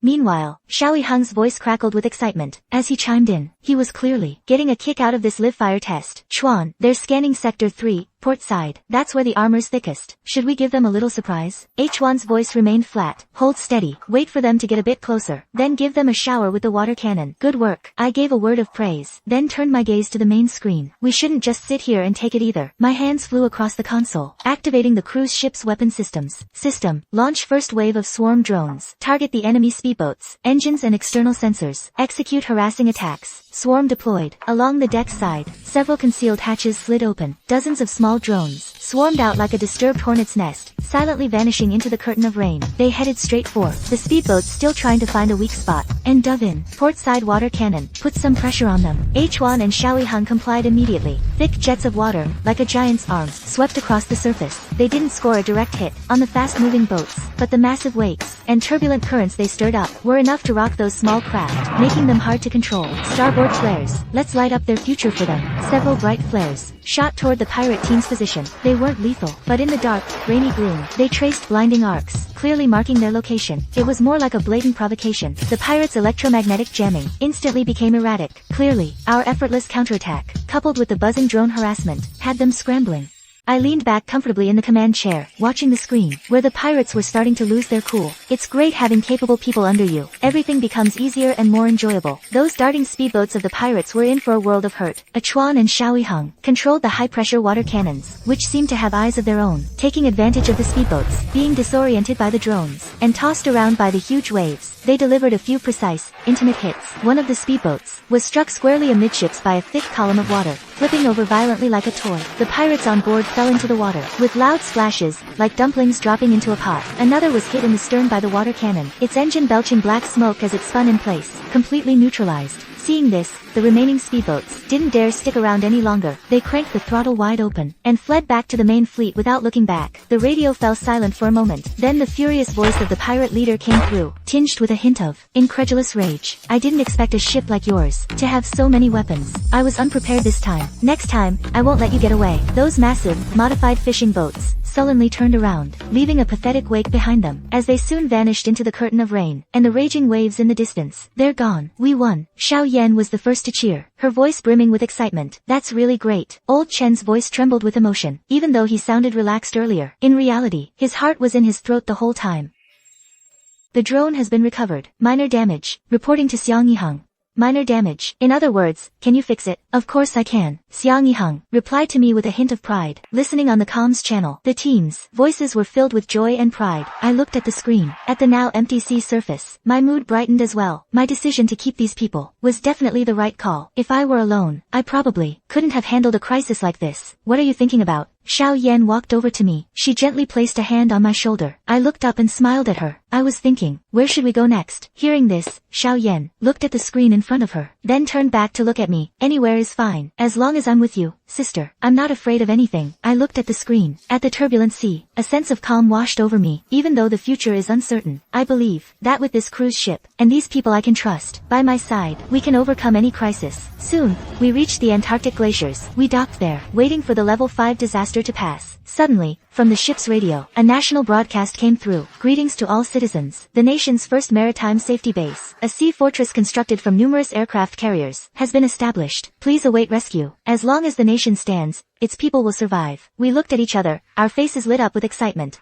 Meanwhile, Shaohang's voice crackled with excitement. As he chimed in, he was clearly getting a kick out of this live-fire test. Chuan, they're scanning Sector 3, port side. That's where the armor's thickest. Should we give them a little surprise? Chuan's voice remained flat. Hold steady. Wait for them to get a bit closer. Then give them a shower with the water cannon. Good work. I gave a word of praise. Then turned my gaze to the main screen. We shouldn't just sit here and take it either. My hands flew across the console, activating the cruise ship's weapon systems. System, launch first wave of swarm drones. Target the enemy speedboats, engines and external sensors. Execute harassing attacks. Swarm deployed. Along the deck side, several concealed hatches slid open. Dozens of small drones swarmed out like a disturbed hornet's nest, silently vanishing into the curtain of rain. They headed straight for the speedboats, still trying to find a weak spot, and dove in. Portside water cannon. Put some pressure on them. Wan and Shaohang complied immediately. Thick jets of water, like a giant's arm, swept across the surface. They didn't score a direct hit on the fast-moving boats, but the massive wakes and turbulent currents they stirred up were enough to rock those small craft, making them hard to control. Starboard flares. Let's light up their future for them. Several bright flares shot toward the pirate team's position. They weren't lethal, but in the dark, rainy gloom, they traced blinding arcs, clearly marking their location. It was more like a blatant provocation. The pirates' electromagnetic jamming instantly became erratic. Clearly, our effortless counterattack, coupled with the buzzing drone harassment, had them scrambling. I leaned back comfortably in the command chair, watching the screen, where the pirates were starting to lose their cool. It's great having capable people under you. Everything becomes easier and more enjoyable. Those darting speedboats of the pirates were in for a world of hurt. Chuan and Xiao Yiheng controlled the high-pressure water cannons, which seemed to have eyes of their own, taking advantage of the speedboats being disoriented by the drones and tossed around by the huge waves. They delivered a few precise, intimate hits. One of the speedboats was struck squarely amidships by a thick column of water, flipping over violently like a toy. The pirates on board fell into the water, with loud splashes, like dumplings dropping into a pot. Another was hit in the stern by the water cannon, its engine belching black smoke as it spun in place, completely neutralized. Seeing this, the remaining speedboats didn't dare stick around any longer. They cranked the throttle wide open and fled back to the main fleet without looking back. The radio fell silent for a moment. Then the furious voice of the pirate leader came through, tinged with a hint of incredulous rage. I didn't expect a ship like yours to have so many weapons. I was unprepared this time. Next time, I won't let you get away. Those massive, modified fishing boats sullenly turned around, leaving a pathetic wake behind them, as they soon vanished into the curtain of rain, and the raging waves in the distance. They're gone. We won. Xiao Yan was the first to cheer, her voice brimming with excitement. That's really great. Old Chen's voice trembled with emotion, even though he sounded relaxed earlier. In reality, his heart was in his throat the whole time. The drone has been recovered. Minor damage. Reporting to Xiang Yiheng. Minor damage. In other words, can you fix it? Of course I can. Xiang Yiheng replied to me with a hint of pride. Listening on the comms channel, the team's voices were filled with joy and pride. I looked at the screen, at the now empty sea surface. My mood brightened as well. My decision to keep these people was definitely the right call. If I were alone, I probably couldn't have handled a crisis like this. What are you thinking about? Xiao Yan walked over to me. She gently placed a hand on my shoulder. I looked up and smiled at her. I was thinking, where should we go next? Hearing this, Xiao Yan looked at the screen in front of her, then turned back to look at me. Anywhere is fine, as long as I'm with you, sister. I'm not afraid of anything. I looked at the screen, at the turbulent sea. A sense of calm washed over me. Even though the future is uncertain, I believe that with this cruise ship, and these people I can trust by my side, we can overcome any crisis. Soon, we reached the Antarctic glaciers. We docked there, waiting for the level 5 disaster to pass. Suddenly, from the ship's radio, a national broadcast came through. Greetings to all citizens. The nation's first maritime safety base, a sea fortress constructed from numerous aircraft carriers, has been established. Please await rescue. As long as the nation stands, its people will survive. We looked at each other, our faces lit up with excitement.